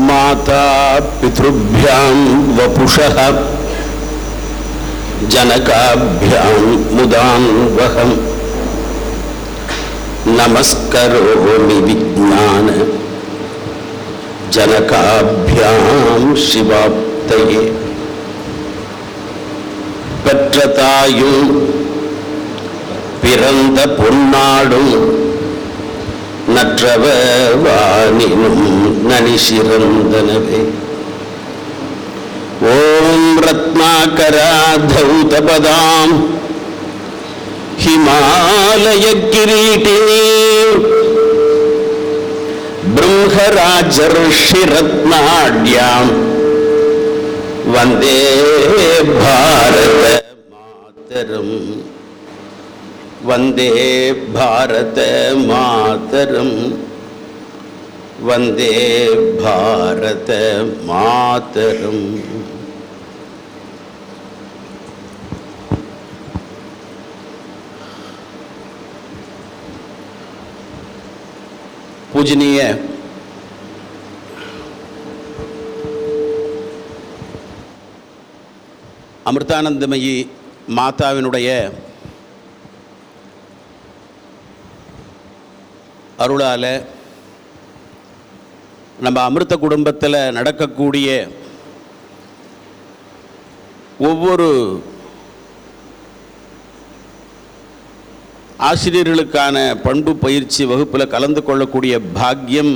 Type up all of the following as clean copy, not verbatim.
माता पितृभ्यां वपुषः जनकाभ्यां मुदान्वहम् नमस्करोमि विज्ञान जनकाभ्यां शिवाप्तये பெற்றதாயும் பிறந்த பொன்னாடும் நற்றவ வானினும் நனிசிறந்தனவே. ஓம் ரத்னாகராதௌதபதாம் ஹிமாலய கிரீட்டினி பிரம்மராஜர்ஷி ரத்னாட்யாம் வந்தே பாரத மாதரம் வந்தே பாரத மாதரம் வந்தே பாரத மாதரம். பூஜனீய அமிர்தானந்தமயி மாதாவினுடைய அருளால் நம்ம அமிர்த குடும்பத்தில் நடக்கக்கூடிய ஒவ்வொரு ஆசிரியர்களுக்கான பண்பு பயிற்சி வகுப்பில் கலந்து கொள்ளக்கூடிய பாக்கியம்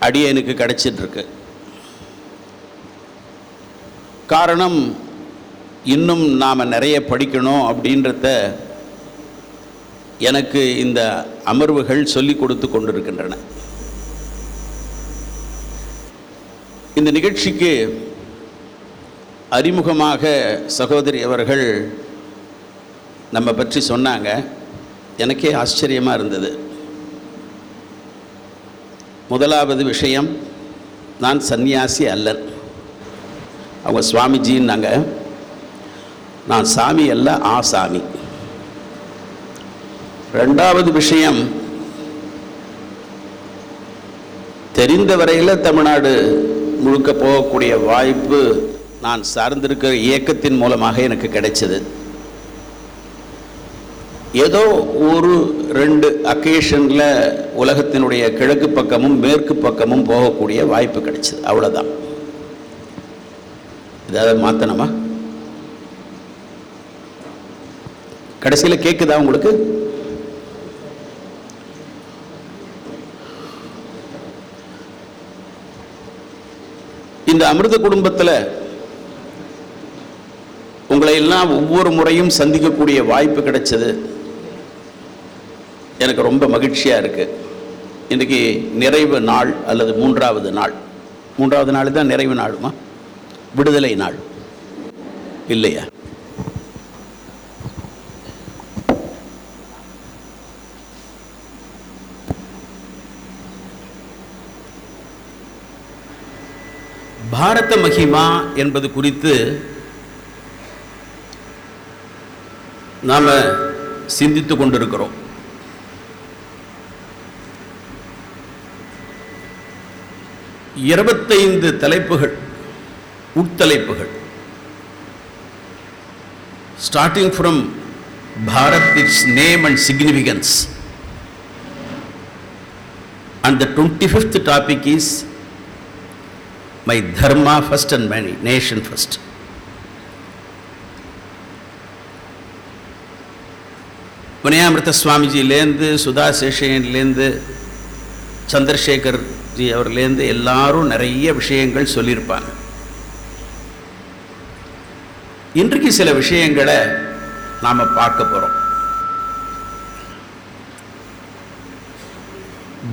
அடியனுக்கு கிடைச்சிட்ருக்கு. காரணம், இன்னும் நாம் நிறைய படிக்கணும் அப்படின்றத எனக்கு இந்த அமர்வுகள் சொல்லிக் கொடுத்து கொண்டிருக்கின்றன. இந்த நிகழ்ச்சிக்கு அறிமுகமாக சகோதரி அவர்கள் நம்ம பற்றி சொன்னாங்க. எனக்கே ஆச்சரியமாக இருந்தது. முதலாவது விஷயம், நான் சந்நியாசி அல்லன். அவங்க சுவாமிஜின்னாங்க. நான் சாமி அல்ல, ஆசாமி. ரெண்டாவது விஷயம், தெரிந்த வரையில் தமிழ்நாடு முழுக்க போகக்கூடிய வாய்ப்பு நான் சார்ந்திருக்கிற இயக்கத்தின் மூலமாக எனக்கு கிடைச்சது. ஏதோ ஒரு 2 அக்கேஷனில் உலகத்தினுடைய கிழக்கு பக்கமும் மேற்கு பக்கமும் போகக்கூடிய வாய்ப்பு கிடைச்சது, அவ்வளோதான். ஏதாவது மாற்றணுமா? கடைசியில் கேட்குதா உங்களுக்கு? இந்த அமிர்த குடும்பத்தில் உங்களை எல்லாம் ஒவ்வொரு முறையும் சந்திக்கக்கூடிய வாய்ப்பு கிடைச்சது எனக்கு ரொம்ப மகிழ்ச்சியாக இருக்குது. இன்றைக்கி நிறைவு நாள் அல்லது மூன்றாவது நாள் தான் நிறைவு நாளுமா? விடுதலை நாள் இல்லையா? பாரத மகிமா என்பது குறித்து நாம் சிந்தித்து கொண்டிருக்கிறோம். இருபத்தைந்து தலைப்புகள், உட்தலைப்புகள். Starting from Bharat, its name and significance, and the 25th topic is my dharma first and my nation first. Vinayamrita சுவாமிஜிலேருந்து, சுதா சேஷையன்லேருந்து, சந்திரசேகர் ஜி அவர்லேருந்து எல்லாரும் நிறைய விஷயங்கள் சொல்லியிருப்பாங்க. இன்றைக்கு சில விஷயங்களை நாம் பார்க்க போகிறோம்.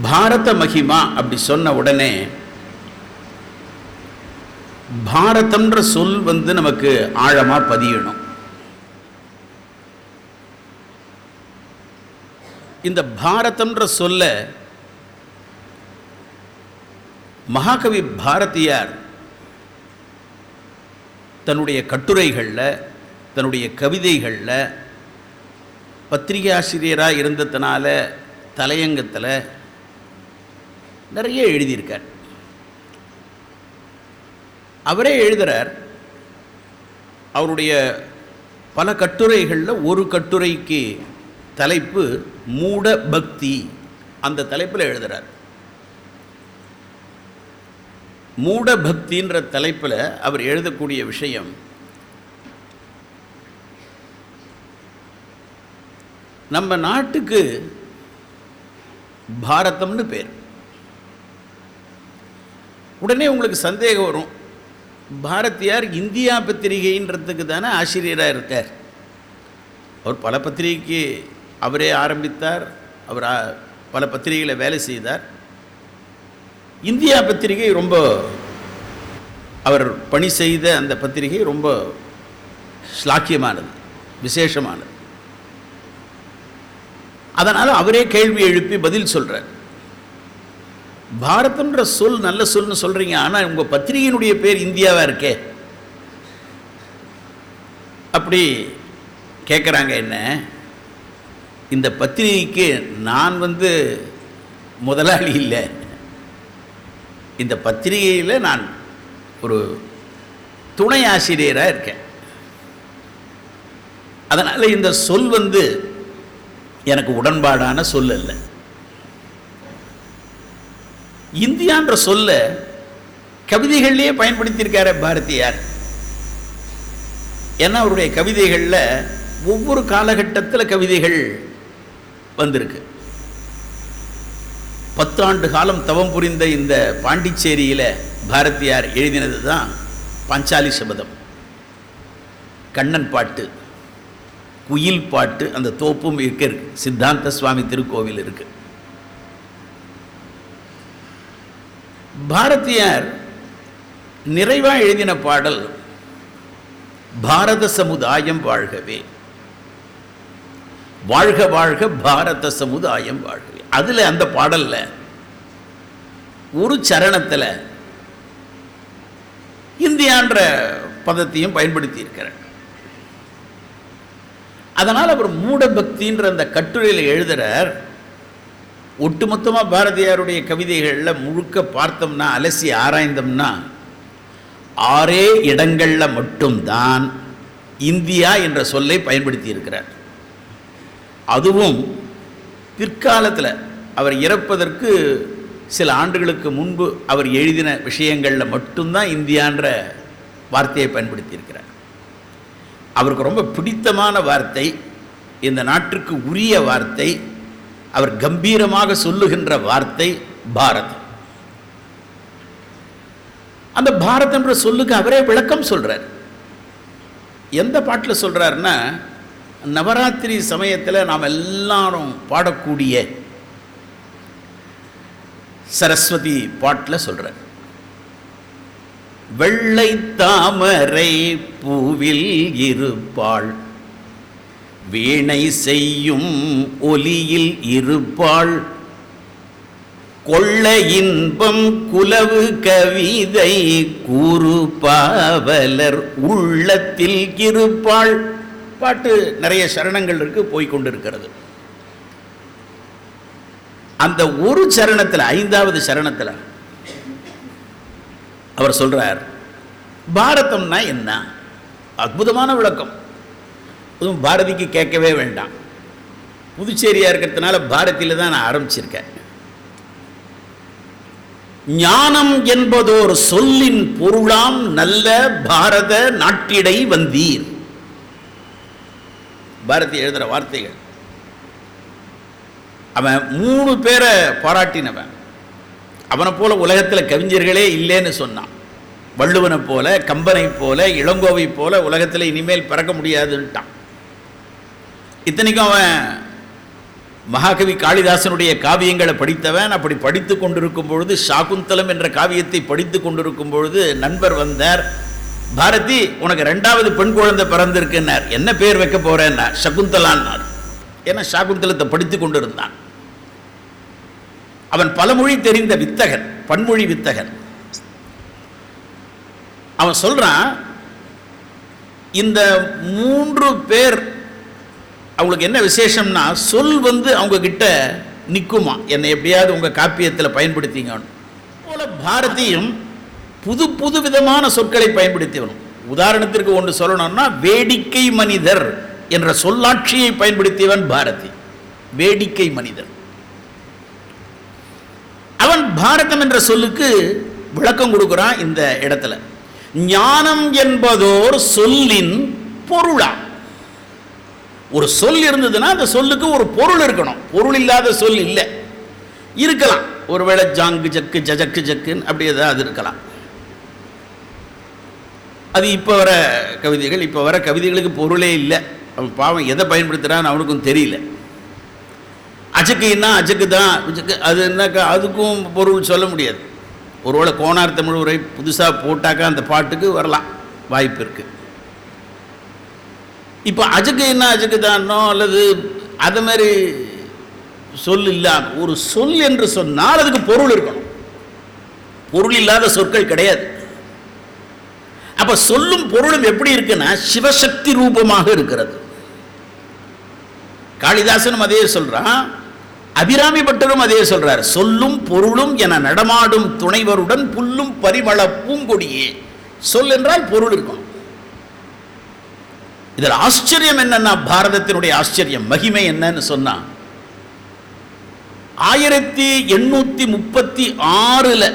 பாரத மகிமா அப்படி சொன்ன உடனே பாரதம்ன்ற சொல் நமக்கு ஆழமாக பதியணும். இந்த பாரதம்ன்ற சொல்ல மகாகவி பாரதியார் தன்னுடைய கட்டுரைகளில், தன்னுடைய கவிதைகளில், பத்திரிகை ஆசிரியராக இருந்ததுனால தலையங்கத்தில் நிறைய எழுதியிருக்கார். அவரே எழுதுகிறார். அவருடைய பல கட்டுரைகளில் ஒரு கட்டுரைக்கு தலைப்பு மூட பக்தி, அந்த தலைப்பில் எழுதுகிறார். மூட பக்தின்ற தலைப்பில் அவர் எழுதக்கூடிய விஷயம், நம்ம நாட்டுக்கு பாரதம்னு பேர். உடனே உங்களுக்கு சந்தேகம் வரும், பாரதியார் இந்தியா பத்திரிகைன்றதுக்கு தானே ஆசிரியராக இருக்கார். அவர் பல பத்திரிகைக்கு அவரே ஆரம்பித்தார், அவர் பல பத்திரிகையில் வேலை செய்தார். இந்தியா பத்திரிகை ரொம்ப, அவர் பணி செய்த அந்த பத்திரிகை ரொம்ப ஸ்லாக்கியமானது, விசேஷமானது. அதனால் அவரே கேள்வி எழுப்பி பதில் சொல்கிறார். பாரதம்ன்ற சொல் நல்ல சொல்னு சொல்கிறீங்க, ஆனால் உங்கள் பத்திரிகையினுடைய பேர் இந்தியாவாக இருக்கே. அப்படி கேட்குறாங்க. என்ன, இந்த பத்திரிகைக்கு நான் முதலாளி இல்லை, இந்த பத்திரிகையில் நான் ஒரு துணை ஆசிரியராக இருக்கேன். அதனால் இந்த சொல் எனக்கு உடன்பாடான சொல் அல்ல. இந்தியான்ற சொல்ல கவிதைகள்லேயே பயன்படுத்தியிருக்கார பாரதியார். ஏன்னா அவருடைய கவிதைகளில் ஒவ்வொரு காலகட்டத்தில் கவிதைகள் வந்திருக்கு. 10 ஆண்டு காலம் தவம் புரிந்த இந்த பாண்டிச்சேரியில் பாரதியார் எழுதினது தான் பாஞ்சாலி சபதம், கண்ணன் பாட்டு, குயில் பாட்டு. அந்த தோப்பும் இருக்கு, சித்தாந்த சுவாமி திருக்கோவில் இருக்கு. பாரதியார் நிறைவாக எழுதின பாடல் பாரத சமுதாயம் வாழ்கவே, வாழ்க வாழ்க பாரத சமுதாயம் வாழ்கவே. அதில் அந்த பாடலில் ஒரு சரணத்தில் இந்தியான்ற பதத்தையும் பயன்படுத்தி இருக்கிறார். அதனால் அவர் மூடபக்தின்ற அந்த கட்டுரையில் எழுதுகிறார். ஒட்டுமொத்தமாக பாரதியாருடைய கவிதைகளில் முழுக்க பார்த்தோம்னா, அலசி ஆராய்ந்தோம்னா, 6 இடங்களில் மட்டும்தான் இந்தியா என்ற சொல்லை பயன்படுத்தி இருக்கிறார். அதுவும் பிற்காலத்தில் அவர் இறப்பதற்கு சில ஆண்டுகளுக்கு முன்பு அவர் எழுதின விஷயங்களில் மட்டும்தான் இந்தியான்ற வார்த்தையை பயன்படுத்தி இருக்கிறார். அவருக்கு ரொம்ப பிடித்தமான வார்த்தை, இந்த நாட்டிற்கு உரிய வார்த்தை, அவர் கம்பீரமாக சொல்லுகின்ற வார்த்தை பாரத். அந்த பாரத் என்ற சொல்லுக்கு அவரே விளக்கம் சொல்றார். எந்த பாட்டில் சொல்றாருன்னா, நவராத்திரி சமயத்தில் நாம் எல்லாரும் பாடக்கூடிய சரஸ்வதி பாட்டில் சொல்றார். வெள்ளை தாமரை பூவில் இருப்பாள், வீணை செய்யும் ஒலியில் இருப்பாள், கொள்ள இன்பம் குலவு கவிதை கூறு பாவலர் உள்ளத்தில் இருப்பாள். பாட்டு நிறைய சரணங்கள் இருக்கு, போய்கொண்டிருக்கிறது. அந்த ஒரு சரணத்தில், 5வது சரணத்தில் அவர் சொல்றார், பாரதம்னா என்ன? அற்புதமான விளக்கம். அதுவும் பாரதிக்கு கேட்கவே வேண்டாம். புதுச்சேரியா இருக்கிறதுனால பாரதியில் தான் நான் ஆரம்பிச்சிருக்கேன். ஞானம் என்பதோர் சொல்லின் பொருளாம் நல்ல பாரத நாட்டிடை வந்தீர். பாரதி எழுதுற வார்த்தைகள். அவன் 3 பேரை பாராட்டினவன். அவனை போல உலகத்தில் கவிஞர்களே இல்லைன்னு சொன்னான். வள்ளுவனை போல, கம்பனை போல, இளங்கோவை போல உலகத்தில் இனிமேல் பிறக்க முடியாதுன்ட்டான். இத்தனைக்கும் அவன் மகாகவி காளிதாசனுடைய காவியங்களை படித்தவன். அப்படி படித்து கொண்டிருக்கும் பொழுது, சாகுந்தலம் என்ற காவியத்தை படித்து கொண்டிருக்கும் பொழுது நண்பர் வந்தார். பாரதி, உனக்கு 2வது பெண் குழந்தை பிறந்திருக்குன்னார். என்ன பேர் வைக்க போறேன்னார். சகுந்தலான்னார். ஏன்னா சாகுந்தலத்தை படித்து கொண்டிருந்தான். அவன் பலமொழி தெரிந்த வித்தகன், பன்மொழி வித்தகன். அவன் சொல்றான், இந்த 3 பேர் அவங்களுக்கு என்ன விசேஷம்னா, சொல் அவங்க கிட்ட நிற்குமா, என்னை எப்படியாவது உங்கள் காப்பியத்தில் பயன்படுத்திங்கன்னு போல பாரதியும் புது புது விதமான சொற்களை பயன்படுத்தி வரும். உதாரணத்திற்கு ஒன்று சொல்லணும்னா, வேடிக்கை மனிதர் என்ற சொல்லாட்சியை பயன்படுத்தியவன் பாரதி. வேடிக்கை மனிதர். அவன் பாரதம் என்ற சொல்லுக்கு விளக்கம் கொடுக்கிறான் இந்த இடத்துல. ஞானம் என்பதோர் சொல்லின் பொருளா. ஒரு சொல் இருந்ததுன்னா அந்த சொல்லுக்கு ஒரு பொருள் இருக்கணும். பொருள் இல்லாத சொல் இல்லை. இருக்கலாம், ஒருவேளை ஜாங்கு ஜக்கு ஜஜக்கு ஜக்குன்னு அப்படி ஏதாவது இருக்கலாம். அது இப்போ வர கவிதைகள். இப்போ வர கவிதைகளுக்கு பொருளே இல்லை. அவன் பாவம் எதை பயன்படுத்துகிறான்னு அவனுக்கும் தெரியல. அஜக்குன்னா அஜக்கு தான், அது என்னக்கா அதுக்கும் பொருள் சொல்ல முடியாது. ஒருவேளை கோனார் தமிழ் உரை புதுசாக போட்டாக்கா அந்த பாட்டுக்கு வரலாம், வாய்ப்பு இருக்குது. இப்போ அஜக்கு என்ன அஜக்கு தானோ அல்லது அது மாதிரி சொல் இல்லாம ஒரு சொல் என்று சொன்னால் அதுக்கு பொருள் இருக்கணும். பொருள் இல்லாத சொற்கள் கிடையாது. அப்ப சொல்லும் பொருளும் எப்படி இருக்குன்னா சிவசக்தி ரூபமாக இருக்கிறது. காளிதாசனும் அதே சொல்றான், அபிராமி பட்டரும் அதே சொல்றார். சொல்லும் பொருளும் என நடமாடும் துணைவருடன் புல்லும் பரிமள பூங்கொடியே. சொல் என்றால் பொருள் இருக்கும். இதில் ஆச்சரியம் என்னன்னா, பாரதத்தினுடைய ஆச்சரியம் மகிமை என்னன்னு சொன்னா, 1836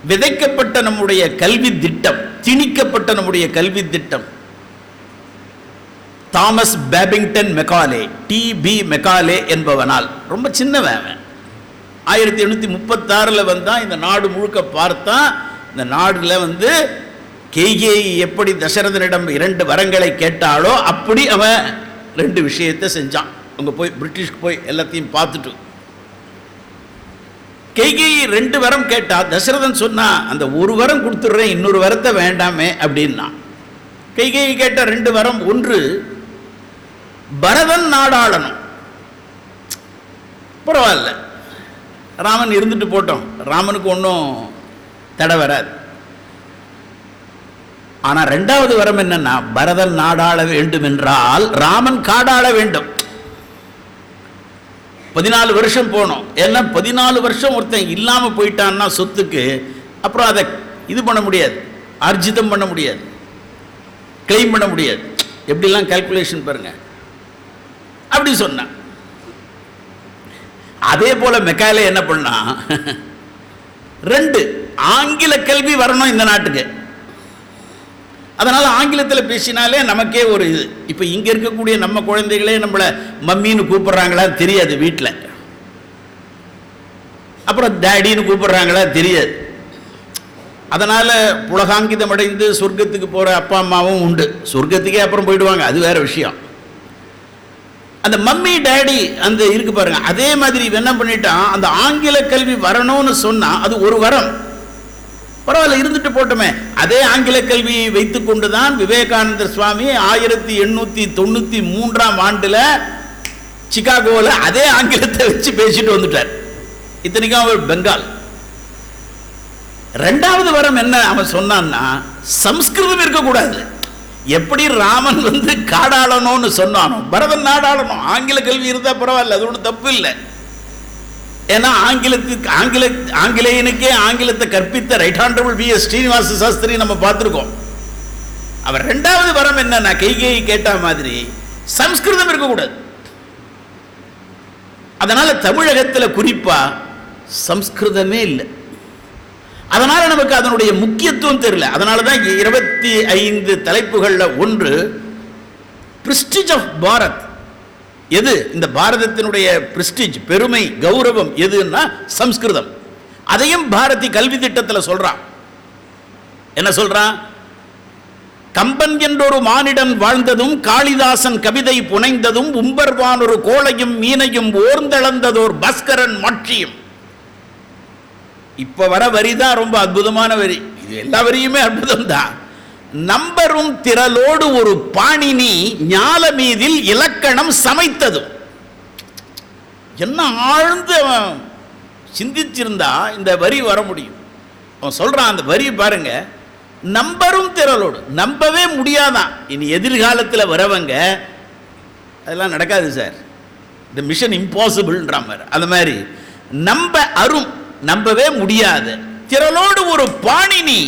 விதைக்கப்பட்ட நம்முடைய கல்வி திட்டம், திணிக்கப்பட்ட நம்முடைய கல்வி திட்டம், தாமஸ் பேபிங்டன் மெக்காலே, டி.பி. மெக்காலே என்பவனால், ரொம்ப சின்னவன் 1836 வந்தான். இந்த நாடு முழுக்க பார்த்தா, இந்த நாடுல கேகேயி எப்படி தசரதனிடம் 2 வரங்களை கேட்டாலோ அப்படி அவன் 2 விஷயத்தை செஞ்சான். அவங்க போய் பிரிட்டிஷ்க்கு போய் எல்லாத்தையும் பார்த்துட்டு, கேகேயி 2 வரம் கேட்டா, தசரதன் சொன்னா அந்த ஒரு வரம் கொடுத்துட்றேன், இன்னொரு வரத்தை வேண்டாமே அப்படின்னா. கேகேயி கேட்ட 2 வரம், ஒன்று பரதன் நாடாளணும். பரவாயில்ல, ராமன் இருந்துட்டு போட்டோம், ராமனுக்கு ஒன்றும் தடை வராது. ஆனா 2வது வரம் என்னன்னா, பரதன் நாடாள வேண்டும் என்றால் ராமன் காடாள வேண்டும். 14 வருஷம் போனோம். ஏன்னா 14 வருஷம் ஒருத்தன் இல்லாம போயிட்டான்னா சொத்துக்கு, அப்புறம் அதை இது பண்ண முடியாது, ஆர்ஜிதம் பண்ண முடியாது, கிளைம் பண்ண முடியாது. எப்படிலாம் கால்குலேஷன் பாருங்க. அப்படி சொன்னான். அதே போல மெக்காலே என்ன பண்ணா, 2 ஆங்கில கல்வி வரணும் இந்த நாட்டுக்கு. அதனால ஆங்கிலத்தில் பேசினாலே நமக்கே ஒரு இது. இப்போ இங்க இருக்கக்கூடிய நம்ம குழந்தைகளே நம்மளை மம்மின்னு கூப்பிடுறாங்களா தெரியாது வீட்டில், அப்புறம் டேடின்னு கூப்பிடுறாங்களா தெரியாது. அதனால புலகாங்கிதம் அடைந்து சொர்க்கத்துக்கு போற அப்பா அம்மாவும் உண்டு. சொர்க்கத்துக்கே அப்புறம் போயிடுவாங்க, அது வேற விஷயம். அந்த மம்மி டேடி அந்த இருக்கு பாருங்க, அதே மாதிரி என்ன பண்ணிட்டான், அந்த ஆங்கில கல்வி வரணும்னு சொன்னா அது ஒரு வரம். பரவாயில்ல, இருந்துட்டு போட்டோமே. அதே ஆங்கில கல்வியை வைத்துக் கொண்டுதான் விவேகானந்தர் சுவாமி 1893 சிகாகோவில் அதே ஆங்கிலத்தை வச்சு பேசிட்டு வந்துட்டார். இத்தனைக்கும் அவர் பெங்கால். 2வது வரம் என்ன அவன் சொன்னான்னா, சம்ஸ்கிருதம் இருக்கக்கூடாது. எப்படி ராமன் காடாளணும்னு சொன்னானோ, பரதன் நாடாளணும். ஆங்கில கல்வி இருந்தா பரவாயில்ல, அது ஒன்றும் தப்பு இல்லை. ஏன்னா ஆங்கிலேயனுக்கே ஆங்கிலத்தை கற்பித்த right honourable V.S. Srinivasa Shastri நம்ம பார்த்துருக்கோம். அவர் 2வது வரம் என்னன்னா, கைகேயி கேட்ட மாதிரி சம்ஸ்கிருதம் இருக்கக்கூடாது. அதனால தமிழகத்தில் குறிப்பா சம்ஸ்கிருதமே இல்லை. அதனால நமக்கு அதனுடைய முக்கியத்துவம் தெரியல. அதனாலதான் 25 தலைப்புகள்ல ஒன்று பிரிஸ்டிஜ் ஆஃப் பாரத். எது இந்த பாரதத்தினுடைய பிரிஸ்டிஜ், பெருமை, கௌரவம் எதுன்னா சம்ஸ்கிருதம். அதையும் பாரதி கல்வி திட்டத்தில் சொல்றான். என்ன சொல்றான், கம்பன் என்றொரு மானிடன் வாழ்ந்ததும், காளிதாசன் கவிதை புனைந்ததும், உம்பர்வான் ஒரு கோளையும் மீனையும் ஓர்ந்தளந்ததோர் பாஸ்கரன் மாட்சியும். இப்ப வர வரி தான் ரொம்ப அற்புதமான வரி. இது எல்லா வரியுமே அற்புதம் தான். நம்பரும் திரளோடு ஒரு பாணினி ஞால மீதில் இலக்கணம் சமைத்ததும். என்ன ஆழ்ந்து அவன் சிந்திச்சிருந்தா இந்த வரி வர முடியும். அவன் சொல்றான், அந்த வரி பாருங்க, நம்பரும் திரளோடு. நம்பவே முடியாதான் இனி எதிர்காலத்தில் வரவங்க, அதெல்லாம் நடக்காது சார், இந்த மிஷன் இம்பாசிபிள்ன்ற மாதிரி. அது மாதிரி நம்ப அரும், நம்பவே முடியாது. திரளோடு ஒரு பாணினி,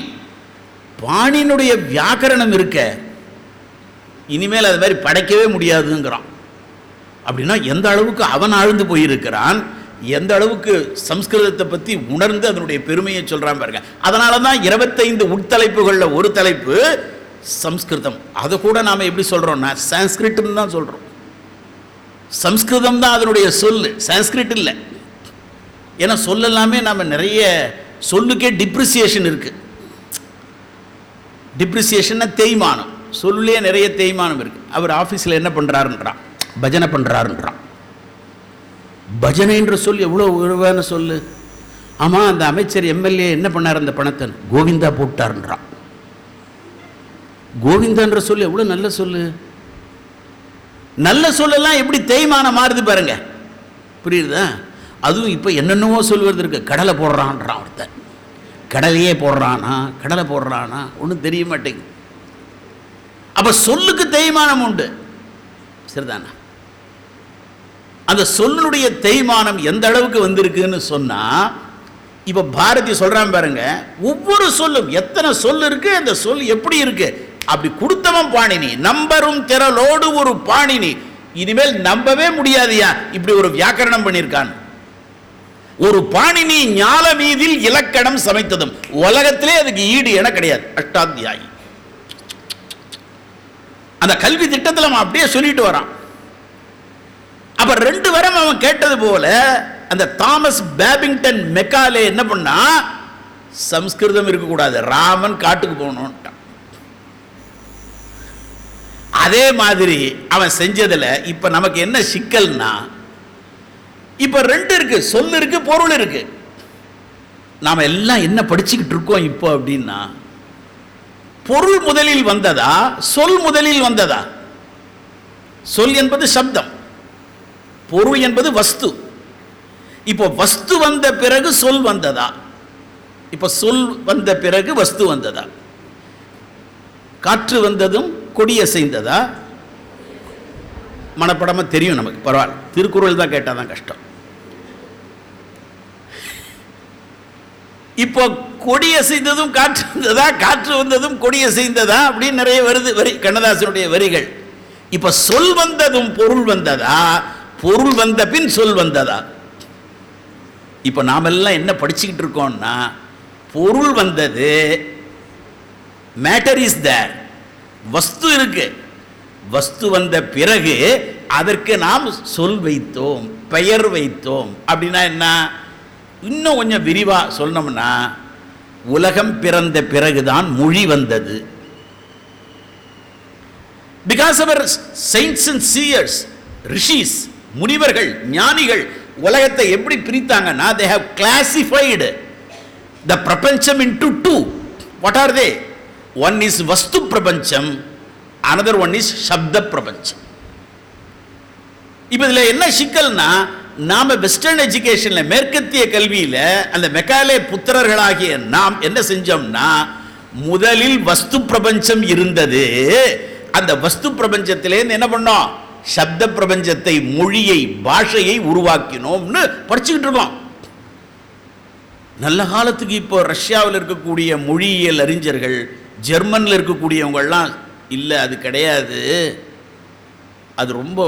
பாணினுடைய வியாக்கரணம் இருக்க, இனிமேல் அது மாதிரி படைக்கவே முடியாதுங்கிறான். அப்படின்னா எந்த அளவுக்கு அவன் ஆழ்ந்து போயிருக்கிறான், எந்த அளவுக்கு சம்ஸ்கிருதத்தை பற்றி உணர்ந்து அதனுடைய பெருமையை சொல்கிறான் பாருங்க. அதனால தான் 25 உட்தலைப்புகளில் ஒரு தலைப்பு சம்ஸ்கிருதம். அதை கூட நாம் எப்படி சொல்கிறோம்னா சான்ஸ்கிரிட்னு தான் சொல்கிறோம். சம்ஸ்கிருதம் தான் அதனுடைய சொல்லு, சான்ஸ்கிரிட் இல்லை. ஏன்னா சொல்லலாமே நாம் நிறைய சொல்லுக்கே டிப்ரிசியேஷன் இருக்குது. டிப்ரிசியேஷன்னா தேய்மானம், சொல்லே நிறைய தேய்மானம் இருக்குது. அவர் ஆஃபீஸில் என்ன பண்ணுறாருன்றான், பஜனை பண்ணுறாருன்றான். பஜனைன்ற சொல் எவ்வளோ உருவான சொல்லு. ஆமாம், அந்த அமைச்சர் எம்எல்ஏ என்ன பண்ணார், அந்த பணத்தை கோவிந்தா போட்டார்ன்றான். கோவிந்தான்ற சொல் எவ்வளோ நல்ல சொல்லு. நல்ல சொல்லலாம் எப்படி தேய்மானம் மாறுது பாருங்க, புரியுதா? அதுவும் இப்போ என்னென்னவோ சொல்வது இருக்கு. கடலை போடுறான்றான் ஒருத்தன், கடலையே போடுறானா, கடலை போடுறானா ஒன்றும் தெரிய மாட்டேங்குது. அப்போ சொல்லுக்கு தேய்மானம் உண்டு, சரிதானா? அந்த சொல்லுடைய தேய்மானம் எந்த அளவுக்கு வந்திருக்குன்னு சொன்னா, இப்போ பாரதி சொல்றான் பாருங்க, ஒவ்வொரு சொல்லும் எத்தனை சொல் இருக்கு, அந்த சொல் எப்படி இருக்கு, அப்படி கொடுத்தவன் பாணினி. நம்பரும் திரளோடு ஒரு பாணினி. இனிமேல் நம்பவே முடியாதியா இப்படி ஒரு வியாக்கரணம் பண்ணியிருக்கான். ஒரு பாணினி ஞால மீதில் இலக்கணம் சமைத்ததும், உலகத்திலே அதுக்கு ஈடு என கிடையாது. அஷ்டாத்தியாயி அந்த கல்வி திட்டத்தில் அவன் அப்படியே சொல்லிட்டு வரான். அப்ப 2 வரம் அவன் கேட்டது போல அந்த தாமஸ் பேபிங்டன் மெக்காலே என்ன பண்ணா, சம்ஸ்கிருதம் இருக்கக்கூடாது, ராமன் காட்டுக்கு போகணும்ட்டான். அதே மாதிரி அவன் செஞ்சதுல இப்ப நமக்கு என்ன சிக்கல்னா, இப்ப 2 இருக்கு, சொல் இருக்கு, பொருள் இருக்கு. நாம எல்லாம் என்ன படிச்சுக்கிட்டு இருக்கோம் இப்போ அப்படின்னா, பொருள் முதலில் வந்ததா, சொல் முதலில் வந்ததா? சொல் என்பது சப்தம், பொருள் என்பது வஸ்து. இப்போ வஸ்து வந்த பிறகு சொல் வந்ததா? இப்போ சொல் வந்த பிறகு வஸ்து வந்ததா? காற்று வந்ததும் கொடியசைந்ததா? மனப்படமா தெரியும் நமக்கு, பரவாயில்ல. திருக்குறள் தான் கேட்டாதான் கஷ்டம். இப்போ கொடியசைந்ததும் காற்று வந்ததா, காற்று வந்ததும் கொடியசைந்ததா அப்படின்னு நிறைய வருது வரி, கண்ணதாசனுடைய வரிகள். இப்ப சொல் வந்ததும் பொருள் வந்ததா, பொருள் வந்த பின் சொல் வந்ததா? இப்ப நாமெல்லாம் என்ன படிச்சுக்கிட்டு இருக்கோம்னா, பொருள் வந்தது, மேட்டர் இஸ் தேர், வஸ்து இருக்கு, வஸ்து வந்த பிறகு அதற்கு நாம் சொல் வைத்தோம், பெயர் வைத்தோம். அப்படின்னா என்ன, இன்னும் கொஞ்சம் விரிவா சொன்னோம்னா, உலகம் பிறந்த பிறகுதான் மொழி வந்தது. பிகாஸ் அவர் saints and seers, ரிஷிஸ், முனிவர்கள், ஞானிகள் உலகத்தை எப்படி பிரித்தாங்கன்னா, they have classified the பிரபஞ்சம் into 2. what are they? one is vastu பிரபஞ்சம், another one is சப்த பிரபஞ்சம். இப்போ இதில் என்ன சிக்கல்னா, நாம வெஸ்டர்ன் எஜுகேஷன்ல, மேற்கத்திய கல்வியில அந்த மெக்காலே புத்திரர்களாகிய நாம் என்ன செஞ்சோம்னா, முதலில் வஸ்து பிரபஞ்சம் இருந்தது, அந்த வஸ்து பிரபஞ்சத்திலேருந்து என்ன பண்ணோம், சப்த பிரபஞ்சத்தை, மொழியை, பாஷையை உருவாக்கினோம்னு படிச்சுக்கிட்டு இருக்கோம். நல்ல காலத்துக்கு இப்போ ரஷ்யாவில் இருக்கக்கூடிய மொழியியல் அறிஞர்கள், ஜெர்மனில் இருக்கக்கூடியவங்கெல்லாம் இல்லை, அது கிடையாது, அது ரொம்ப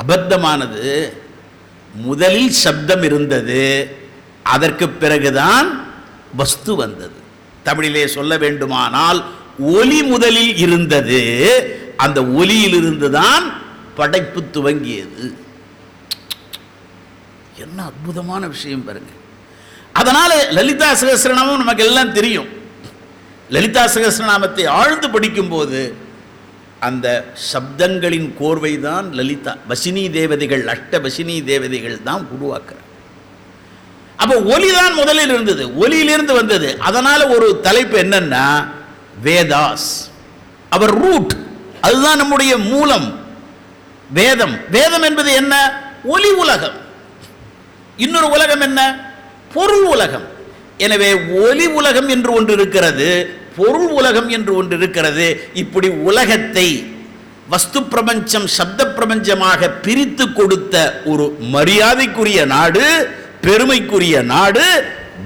அபத்தமானது, முதலில் சப்தம் இருந்தது, அதற்கு பிறகுதான் வஸ்து வந்தது. தமிழிலே சொல்ல வேண்டுமானால் ஒலி முதலில் இருந்தது, அந்த ஒலியிலிருந்து தான் படைப்பு துவங்கியது. என்ன அற்புதமான விஷயம் பாருங்க. அதனால லலிதா சகஸ்ரநாமம் நமக்கு எல்லாம் தெரியும். லலிதா சகஸ்ரநாமத்தை ஆழ்ந்து படிக்கும் போது அந்த சப்தங்களின் கோர்வை தான் லலிதா. வசினி தேவதைகள், அஷ்ட வசினி தேவதைகள் தான் உருவாக்குற. அப்போ ஒலிதான் முதலில் இருந்தது, ஒலியிலிருந்து வந்தது. அதனால ஒரு தலைப்பு என்னன்னா, வேதாஸ், அவர் ரூட், அதுதான் நம்முடைய மூலம். வேதம், வேதம் என்பது என்ன, ஒலி உலகம். இன்னொரு உலகம் என்ன, பொருள் உலகம். எனவே ஒலி உலகம் என்று ஒன்று இருக்கிறது, பொருள் உலகம் என்று ஒன்று இருக்கிறது. இப்படி உலகத்தை வஸ்து பிரபஞ்சம் சப்த பிரபஞ்சமாக பிரித்து கொடுத்த ஒரு மரியாதைக்குரிய நாடு, பெருமைக்குரிய நாடு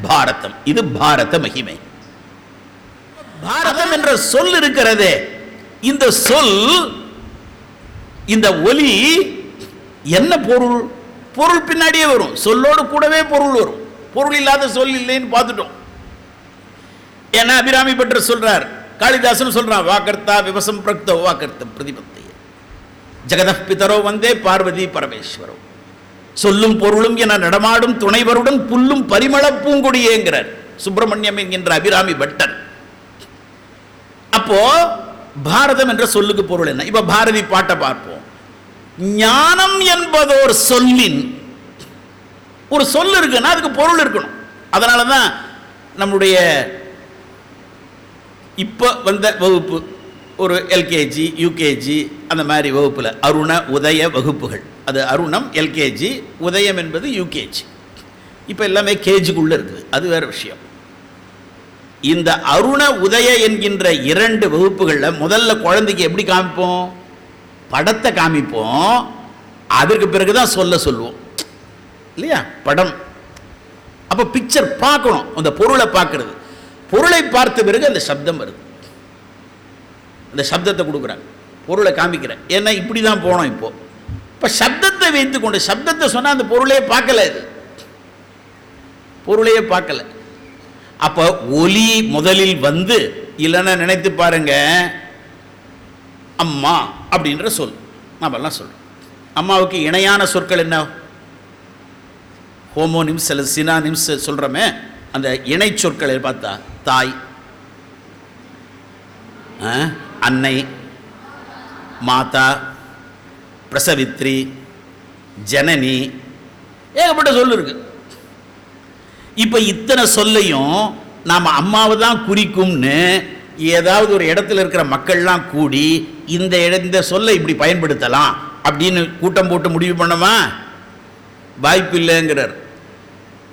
பாரதம். இது பாரத மகிமை. பாரதம் என்ற சொல் இருக்கிறதே, இந்த சொல், இந்த ஒலி என்ன பொருள்? பொருள் பின்னாடியே வரும், சொல்லோடு கூடவே பொருள் வரும். பொருள் இல்லாத சொல் இல்லைன்னு பார்த்துட்டோம். ஏன்னா அபிராமி பட்டர் சொல்றார், காளிதாசன் சொல்றான், வாக்கர்த்தா விவசம் பிரக்தோ வாக்கர்த்தம் பிரதிபத்தைய ஜெகதப் பிதரோ வந்தே பார்வதி பரமேஸ்வரோ, சொல்லும் பொருளும் என நடமாடும் துணைவருடன் புல்லும் பரிமள பூங்கொடியேங்கிறார் சுப்பிரமணியம் என்கின்ற அபிராமி பட்டர். அப்போ பாரதம் என்ற சொல்லுக்கு பொருள் என்ன? இப்ப பாரதி பாட்டை பார்ப்போம். ஞானம் என்பதோர் சொல்லின், ஒரு சொல் இருக்குன்னா அதுக்கு பொருள் இருக்கணும். அதனாலதான் நம்முடைய இப்போ வந்த வகுப்பு ஒரு எல்கேஜி யூகேஜி அந்த மாதிரி வகுப்பில் அருண உதய வகுப்புகள். அது அருணம் எல்கேஜி, உதயம் என்பது யூகேஜி. இப்போ எல்லாமே கேஜிக்குள்ளே இருக்குது, அது வேறு விஷயம். இந்த அருண உதய என்கின்ற 2 வகுப்புகளில் முதல்ல குழந்தைக்கு எப்படி காமிப்போம்? படத்தை காமிப்போம், அதற்கு பிறகு தான் சொல்லுவோம் இல்லையா? படம். அப்போ பிக்சர் பார்க்கணும், அந்த பொருளை பார்க்கறது. பொருளை பார்த்த பிறகு அந்த சப்தம் வருது, அந்த சப்தத்தை கொடுக்குறாங்க, பொருளை காமிக்கிறேன். ஏன்னா இப்படி தான் போனோம். இப்போ சப்தத்தை வைத்துக்கொண்டு, சப்தத்தை சொன்னால் அந்த பொருளையே பார்க்கல, இது பொருளையே பார்க்கல. அப்போ ஒலி முதலில் வந்து, இல்லைன்னா நினைத்து பாருங்க, அம்மா அப்படின்ற சொல் நாமெல்லாம் சொல்றோம். அம்மாவுக்கு இணையான சொற்கள் என்ன? ஹோமோனிம்ஸ் அல்லது சினானிம்ஸ் சொல்றோமே, அந்த இணை சொற்களை பார்த்தா தாய், அன்னை, மாதா, பிரசவித்ரி, ஜனனி, ஏகப்பட்ட சொல் இருக்கு. இப்ப இத்தனை சொல்லையும் நாம அம்மாவை தான் குறிக்கும்னு ஏதாவது ஒரு இடத்துல இருக்கிற மக்கள்லாம் கூடி இந்த சொல்லை இப்படி பயன்படுத்தலாம் அப்படின்னு கூட்டம் போட்டு முடிவு பண்ணமா? வாய்ப்பு இல்லைங்கிறார்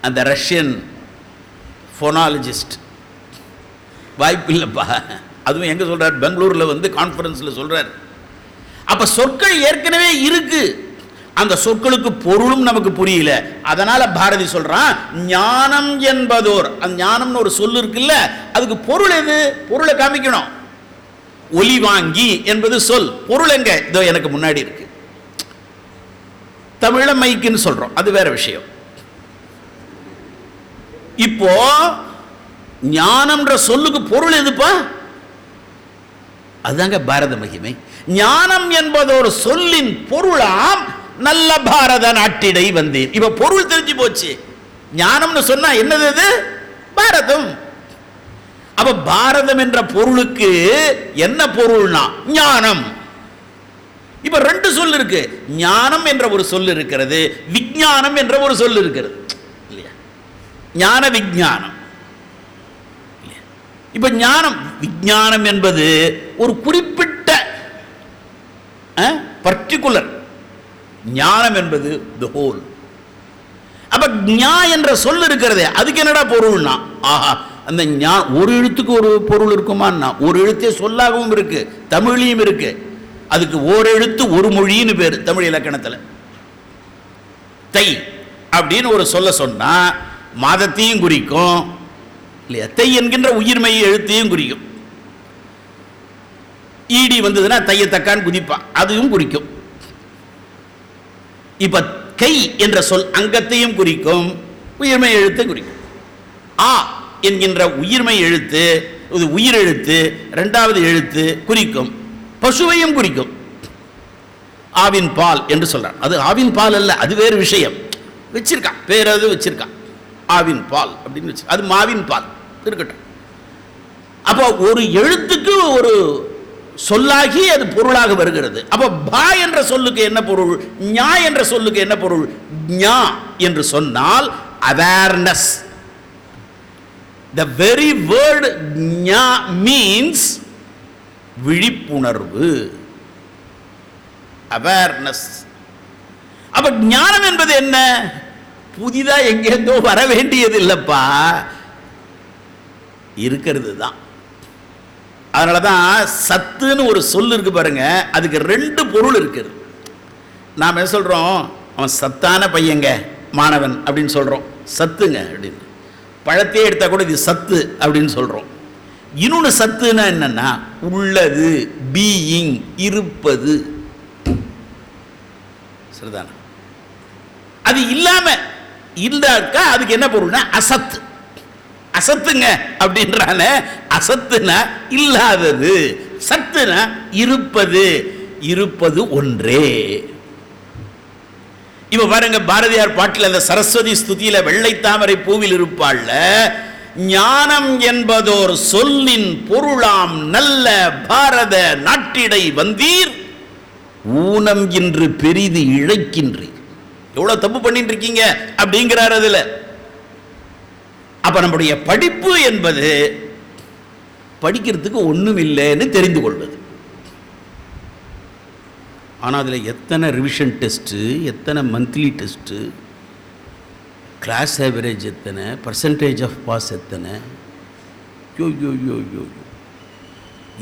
அந்த ரஷ்யன் ஃபோனாலஜிஸ்ட். வாய்ப்பு இல்லைப்பா. அதுவும் எங்கே சொல்கிறார்? பெங்களூரில் வந்து கான்ஃபரன்ஸில் சொல்கிறார். அப்போ சொற்கள் ஏற்கனவே இருக்கு, அந்த சொற்களுக்கு பொருளும் நமக்கு புரியல. அதனால பாரதி சொல்றான், ஞானம் என்பதோர், அந்த ஞானம்னு ஒரு சொல் இருக்குல்ல, அதுக்கு பொருள் எது? பொருளை காமிக்கணும். ஒலி வாங்கி என்பது சொல், பொருள் எங்க? இதோ எனக்கு முன்னாடி இருக்கு. தமிழ மைக்குன்னு சொல்றோம், அது வேற விஷயம். இப்போ ஞானம்ன்ற சொல்லுக்கு பொருள் எதுப்பா? அதுதாங்க பாரத மகிமை. ஞானம் என்பதோர் சொல்லின் பொருளாம் நல்ல பாரத நாட்டிடை வந்தேன். இப்ப பொருள் தெரிஞ்சு போச்சு. ஞானம்னு சொன்னா என்னது? அது பாரதம். அப்ப பாரதம் என்ற பொருளுக்கு என்ன பொருள்னா ஞானம். இப்ப 2 சொல் இருக்கு. ஞானம் என்ற ஒரு சொல் இருக்கிறது, விஞ்ஞானம் என்ற ஒரு சொல் இருக்கிறது இல்லையா? ஞான விஞ்ஞானம். இப்ப ஞானம் விஞ்ஞானம் என்பது ஒரு குறிப்பிட்ட பர்டிகுலர், ஞானம் என்பது தி ஹோல். அப்ப ஞா என்ற சொல் இருக்கிறதே, அதுக்கு என்னடா பொருள்னா, ஆஹா, அந்த ஞா ஒரு எழுத்துக்கு ஒரு பொருள் இருக்குமான்னா, ஒரு எழுத்தே சொல்லாகவும் இருக்கு, தமிழ்லையும் இருக்கு. அதுக்கு ஓர் எழுத்து ஒரு மொழின்னு பேர் தமிழ் இலக்கணத்தில். தை அப்படின்னு ஒரு சொல்ல சொன்னா மாதத்தையும் குறிக்கும் இல்லையா? தை என்கின்ற உயிர்மை எழுத்தையும் குறிக்கும். ஈடி வந்ததுன்னா தையத்தக்கான் குதிப்பா, அதுவும் குறிக்கும். இப்ப கை என்ற சொல் அங்கத்தையும் குறிக்கும், உயிர்மை எழுத்தை குறிக்கும். ஆ என்கின்ற உயிர்மை எழுத்து, உயிர் எழுத்து, 2வது எழுத்து குறிக்கும், பசுவையும் குறிக்கும். ஆவின் பால் என்று சொல்றான். அது ஆவின் பால் அல்ல, அது வேறு விஷயம். வச்சிருக்கான் பேர், அது வச்சிருக்கான் ஆவின் பால் அப்படின்னு வச்சு, அது மாவின் பால் இருக்கட்டும். அப்போ ஒரு எழுத்துக்கு ஒரு சொல்லாகி அது பொருளாக வருகிறது. அப்போ பா என்ற சொல்லுக்கு என்ன பொருள்? ஞா என்ற சொல்லுக்கு என்ன பொருள்? ஞா என்று சொன்னால் அவேர்னஸ். The very word ஞா means விழிப்புணர்வு, அவேர்னஸ். அப்ப ஞானம் என்பது என்ன? புதிதா எங்கேருந்தோ வர வேண்டியது இல்லப்பா, இருக்கிறது தான். அதனால தான் சத்துன்னு ஒரு சொல் இருக்கு பாருங்க, அதுக்கு ரெண்டு பொருள் இருக்குது. நாம் என்ன சொல்கிறோம், அவன் சத்தான பையங்க மாணவன் அப்படின்னு சொல்கிறோம், சத்துங்க அப்படின்னு. பழத்தையே எடுத்தால் கூட இது சத்து அப்படின்னு சொல்கிறோம். இன்னொன்று சத்துன்னா என்னன்னா உள்ளது, பீயிங், இருப்பது. சரிதான? அது இல்லாம இருந்தாக்கா அதுக்கு என்ன பொருள்னா அசத்து. அசத்துங்க அப்படின்றான, அசத்துனா இல்லாதது, சத்துனா இருப்பது. இருப்பது ஒன்றே. இப்ப பாருங்க, பாரதியார் பாட்டில் அந்த சரஸ்வதி ஸ்துதியில வெள்ளை தாமரை பூவில் இருப்பாள்ல, ஞானம் என்பதோர் சொல்லின் பொருளாம் நல்ல பாரத நாட்டிடை வந்தீர் ஊனம் இன்று பெரிது இழைக்கின்றீர். எவ்வளவு தப்பு பண்ணிட்டு இருக்கீங்க அப்படிங்கிறார் அதுல. அப்ப நம்முடைய படிப்பு என்பது படிக்கிறதுக்கு ஒண்ணும் இல்லைன்னு தெரிந்து கொள்வது. ஆனால் அதில் எத்தனை ரிவிஷன் டெஸ்ட்டு, எத்தனை மந்த்லி டெஸ்ட்டு, கிளாஸ் ஆவரேஜ் எத்தனை, பர்சன்டேஜ் ஆஃப் பாஸ் எத்தனை, யோ யோ யோ யோ.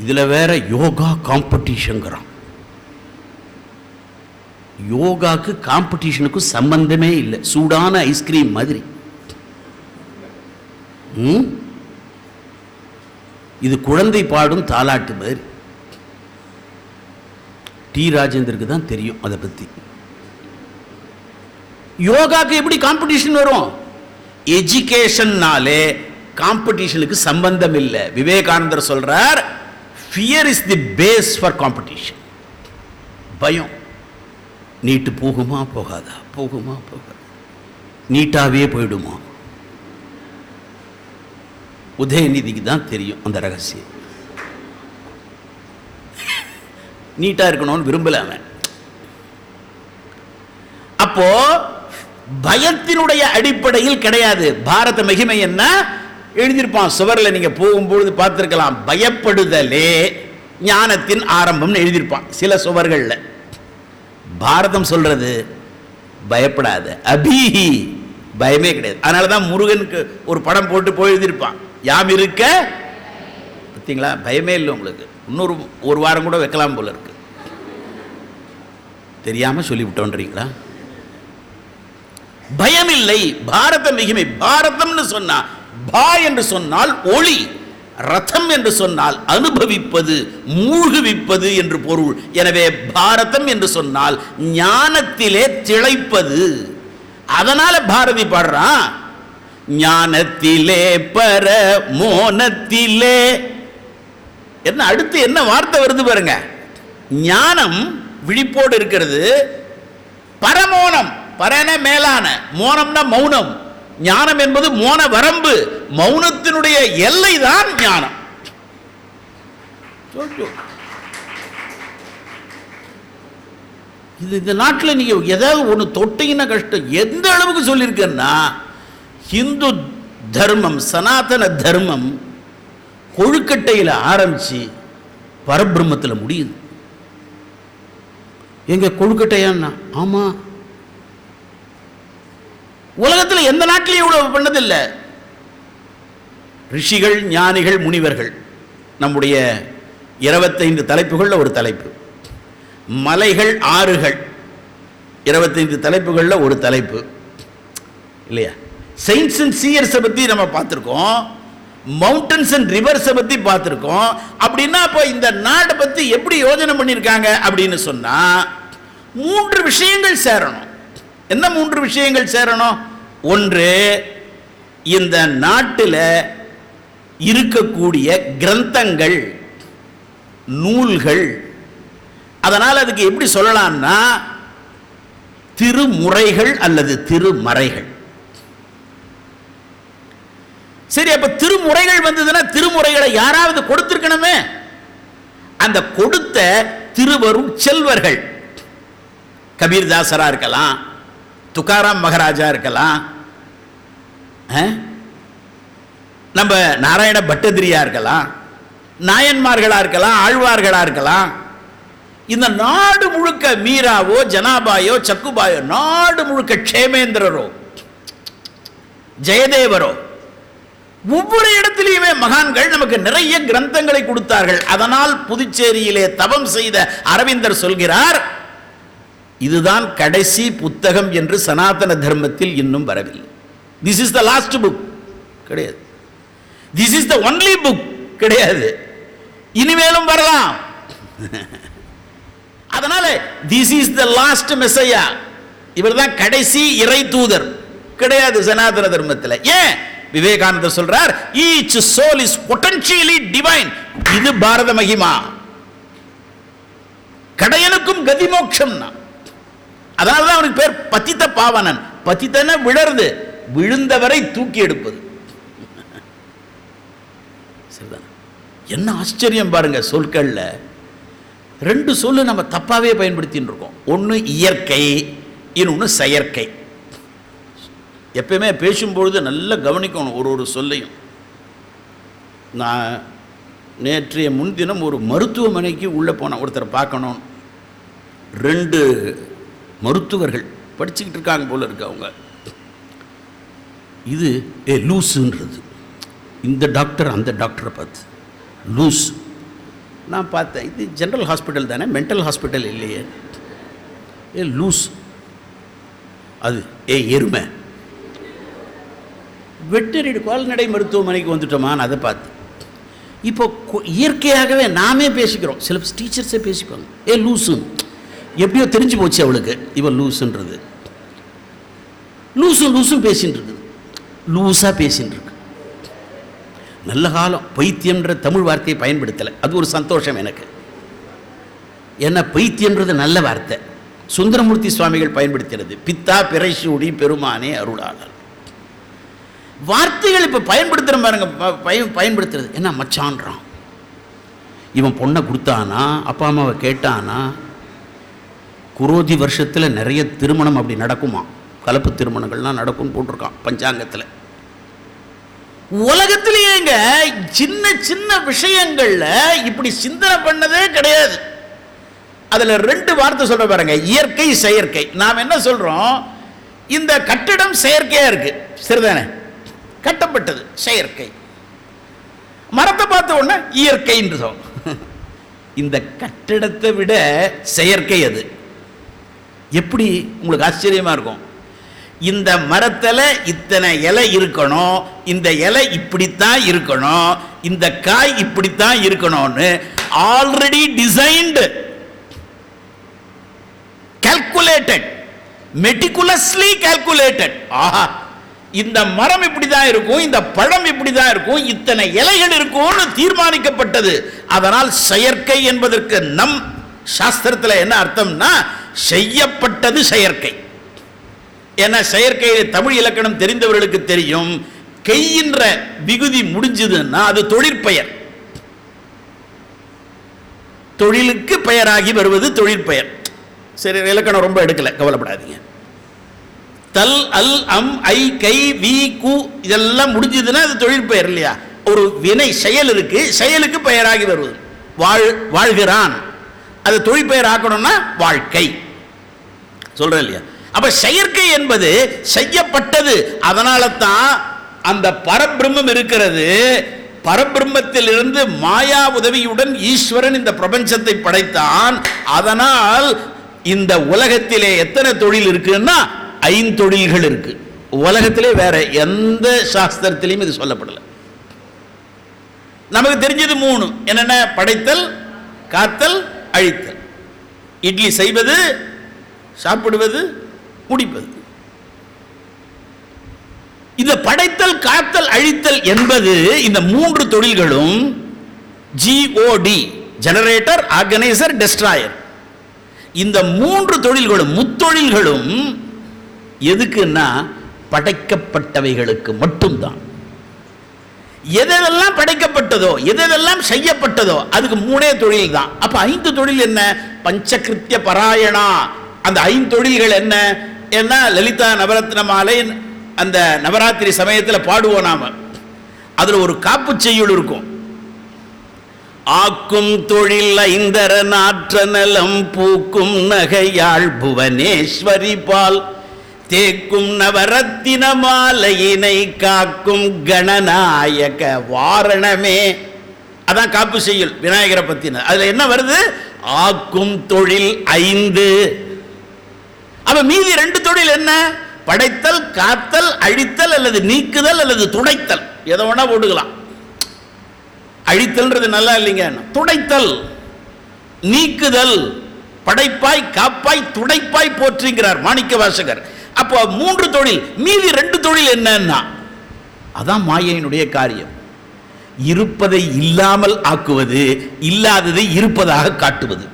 இதில் வேற யோகா காம்படிஷனுங்கிறான். யோகாக்கு காம்படிஷனுக்கும் சம்பந்தமே இல்லை. சூடான ஐஸ்கிரீம் மாதிரி. இது குழந்தை பாடும் தாலாட்டு மாதிரி. டி ராஜேந்தருக்கு தான் தெரியும் அதை பற்றி. யோகாக்கு எப்படி காம்படிஷன் வரும்? எஜுகேஷன்னாலே காம்படிஷனுக்கு சம்பந்தம் இல்லை. விவேகானந்தர் சொல்றார், fear is the base for competition. பயம். நீட்டு போகுமா போகாதா, போகுமா போகாதா, நீட்டாவே போயிடுமா? உதயநிதிக்கு தான் தெரியும் அந்த ரகசியம். நீட்டா இருக்கணும்னு விரும்பல அவன். அப்போ பயத்தினுடைய அடிப்படையில் கிடையாது. பாரத மகிமை என்ன எழுதியிருப்பான் சுவரில், நீங்க போகும்பொழுது பார்த்திருக்கலாம். பயப்படுதலே ஞானத்தின் ஆரம்பம்னு எழுதியிருப்பான் சில சுவர்கள்ல. பாரதம் சொல்றது பயப்படாத, அபீஹி, பயமே கிடையாது. அதனாலதான் முருகனுக்கு ஒரு படம் போட்டு போய் எழுதியிருப்பான், யாம் இருக்க. பார்த்தீங்களா, பயமே இல்லை உங்களுக்கு. இன்னொரு ஒரு வாரம் கூட வைக்கலாம் போல இருக்கு. தெரியாம சொல்லிவிட்டோன்றீங்களா? பயம் இல்லை. பாரத மிகுமை. பாரதம்னு சொன்னா, பா என்று சொன்னால் ஒளி, ரதம் என்று சொன்னால் அனுபவிப்பது, மூழ்குவிப்பது என்று பொருள். எனவே பாரதம் என்று சொன்னால் ஞானத்திலே திளைப்பது. அதனால பாரதி பாடுறான், ஞானத்திலே பர மோனத்திலே. என்ன அடுத்து என்ன வார்த்தை வருது பாருங்க. ஞானம் விழிப்போடு இருக்கிறது. பரமோனம், பரன மேலான, மோனம்னா மௌனம். ஞானம் என்பது மோன வரம்பு, மௌனத்தினுடைய எல்லை தான் ஞானம். இது இந்த நாட்டில் நீங்க ஏதாவது ஒன்று தொட்டீங்கன்னா கஷ்டம். எந்த அளவுக்கு சொல்லியிருக்கேன்னா, ஹிந்து தர்மம், சனாதன தர்மம் கொழுக்கட்டையில் ஆரம்பிச்சு பரபிரம்மத்தில் முடியுது. எங்க கொழுக்கட்டையான்னா, ஆமா, உலகத்தில் எந்த நாட்டிலையும் இவ்வளவு பண்ணதில்லை. ரிஷிகள், ஞானிகள், முனிவர்கள். நம்முடைய 25 தலைப்புகளில் ஒரு தலைப்பு. மலைகள், ஆறுகள் 25 தலைப்புகளில் ஒரு தலைப்பு இல்லையா? செயின்ஸ் அண்ட் சீயர்ஸை பற்றி நம்ம பார்த்துருக்கோம், மவுண்டன்ஸ் அண்ட் ரிவர்ஸை பற்றி பார்த்துருக்கோம். அப்படின்னா இப்போ இந்த நாட்டை பற்றி எப்படி யோஜனை பண்ணியிருக்காங்க அப்படின்னு சொன்னால் 3 விஷயங்கள் சேரணும். என்ன 3 விஷயங்கள் சேரணும்? ஒன்று, இந்த நாட்டில் இருக்கக்கூடிய கிரந்தங்கள், நூல்கள். அதனால் அதுக்கு எப்படி சொல்லலாம்னா திருமுறைகள் அல்லது திருமறைகள். சரி, அப்ப திருமுறைகள் வந்ததுன்னா திருமுறைகளை யாராவது கொடுத்திருக்கணுமே. அந்த கொடுத்த திருவரும் செல்வர்கள், கபீர்தாசரா இருக்கலாம், துக்காராம் மகாராஜா இருக்கலாம், நம்ம நாராயண பட்டதிரியா இருக்கலாம், நாயன்மார்களா இருக்கலாம், ஆழ்வார்களா இருக்கலாம். இந்த நாடு முழுக்க மீராவோ, ஜனாபாயோ, சக்குபாயோ, நாடு முழுக்க க்ஷேமேந்திரரோ, ஜெயதேவரோ, ஒவ்வொரு இடத்திலேயுமே மகான்கள் நமக்கு நிறைய கிரந்தங்களை கொடுத்தார்கள். அதனால் புதுச்சேரியிலே தவம் செய்த அரவிந்தர் சொல்கிறார், இதுதான் கடைசி புத்தகம் என்று சனாதன தர்மத்தில் இன்னும் வரவில்லை. This is the last book கிடையாது, this is the only book கிடையாது, இனிமேலும் வரலாம். அதனால this is the last messiah, இவர் தான் கடைசி இறை தூதர் கிடையாது சனாதன தர்மத்தில். ஏன்? விவேகானந்தர் சொல்றார், each soul is potentially divine. இது பாரத மகிமா. கடையனுக்கும் கதி மோட்சம். அதனாலதான் அவனுக்கு பேர் பதித்த பாவனன். பதித்தன விழருது, விழுந்தவரை தூக்கி எடுப்பது. என்ன ஆச்சரியம் பாருங்க, சொற்கள்ல ரெண்டு சொல்லு நம்ம தப்பாவே பயன்படுத்தின்னு இருக்கோம். ஒன்று இயற்கை, இன்னொன்று செயற்கை. எப்பயுமே பேசும்பொழுது நல்லா கவனிக்கணும் ஒரு சொல்லையும். நான் நேற்றைய முன்தினம் ஒரு மருத்துவமனைக்கு உள்ளே போனேன், ஒருத்தரை பார்க்கணும். 2 மருத்துவர்கள் படிச்சுக்கிட்டு இருக்காங்க போல இருக்கு. அவங்க இது லூஸுன்றது, இந்த டாக்டர் அந்த டாக்டரை பார்த்து லூஸ். நான் பார்த்தேன், இது ஜென்ரல் ஹாஸ்பிட்டல் தானே, மென்டல் ஹாஸ்பிட்டல் இல்லையே. லூஸ் அது எருமை. வெட்டரிடு கால்நடை மருத்துவமனைக்கு வந்துட்டோமான்னு அதை பார்த்து. இப்போ இயற்கையாகவே நாமே பேசிக்கிறோம், சில டீச்சர்ஸே பேசிப்பாங்க லூஸுன்னு. எப்படியோ தெரிஞ்சு போச்சு அவளுக்கு இவன் லூஸுன்றது. லூஸும் பேசின்னு இருக்குது, லூஸாக பேசின்னு இருக்கு. நல்ல காலம் பைத்தியம்ன்ற தமிழ் வார்த்தையை பயன்படுத்தலை, அது ஒரு சந்தோஷம் எனக்கு. ஏன்னா பைத்தியம்ன்றது நல்ல வார்த்தை, சுந்தரமூர்த்தி சுவாமிகள் பயன்படுத்துகிறது. பித்தா பிறைசூடி பெருமானே அருளாளர். வார்த்தைகள் இப்போ பயன்படுத்துகிற பாருங்க, பயன்படுத்துறது என்ன மச்சான்றான். இவன் பொண்ணை கொடுத்தானா, அப்பா அம்மாவை கேட்டானா. குரோதி வருஷத்தில் நிறைய திருமணம் அப்படி நடக்குமா, கலப்பு திருமணங்கள்லாம் நடக்கும்னு போட்டிருக்கான் பஞ்சாங்கத்தில். உலகத்திலேயேங்க சின்ன சின்ன விஷயங்கள்ல இப்படி சிந்தனை பண்ணதே கிடையாது. அதுல 2 வார்த்தை சொல்ற பாருங்க, இயற்கை செயற்கை. நாம் என்ன சொல்றோம், இந்த கட்டிடம் செயற்கையா இருக்கு, சரிதானே, கட்டப்பட்டது செயற்கை. மரத்தை பார்த்த உடனே இயற்கைன்னு சொல்றோம். இந்த கட்டிடத்தை விட செயற்கை அது. எப்படி உங்களுக்கு ஆச்சரியமா இருக்கும். இந்த மரத்தில் இத்தனை இலை இருக்கணும், இந்த இலை இப்படித்தான் இருக்கணும், இந்த காய் இப்படித்தான் இருக்கணும்னு already designed, calculated, meticulously calculated. ஆஹா, இந்த மரம் இப்படிதான் இருக்கும், இந்த பழம் இப்படிதான் இருக்கும், இத்தனை இலைகள் இருக்கும்னு தீர்மானிக்கப்பட்டது. அதனால் செயற்கை என்பதற்கு நம் சாஸ்திரத்தில் என்ன அர்த்தம்னா, செய்யப்பட்டது செயற்கை. ஏன்னா செயற்கையை தமிழ் இலக்கணம் தெரிந்தவர்களுக்கு தெரியும், கையின்ற விகுதி முடிஞ்சதுன்னா அது தொழிற்பெயர். தொழிலுக்கு பெயராகி வருவது தொழிற்பெயர். சரி, இலக்கணம் ரொம்ப எடுக்கல, கவலைப்படாதீங்க. தல் அல் அம் ஐ கை வி கு இதெல்லாம் முடிஞ்சதுன்னா அது தொழிற்பெயர் இல்லையா. ஒரு வினை செயல் இருக்கு, செயலுக்கு பெயராகி வருவது. வாழ்கிறான், அது தொழிற்பெயர் ஆக்கணும்னா வாழ்க்கை சொல்றேன் இல்லையா. அப்ப செயற்கை என்பது செய்யப்பட்டது. அதனால தான் அந்த பரபிரம்மம் இருக்கிறது. பரபிரம்மத்தில் இருந்து மாயா உதவியுடன் ஈஸ்வரன் இந்த பிரபஞ்சத்தை படைத்தான். அதனால் இந்த உலகத்திலே எத்தனை தொழில் இருக்குன்னா 5 தொழில்கள் இருக்கு. உலகத்திலே வேற எந்த சாஸ்திரத்திலையும் இது சொல்லப்படல. நமக்கு தெரிஞ்சது 3. என்னென்ன? படைத்தல், காத்தல், அழித்தல். இட்லி செய்வது, சாப்பிடுவது, முடிப்பது. இந்த படைத்தல், காத்தல், அழித்தல் என்பது இந்த 3 தொழில்களும் GOD, ஜெனரேட்டர், ஆர்கனைசர், டெஸ்ட்ராயர். இந்த 3 தொழில்களும் முத்தொழில்களும் எதுக்குன்னா படைக்கப்பட்டவைகளுக்கு மட்டும்தான். எதெல்லாம் படைக்கப்பட்டதோ, எதெல்லாம் செய்யப்பட்டதோ அதுக்கு 3 தொழில் தான். அப்ப 5 தொழில் என்ன? பஞ்சகிருத்திய பராயணா. அந்த 5 தொழில்கள் என்ன? ஏன்னா லலிதா நவரத்ன மாலை அந்த நவராத்திரி சமயத்தில் பாடுவோம் நாம. அதுல ஒரு காப்பு செய்யுள் இருக்கும். ஆக்கும் தொழில் 5 நாற்ற நலம் பூக்கும் நகையாள் புவனேஸ்வரி பால் தேக்கும் நவரத்தின மாலையினை காக்கும் கணநாயக வாரணமே. அதான் காப்பு செய்யுள் விநாயகரை பத்தின. அதுல என்ன வருது? ஆக்கும் தொழில் 5. அப்ப மீதி 2 தொழில் என்ன? படைத்தல், காத்தல், அழித்தல் அல்லது நீக்குதல் அல்லது துடைத்தல். எதை வேணா போட்டுக்கலாம். அழித்தல்ன்றது நல்லா இல்லைங்க. துடைத்தல், நீக்குதல், படைப்பாய், காப்பாய், துடைப்பாய் போற்றுங்கிறார் மாணிக்க வாசகர். அப்போ 3 தொழில், மீதி 2 தொழில் என்னன்னா அதான் மாயையினுடைய காரியம். இருப்பதை இல்லாமல் ஆக்குவது, இல்லாததை இருப்பதாக காட்டுவது.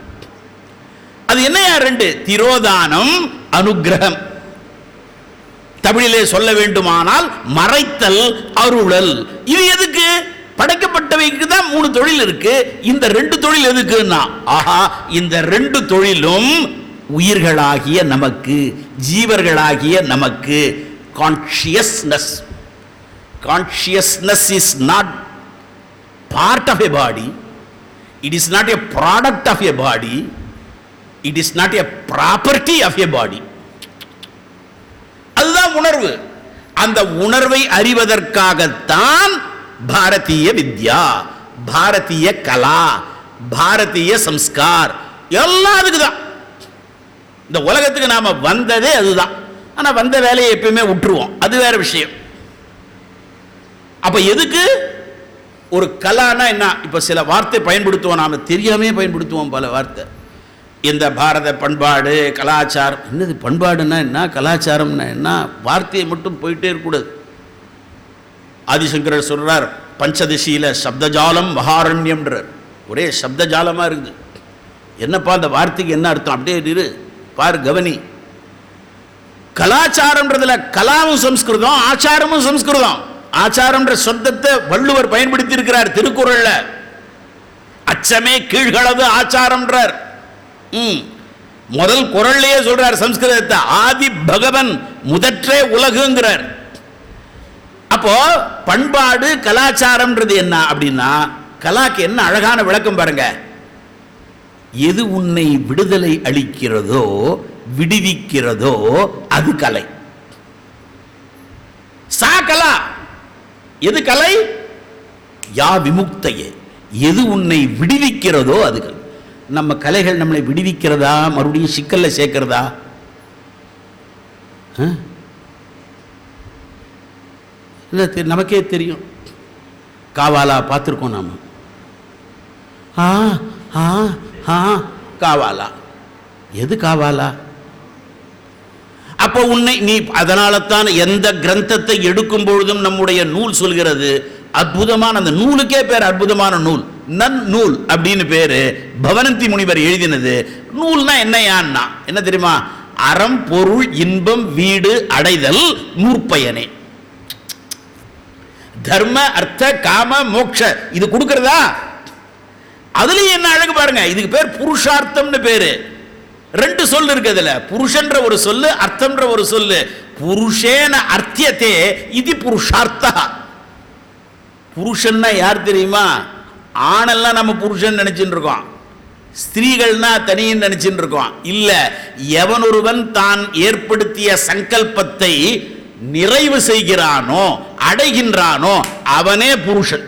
அது என்னையா 2? திரோதானம், அனுகிரகம். தமிழிலே சொல்ல வேண்டுமானால் மறைத்தல், அருளல். இது எதுக்கு? படைக்கப்பட்டவைக்கு தான் 3 தொழில் இருக்கு. இந்த 2 தொழில் எதுக்குன்னா, ஆஹா, இந்த 2 தொழிலும் உயிர்களாகிய நமக்கு, ஜீவர்களாகிய நமக்கு. Consciousness. Consciousness is not part of a body, it is not a product of a body, it is not a property of a body. அதுதான் உணர்வு. அந்த உணர்வை அறிவதற்காகத்தான் பாரதிய வித்யா, பாரதிய கலா, பாரதிய சம்ஸ்கார் எல்லாம் அதுக்குதான். இந்த உலகத்துக்கு நாம வந்ததே அதுதான். ஆனா வந்த வேலையை எப்பயுமே விட்டுருவோம், அது வேற விஷயம். அப்ப எதுக்கு ஒரு கலானா என்ன? இப்ப சில வார்த்தை பயன்படுத்துவோம், நாம தெரியாமே பயன்படுத்துவோம் பல வார்த்தை. இந்த பாரத பண்பாடு, கலாச்சாரம். என்னது பண்பாடுன்னா என்ன, கலாச்சாரம்னா என்ன? வார்த்தையை மட்டும் போயிட்டே இருக்கக்கூடாது. ஆதிசங்கரர் சொல்றார், பஞ்சதசியில சப்தஜாலம் மகாரண்யம்ன்றார். ஒரே சப்தஜாலமா இருக்குது. என்னப்பா அந்த வார்த்தைக்கு என்ன அர்த்தம்? அப்படியே இரு, பாரு, கவனி. கலாச்சாரம்ன்றதுல கலாவும் சம்ஸ்கிருதம், ஆச்சாரமும் சம்ஸ்கிருதம். ஆச்சாரம்ன்ற சொந்தத்தை வள்ளுவர் பயன்படுத்தி இருக்கிறார் திருக்குறள்ல. அச்சமே கீழ்களது ஆச்சாரம்ன்றார். முதல் குறள்லயே சொல்றார் சம்ஸ்கிருதத்தை, ஆதி பகவன் முதற்றே உலகுங்கிறார். அப்போ பண்பாடு கலாச்சாரம்ன்றது என்ன அப்படின்னா, கலாக்கு என்ன அழகான விளக்கம் பாருங்க. எது உன்னை விடுதலை அளிக்கிறதோ, விடுவிக்கிறதோ அது கலை. சா கலா. எது கலை? யா விமுக்தையே. எது உன்னை விடுவிக்கிறதோ அது கலை. நம்ம கலைகள் நம்மளை விடுவிக்கிறதா, மறுபடியும் சிக்கல்ல சேர்க்கிறதா? நமக்கே தெரியும். காவாலா பார்த்துருக்கோம் நாம. காவாலா. எது காவாலா? அப்போ உன்னை நீ, அதனால தான் எந்த கிரந்தத்தை எடுக்கும் பொழுதும் நம்முடைய நூல் சொல்கிறது, அற்புதமான அந்த நூலுக்கே பேர் அற்புதமான நூல், நன்னூல் அப்படின்னு பேரு. பவனந்தி முனிவர் எழுதினது. நூல்னா என்னையான்னா என்ன தெரியுமா? அறம், பொருள், இன்பம், வீடு அடைதல் நூற்பயனே. தர்ம, அர்த்த, காம, மோட்ச இது கொடுக்கிறதா? அதுலயும் என்ன அழகு பாருங்க. இதுக்கு பேர் புருஷார்த்தம்னு பேரு. 2 சொல் இருக்கு அதுல. புருஷன்ற ஒரு சொல்லு, அர்த்தம்ன்ற ஒரு சொல்லு. புருஷேன அர்த்தியத்தே இது புருஷார்த்தா. புருஷன்னா யார் தெரியுமா? ஆணெல்லாம் நம்ம புருஷன் நினைச்சுட்டு இருக்கோம், ஸ்திரீகள்னா தனின்னு நினைச்சுட்டு இருக்கோம். இல்ல, எவனொருவன் தான் ஏற்படுத்திய சங்கல்பத்தை நிறைவு செய்கிறானோ, அடைகின்றானோ அவனே புருஷன்.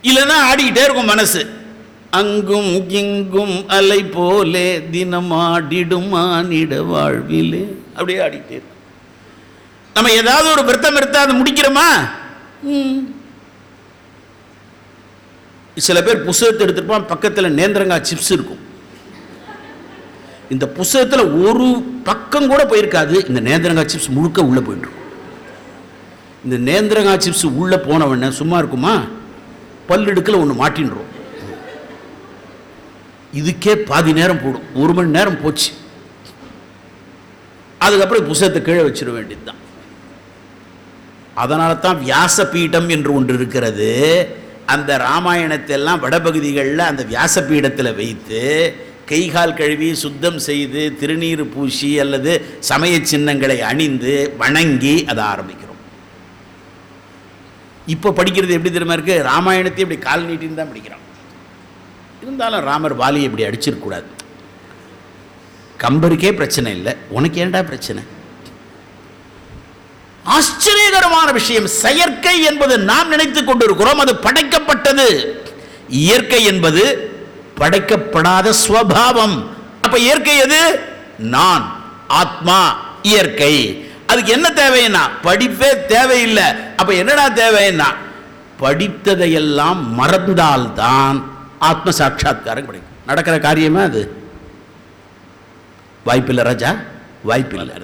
இல்லைன்னா ஆடிக்கிட்டே இருக்கும் மனசு. அங்கும் இங்கும் அலை போலே தினமாடிடும் மானிட வாழ்விலே, அப்படியே ஆடிக்கிட்டே இருக்கும். நம்ம ஏதாவது ஒரு விரதம் எடுத்தா அதை முடிக்கிறோமா? சில பேர் புத்தகத்தை எடுத்துருப்பான், பக்கத்தில் நேந்திரங்காய் சிப்ஸ் இருக்கும். இந்த புத்தகத்தில் ஒரு பக்கம் கூட போயிருக்காது, இந்த நேந்திரங்காய் சிப்ஸ் முழுக்க உள்ள போயிட்டு. இந்த நேந்திரங்காய் சிப்ஸ் உள்ள போனவன சும்மா இருக்குமா? பல்லெடுக்கல ஒன்று மாட்டின்றோம். இதுக்கே பாதி நேரம் போடும், 1 மணி நேரம் போச்சு. அதுக்கப்புறம் புத்தகத்தை கீழே வச்சிட வேண்டியதுதான். அதனால தான் வியாசபீடம் என்று ஒன்று இருக்கிறது. அந்த ராமாயணத்தை எல்லாம் வடபகுதிகளில் அந்த வியாசபீடத்தில் வைத்து கைகால் கழுவி சுத்தம் செய்து திருநீர் பூசி அல்லது சமய சின்னங்களை அணிந்து வணங்கி அதை ஆரம்பிக்கிறோம். இப்போ படிக்கிறது எப்படி தெரியுமா இருக்கு? ராமாயணத்தை இப்படி கால் நீட்டின்னு தான் படிக்கிறோம். இருந்தாலும் ராமர் வாலியை இப்படி அடிச்சிருக்கூடாது. கம்பருக்கே பிரச்சனை இல்லை, உனக்கு ஏன்டா பிரச்சனை? ஆச்சரியகரமான விஷயம். செயற்கை என்பது நாம் நினைத்துக் கொண்டிருக்கிறோம், அது படைக்கப்பட்டது. இயற்கை என்பது படைக்கப்படாத ஸ்வபாவம். அப்ப இயற்கை எது? நான், ஆத்மா, இயற்கை. அதுக்கு என்ன தேவைன்னா படிப்பே தேவையில்லை. அப்ப என்னடா தேவைன்னா படித்ததையெல்லாம் மறந்தால்தான் ஆத்ம சாட்சாத்காரம் கிடைக்கும். நடக்கிற காரியமா அது? வாய்ப்பில்லை ராஜா, வாய்ப்பில்லை.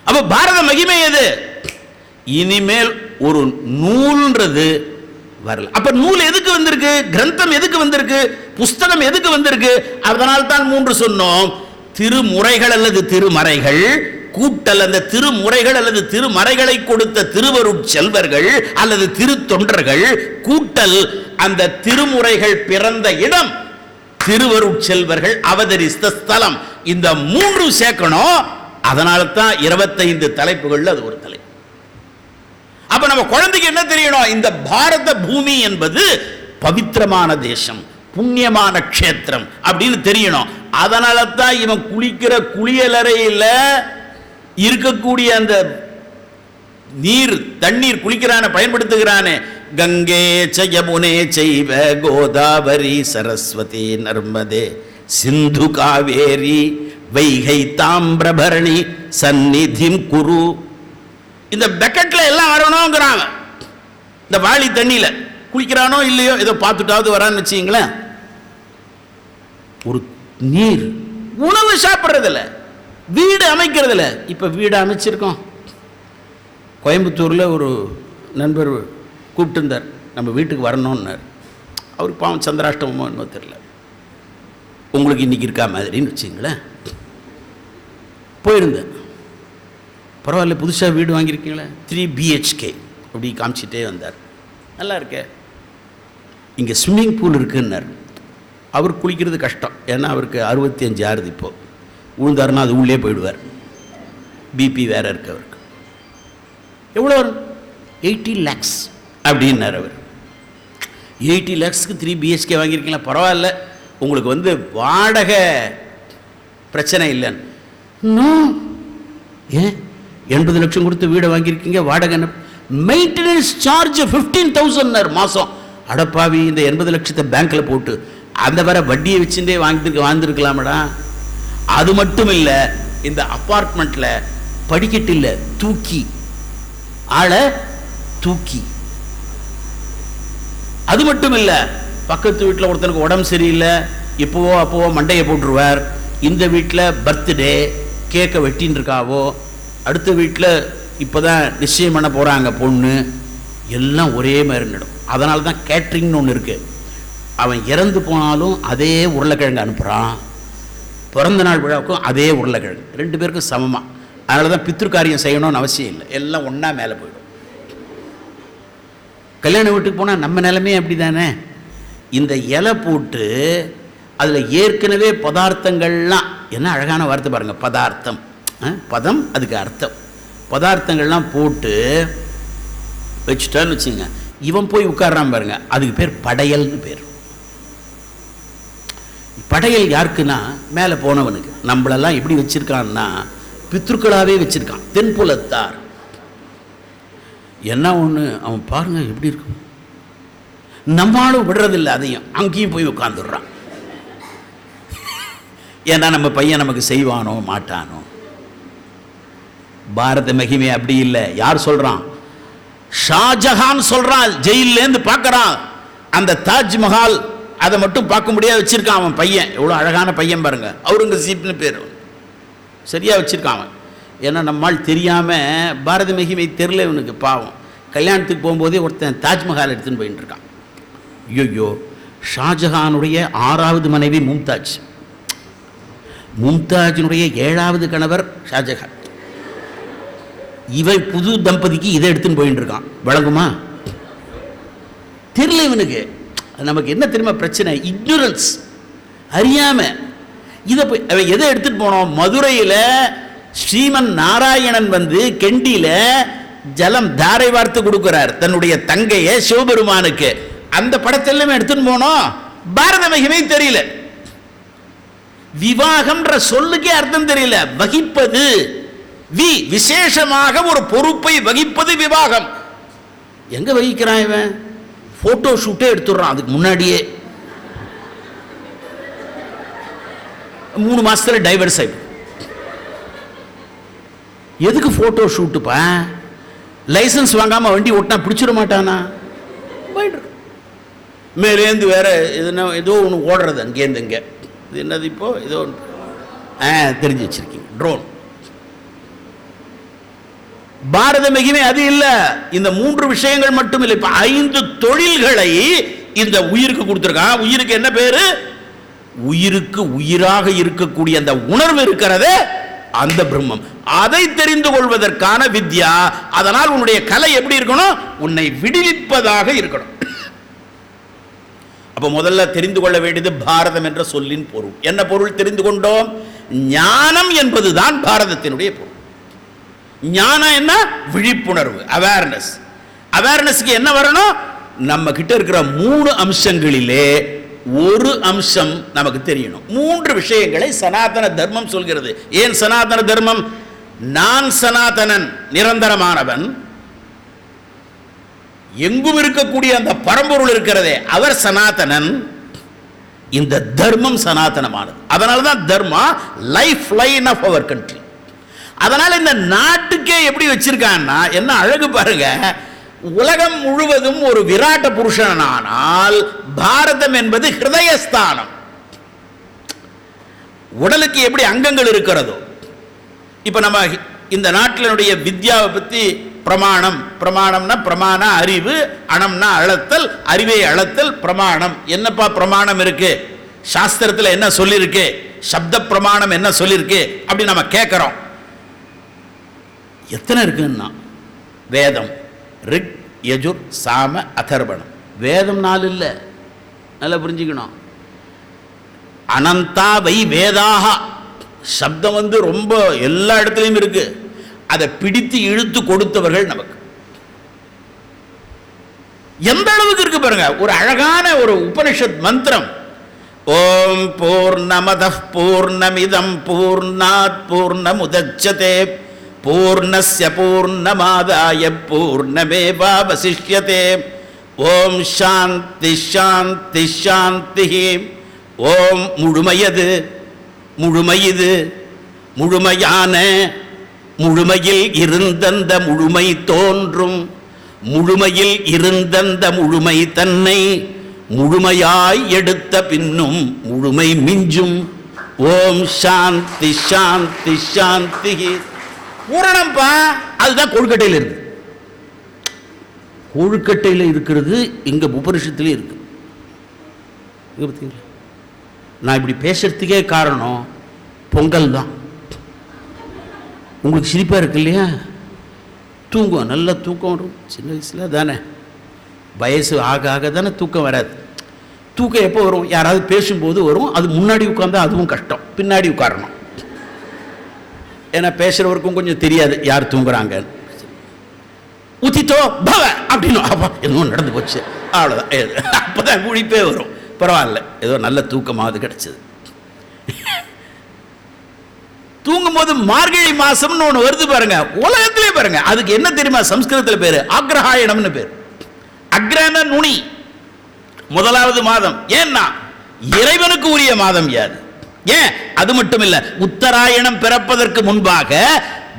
அப்ப பாரத மகிமை எது? இனிமேல் ஒரு நூல்ன்றது வரல. அப்ப நூல் எதுக்கு வந்திருக்கு? கிரந்தம் எதுக்கு வந்திருக்கு? புஸ்தகம் எதுக்கு வந்திருக்கு? அதனால் தான் 3 சொன்னோம். திருமுறைகள் அல்லது திருமறைகள் கூட்டல் அந்த திருமுறைகள் அல்லது திருமறைகளை கொடுத்த திருவருட் செல்வர்கள் அல்லது திருத்தொண்டர்கள் கூட்டல் அந்த திருமுறைகள் பிறந்த இடம், திருவருட் செல்வர்கள் அவதரித்த ஸ்தலம். இந்த 3 சேர்க்கணும். அதனால தான் 25 தலைப்புகள் அது ஒரு தலைப்பு. அப்ப நம்ம குழந்தைக்கு என்ன தெரியணும்? இந்த பாரத பூமி என்பது பவித்திரமான தேசம், புண்ணியமான க்ஷேத்திரம் அப்படின்னு தெரியணும். அதனால தான் இவன் குளிக்கிற குளியலறையில் இருக்கக்கூடிய அந்த நீர், தண்ணீர் குளிக்கிறான பயன்படுத்துகிறானே, கங்கே யமுனே சைவ கோதாவரி சரஸ்வதி நர்மதே சிந்து காவேரி வைகை தாமிரபரணி சந்நிதிம் குரு. இந்த பக்கெட்ல எல்லாம் வரணுங்கிறாங்க. இந்த வாளி தண்ணியில குளிக்கிறானோ இல்லையோ, ஏதோ பார்த்துட்டாவது வரான்னு வச்சுங்களேன். ஒரு நீர், உணவு சாப்பிட்றதில்ல, வீடு அமைக்கிறதில்ல. இப்போ வீடு அமைச்சிருக்கோம். கோயம்புத்தூரில் ஒரு நண்பர் கூப்பிட்டு இருந்தார், நம்ம வீட்டுக்கு வரணும்னார். அவருக்கு பாவம் சந்திராஷ்டமோ என்னமோ தெரியல, உங்களுக்கு இன்னைக்கு இருக்கா மாதிரின்னு வச்சுங்களேன். போயிருந்தேன். பரவாயில்ல, புதுசாக வீடு வாங்கியிருக்கீங்களா? 3 BHK அப்படி காமிச்சிட்டே வந்தார். நல்லா இருக்கே, இங்கே ஸ்விம்மிங் பூல் இருக்குன்னார். அவர் குளிக்கிறது கஷ்டம், ஏன்னா அவருக்கு 65 ஆறுது. இப்போது விழுந்தாருன்னா அது உள்ளே போயிடுவார். பிபி வேற இருக்கு அவருக்கு. எவ்வளோ? 80 lakhs அப்படின்னார் அவர். 80 lakhsக்கு 3 BHK வாங்கியிருக்கீங்களா? பரவாயில்ல, உங்களுக்கு வாடகை பிரச்சனை இல்லைன்னு. இன்னும் ஏன் 80 லட்சம் கொடுத்து வீடை வாங்கியிருக்கீங்க, வாடகை மெயின்டெனன்ஸ் சார்ஜ் 15,000 மாதம். அடப்பாவி, இந்த 80 லட்சத்தை பேங்க்கில் போட்டு அந்த வர வட்டியை வச்சுட்டே வாழ்ந்துருக்கலாமடா. அது மட்டும் இல்லை, இந்த அப்பார்ட்மெண்ட்டில் படிக்கட்டு இல்லை, தூக்கி ஆளை தூக்கி. அது மட்டும் இல்லை, பக்கத்து வீட்டில் ஒருத்தனுக்கு உடம்பு சரியில்லை, இப்போவோ அப்போவோ மண்டையை போட்டுருவார். இந்த வீட்டில் பர்த்டே கேக்கை வெட்டின்னு இருக்காவோ, அடுத்த வீட்டில் இப்போ தான் நிச்சயம் பண்ண போகிறாங்க பொண்ணு, எல்லாம் ஒரே மாதிரி நடும். அதனால தான் கேட்ரிங்னு ஒன்று இருக்குது. அவன் இறந்து போனாலும் அதே உருளைக்கிழங்கு அனுப்புகிறான், பிறந்த நாள் விழாவுக்கும் அதே உருளைக்கிழங்கு, 2 பேருக்கும் சமமாக. அதனால தான் பித்ருக்காரியம் செய்யணும்னு அவசியம் இல்லை, எல்லாம் ஒன்றா மேலே போயிடும். கல்யாண வீட்டுக்கு போனால் நம்ம நிலைமையே அப்படி தானே. இந்த இலை போட்டு அதில் ஏற்கனவே பதார்த்தங்கள்லாம், என்ன அழகான வார்த்தை பாருங்கள், பதார்த்தம், பதம் அதுக்கு அர்த்தம். பதார்த்தங்கள்லாம் போட்டு வச்சுட்டான்னு வச்சுங்க, இவன் போய் உட்கார்றான் பாருங்க, அதுக்கு பேர் படையல்னு பேர். படையல் யாருக்குன்னா மேலே போனவனுக்கு. நம்மளெல்லாம் எப்படி வச்சிருக்கான்னா பித்ருக்களாகவே வச்சிருக்கான், தென்புலத்தார். என்ன ஒன்று, அவன் பாருங்க எப்படி இருக்கும். நம்மளும் விடுறதில்லை, அதையும் அங்கேயும் போய் உட்காந்துடுறான். ஏன்னா நம்ம பையன் நமக்கு செய்வானோ மாட்டானோ. பாரத மகிமை அப்படி இல்லை. யார் சொல்றான்? ஷாஜஹான் சொல்றான். ஜெயிலேருந்து பார்க்கறான் அந்த தாஜ்மஹால், அதை மட்டும் பார்க்க முடியாது வச்சிருக்கான் அவன் பையன். எவ்வளோ அழகான பையன் பாருங்க, அவுரங்கசீப்னு பேர். சரியா வச்சிருக்கான் அவன். ஏன்னா நம்மால் தெரியாமல் பாரத மகிமை தெரியல இவனுக்கு, பாவம். கல்யாணத்துக்கு போகும்போதே ஒருத்தன் தாஜ்மஹால் எடுத்துன்னு போயிட்டு இருக்கான். ஐயோ, ஷாஜஹானுடைய 6வது மனைவி மும்தாஜ், மும்தாஜினுடைய 7வது கணவர் ஷாஜஹான். இவை புது தம்பதிக்கு இதை எடுத்துன்னு போயிட்டு இருக்கான். வழங்குமா? தெரியல இவனுக்கு. நமக்கு என்ன தெரியுமா பிரச்சனை? இக்னோரன்ஸ், அறியாம. இதை போய் அவன் எதை எடுத்துட்டு போனோம்? மதுரையில் ஸ்ரீமன் நாராயணன் கெண்டியில் ஜலம் தாரை வார்த்து கொடுக்கிறார் தன்னுடைய தங்கையை சிவபெருமானுக்கு. அந்த படத்தெல்லாம் எடுத்துன்னு போனோம். பாரத மகிமை தெரியல. விவாகம்ன்ற சொல்லுக்கே அர்த்தம் தெரியல. வகிப்பது, விசேஷமாக ஒரு பொறுப்பை வகிப்பது விவாகம். எங்க வகிக்கிறான் இவன்? போட்டோ ஷூட்டே எடுத்துடுறான் அதுக்கு முன்னாடியே. 3 மாசத்துல டைவர்ஸ் ஆயிடும். எதுக்கு போட்டோ ஷூட்டுப்பா? லைசன்ஸ் வாங்காம வண்டி ஓட்டினா பிடிச்சிட மாட்டானா? மேலேந்து வேற ஏதோ ஒன்று ஓடுறது அங்கேருந்து இங்கே. இது என்னது இப்போ? ஏதோ தெரிஞ்சு வச்சிருக்கீங்க, ட்ரோன். பாரத மிகுமே அது இல்லை. இந்த 3 விஷயங்கள் மட்டும் இல்லை, இப்போ 5 தொழில்களை இந்த உயிருக்கு கொடுத்துருக்கான். உயிருக்கு என்ன பேரு? உயிருக்கு உயிராக இருக்கக்கூடிய அந்த உணர்வு இருக்கிறதே அந்த பிரம்மம். அதை தெரிந்து கொள்வதற்கான வித்யா. அதனால் உன்னுடைய கலை எப்படி இருக்கணும்? உன்னை விடுவிப்பதாக இருக்கணும். அப்ப முதல்ல தெரிந்து கொள்ள வேண்டியது பாரதம் என்ற சொல்லின் பொருள். என்ன பொருள் தெரிந்து கொண்டோம்? ஞானம் என்பதுதான் பாரதத்தினுடைய பொருள். ஞானம் என்ன? விழிப்புணர்வு, அவேர்னஸ். அவேர்னஸ்க்கு என்ன வரணும்? நம்ம கிட்ட இருக்கிற 3 அம்சங்களிலே ஒரு அம்சம் நமக்கு தெரியணும். 3 விஷயங்களை சனாதன தர்மம் சொல்கிறது. ஏன் சனாதன தர்மம்? நான் சனாதனன், நிரந்தரமானவன், எங்கும் இருக்கக்கூடிய அந்த பரம்பொருள் இருக்கிறதே அவர் சனாதனன். இந்த தர்மம் சனாதனமானது. அதனால தான் dharma lifeline of our country. அதனால இந்த நாட்டுக்கே எப்படி வச்சிருக்கான்னா, என்ன அழகு பாருங்க. உலகம் முழுவதும் ஒரு விராட்ட புருஷனானால் பாரதம் என்பது ஹிருதயஸ்தானம். உடலுக்கு எப்படி அங்கங்கள் இருக்கிறதோ, இப்ப நம்ம இந்த நாட்டினுடைய வித்யாவை பத்தி பிரமாணம், பிரமாணம்னா பிரமாண அறிவு, அணம்னா அளத்தல், அறிவை அளத்தல் பிரமாணம். என்னப்பா பிரமாணம் இருக்கு? சாஸ்திரத்தில் என்ன சொல்லியிருக்கு? சப்த பிரமாணம் என்ன சொல்லியிருக்கு? அப்படி நம்ம கேட்கிறோம். எத்தனை இருக்குன்னா, வேதம், ரிக், யஜுர், சாம, அதர்வணம். வேதம் 4 இல்லை, நல்லா புரிஞ்சுக்கணும். அனந்தா வை வேதாக சப்தம் ரொம்ப எல்லா இடத்துலையும் இருக்கு. அதை பிடித்து இழுத்து கொடுத்தவர்கள் நமக்கு. எந்த அளவுக்கு இருக்கு பாருங்க. ஒரு அழகான ஒரு உபனிஷத் மந்திரம். ஓம் பூர்ணமதః பூர்ணமிதம் பூர்ணாத் பூர்ணமுதச்யதே பூர்ணஸ்ய பூர்ணமாதாய பூர்ணமேவாவசிஷ்யதே. ஓம் சாந்தி சாந்தி சாந்தி. ஓம் முழுமையது, முழுமையுது, முழுமையான, முழுமையில் இருந்தந்த முழுமை தோன்றும், முழுமையில் இருந்தந்த முழுமை தன்னை முழுமையாய் எடுத்த பின்னும் முழுமை மிஞ்சும். ஓம் சாந்தி சாந்தி சாந்தி. பூரணம்பா. அதுதான் கொழுக்கட்டையில் இருக்கு. கொழுக்கட்டையில் இருக்கிறது இங்க உபனிஷத்திலே இருக்கு. நான் இப்படி பேசுறதுக்கே காரணம் பொங்கல் தான். உங்களுக்கு சிரிப்பாக இருக்கு இல்லையா? தூங்கும், நல்ல தூக்கம் வரும். சின்ன வயசில் தானே, வயசு ஆக ஆக தானே தூக்கம் வராது. தூக்கம் எப்போ வரும்? யாராவது பேசும்போது வரும். அது முன்னாடி உட்கார்ந்தா அதுவும் கஷ்டம், பின்னாடி உட்காரணும். ஏன்னா பேசுகிறவருக்கும் கொஞ்சம் தெரியாது யார் தூங்குறாங்க. ஊத்திட்டோ பவ அப்படின்னு அப்பா எதுவும் நடந்து போச்சு, அவ்வளோதான். அப்போ தான் குழிப்பே வரும். பரவாயில்ல, ஏதோ நல்ல தூக்கமாவது கிடைச்சது. தூங்கும் போது மார்கழி மாசம்னு ஒன்று வருது பாருங்க, உலகத்திலே பாருங்க. அதுக்கு என்ன தெரியுமா சம்ஸ்கிருதத்தில் பேரு? அக்ரஹாயணம்னு பேர். அக்ரஹண நுனி, முதலாவது மாதம். ஏன்னா இறைவனுக்கு உரிய மாதம் யாது. ஏன்? அது மட்டும் இல்ல, உத்தராயணம் பிறப்பதற்கு முன்பாக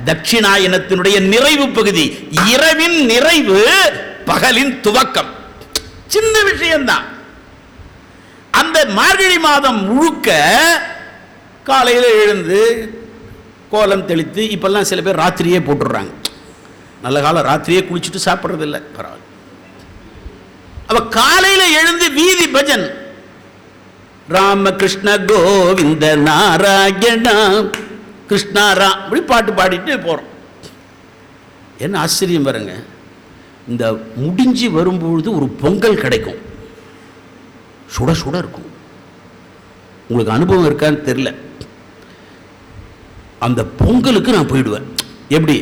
தட்சிணாயனத்தினுடைய நிறைவு பகுதி. இரவின் நிறைவு, பகலின் துவக்கம். சின்ன விஷயம்தான். அந்த மார்கழி மாதம் முழுக்க காலையில் எழுந்து கோலம் தெளித்து, இப்பெல்லாம் சில பேர் ராத்திரியே போட்டுடுறாங்க. நல்ல காலம் ராத்திரியே குளிச்சுட்டு சாப்பிட்றது இல்லை, பரவாயில்ல. அவ காலையில் எழுந்து வீதி பஜன், ராமகிருஷ்ண கோவிந்த நாராயணா கிருஷ்ணாரா அப்படி பாட்டு பாடிட்டு போகிறோம். என்ன ஆச்சரியம் பாருங்க. இந்த முடிஞ்சு வரும்பொழுது ஒரு பொங்கல் கிடைக்கும், சுட சுட இருக்கும். உங்களுக்கு அனுபவம் இருக்கான்னு தெரியல. அந்த பொங்கலுக்கு நான் போயிடுவேன். எப்படி?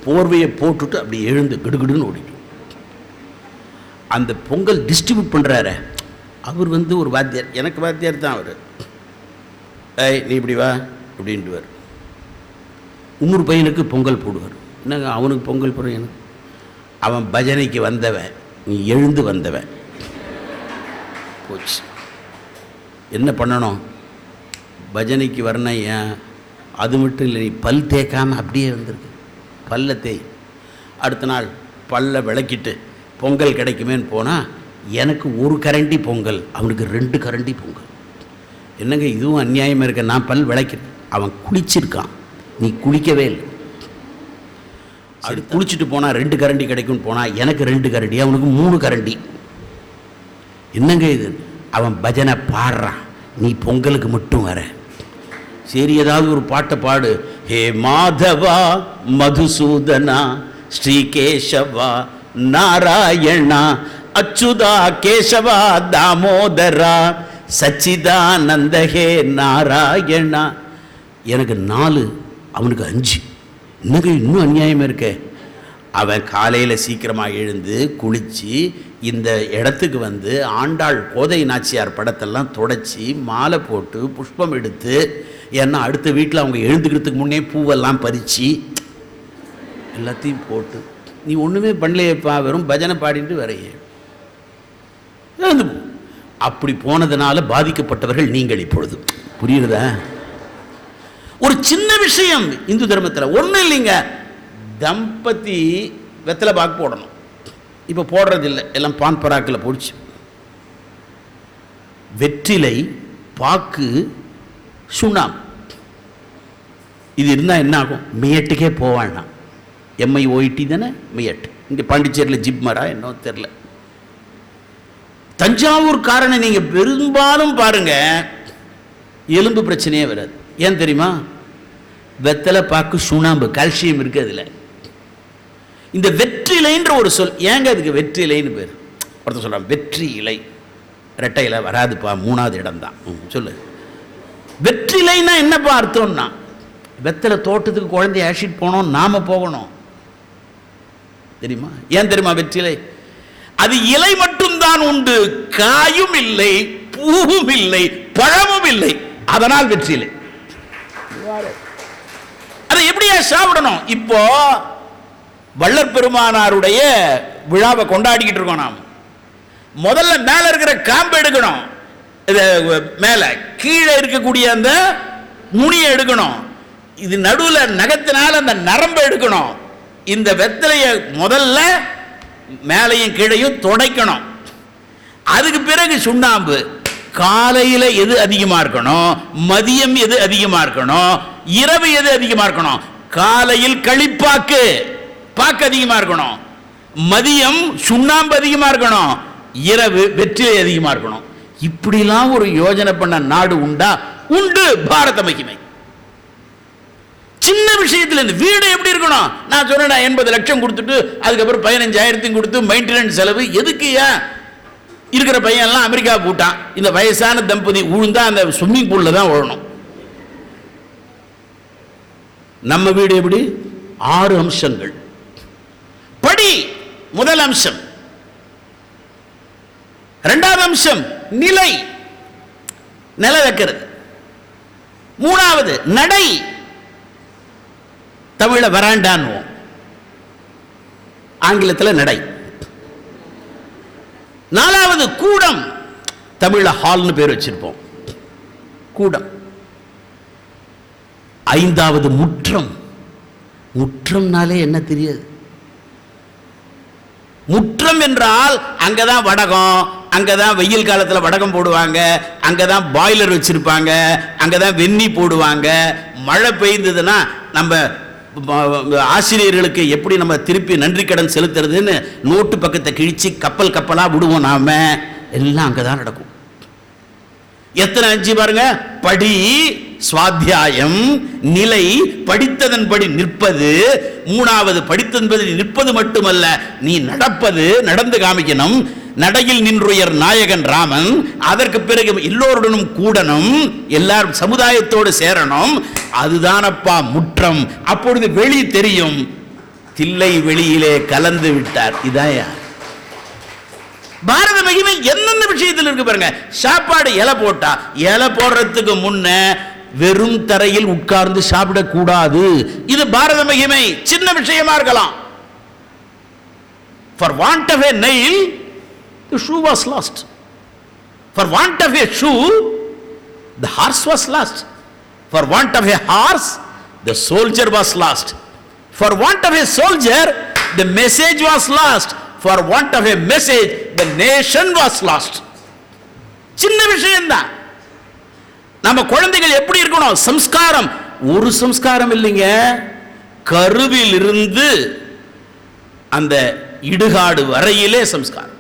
போர்வையை போட்டுட்டு அப்படி எழுந்து கிடுகிடுன்னு ஓடிடும். அந்த பொங்கல் டிஸ்ட்ரிபியூட் பண்ணுறாரு அவர் ஒரு வாத்தியார், எனக்கு வாத்தியார் தான் அவர். ஏய் நீ இப்படி வா அப்படின்ட்டுவார். இன்னொரு பையனுக்கு பொங்கல் போடுவார். என்னங்க அவனுக்கு பொங்கல் போடுற எனக்கு? அவன் பஜனைக்கு வந்தவன், நீ எழுந்து வந்தவன். போச்சு. என்ன பண்ணணும்? பஜனைக்கு வரணும். ஏன் அது மட்டும் இல்லை, நீ பல் தேய்க்காமல் அப்படியே வந்திருக்கு. பல்ல தேய். அடுத்த நாள் பல்ல விளக்கிட்டு பொங்கல் கிடைக்குமேன்னு போனால் எனக்கு ஒரு கரண்டி பொங்கல், அவனுக்கு 2 கரண்டி பொங்கல். என்னங்க இதுவும் அநியாயமாக இருக்க? நான் பல் விளக்கிறேன், அவன் குளிச்சிருக்கான், நீ குளிக்கவே இல்லை. அது குளிச்சுட்டு போனால் 2 கரண்டி கிடைக்கும்னு போனால் எனக்கு 2 கரண்டி, அவனுக்கு 3 கரண்டி. என்னங்க இது? அவன் பஜனை பாடுறான், நீ பொங்கலுக்கு மட்டும் வர. சரி ஏதாவது ஒரு பாட்டை பாடு. ஹே மாதவா மதுசூதனா ஸ்ரீகேசவா நாராயணா அச்சுதா கேசவா தாமோதரா சச்சிதானந்த ஹே நாராயணா. எனக்கு 4, அவனுக்கு 5. இன்னும் இன்னும் அநியாயமாக இருக்கே. அவன் காலையில் சீக்கிரமாக எழுந்து குளித்து இந்த இடத்துக்கு வந்து ஆண்டாள் கோதை நாச்சியார் படத்தெல்லாம் தொடச்சி மாலை போட்டு புஷ்பம் எடுத்து, ஏன்னா அடுத்த வீட்டில் அவங்க எழுந்துக்கிறதுக்கு முன்னே பூவெல்லாம் பறித்து எல்லாத்தையும் போட்டு, நீ ஒன்றுமே பண்ணலையேப்பா, வெறும் பஜனை பாடிட்டு வரையே எழுந்து போ. அப்படி போனதுனால பாதிக்கப்பட்டவர்கள் நீங்கள். இப்பொழுது புரியுறதா? ஒரு சின்ன விஷயம் இந்து தர்மத்தில் ஒன்றும் இல்லைங்க. தம்பதி வெத்தலை பாக்கு போடணும், இப்போ போடுறதில்லை, எல்லாம் பான் பராக்கில் போடுச்சு. வெற்றிலை பாக்கு சுண்ணாம்பு இது இருந்தால் என்ன ஆகும்? மியட்டுக்கே போவான்னா. MIOIT தானே மியட். இங்கே பாண்டிச்சேரியில் ஜிப்மரா என்னோ தெரில. தஞ்சாவூர் காரனை நீங்கள் பெரும்பாலும் பாருங்க, எலும்பு பிரச்சனையே வராது. ஏன் தெரியுமா? வெத்தலை பாக்கு சுண்ணாம்பு, கால்சியம் இருக்குது அதில். இந்த வெற்றிலைன்ற ஒரு சொல், ஏங்க அதுக்கு வெற்றிலைன்னு பேர்? ஒருத்தர் சொல்கிறான் வெற்றி இலை, ரெட்டை இலை வராதுப்பா, 3வது இடம் தான். சொல்லு. வெற்றிலைன்னா என்னப்பா அர்த்தம்னா, வெத்தலை தோட்டத்துக்கு குழந்தைய ஆஷிட் போனோம், நாம போகணும். தெரியுமா? ஏன் தெரியுமா? வெற்றிலை அது இலை மட்டும்தான் உண்டு, காயும் இல்லை, பூவும் இல்லை, பழமும் இல்லை. அதனால் வெற்றிலை. அதை எப்படியா சாப்பிடணும்? இப்போ வள்ளற் பெருமானாருடைய விழாவை கொண்டாடிக்கிட்டு இருக்கோம். நாம் முதல்ல மேல இருக்கிற காம்பை எடுக்கணும், மேல கீழே இருக்கக்கூடிய அந்த நுனியை எடுக்கணும். இது நடுவில் நகத்தினால் அந்த நரம்பை எடுக்கணும். இந்த வெத்தலையை முதல்ல மேலையும் கீழையும் துடைக்கணும். அதுக்கு பிறகு சுண்ணாம்பு. காலையில் எது அதிகமாக இருக்கணும், மதியம் எது அதிகமாக இருக்கணும், இரவு எது அதிகமாக இருக்கணும்? காலையில் களிப்பாக்கு பாக்கு அதிகமாக இருக்கணும், மதியம் சுண்ணாம்பு அதிகமாக இருக்கணும், இரவு வெற்றிலை அதிகமாக இருக்கணும். இப்படிலாம் ஒரு யோஜனை பண்ண நாடு உண்டா? உண்டு. பாரத மகிமை. சின்ன விஷயத்துல இருந்து வீடு எப்படி இருக்கணும்? நான் சொன்னேன் 80 லட்சம் கொடுத்துட்டு அதுக்கப்புறம் 15,000 கொடுத்து மெயின்டெனன்ஸ் செலவு எதுக்கு? இருக்கிற பையன் எல்லாம் அமெரிக்கா போட்டான். இந்த வயசான தம்பதி உழுந்தா அந்த ஸ்விம்மிங் பூல்ல தான் விழணும். நம்ம வீடு எப்படி? 6 அம்சங்கள். படி முதல் அம்சம். 2வது அம்சம் நிலை, நில வைக்கிறது. 3வது நடை, தமிழ வராண்டான்னு, ஆங்கிலத்தில் நடை. 4வது கூடம், தமிழ ஹால்னு பேர் வச்சிருப்போம், கூடம். 5வது முற்றம். முற்றம்னாலே என்ன தெரியாது? முற்றம் என்றால் அங்கதான் வடகம், அங்கதான் வெயில் காலத்தில் வடகம் போடுவாங்க, அங்கதான் பாய்லர் வச்சிருப்பாங்க, அங்கதான் வெந்நி போடுவாங்க. மழை பெய்ந்ததுன்னா நம்ம ஆசிரியர்களுக்கு எப்படி நம்ம திருப்பி நன்றி கடன் செலுத்துறதுன்னு நோட்டு பக்கத்தை கிழிச்சு கப்பல் கப்பலா விடுவோம். நாம எல்லாம் அங்கதான் நடக்கும். எத்தனை அஞ்சு பாருங்க? படி சுவாத்தியாயம், நிலை படித்ததன்படி நிற்பது. 3வது படித்ததன்படி நிற்பது மட்டுமல்ல, நீ நடப்பது, நடந்து காமிக்கணும். நடையில் நின்றுயர் நாயகன் ராமன். அதற்கு பிறகு எல்லோருடனும் கூடணும், எல்லாரும் சமுதாயத்தோடு சேரணும். அதுதானப்பா முற்றம். அப்பொழுது வெளி தெரியும். தில்லை வெளியிலே கலந்து விட்டார். இதான் பாரத மகிமை. எந்தெந்த விஷயத்தில் இருக்கு பாருங்க. சாப்பாடு இலை போட்டா, இலை போடுறதுக்கு முன்ன வெறும் தரையில் உட்கார்ந்து சாப்பிடக்கூடாது. இது பாரத மகிமை. சின்ன விஷயமா இருக்கலாம். For want of a nail, the shoe was lost. For want of a shoe, the horse was lost. For want of a horse, the soldier was lost. For want of a soldier, the message was lost. For want of a message, the nation was lost. சின்ன விஷயம்தான். நம்ம குழந்தைகள் எப்படி இருக்கணும்? சம்ஸ்காரம். ஒரு சம்ஸ்காரம் இல்லைங்க, கருவில் இருந்து அந்த இடுகாடு வரையிலே சம்ஸ்காரம்.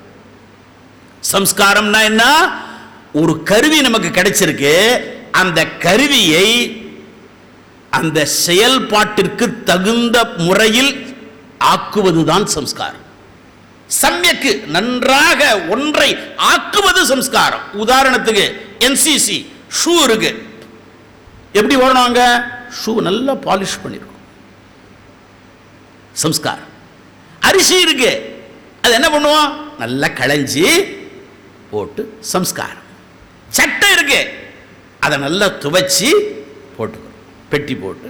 சம்ஸ்காரம்னா என்ன? ஒரு கருவி நமக்கு கிடைச்சிருக்கு, அந்த கருவியை அந்த செயல்பாட்டிற்கு தகுந்த முறையில் ஆக்குவதுதான் சம்ஸ்காரம். சம்யக்கு, நன்றாக ஒன்றை ஆக்குவது சம்ஸ்காரம். உதாரணத்துக்கு என்சிசி ஷூ இருக்கு. எப்படி ஓடணுங்க? ஷூ நல்லா பாலிஷ் பண்ணிருக்கும், சம்ஸ்காரம். அரிசி இருக்கு, அது என்ன பண்ணுவோம்? நல்லா களைஞ்சி போட்டு சம்ஸ்காரம். சட்டை இருக்கு, அதை நல்லா துவைச்சி போட்டுக்கிறோம், பெட்டி போட்டு.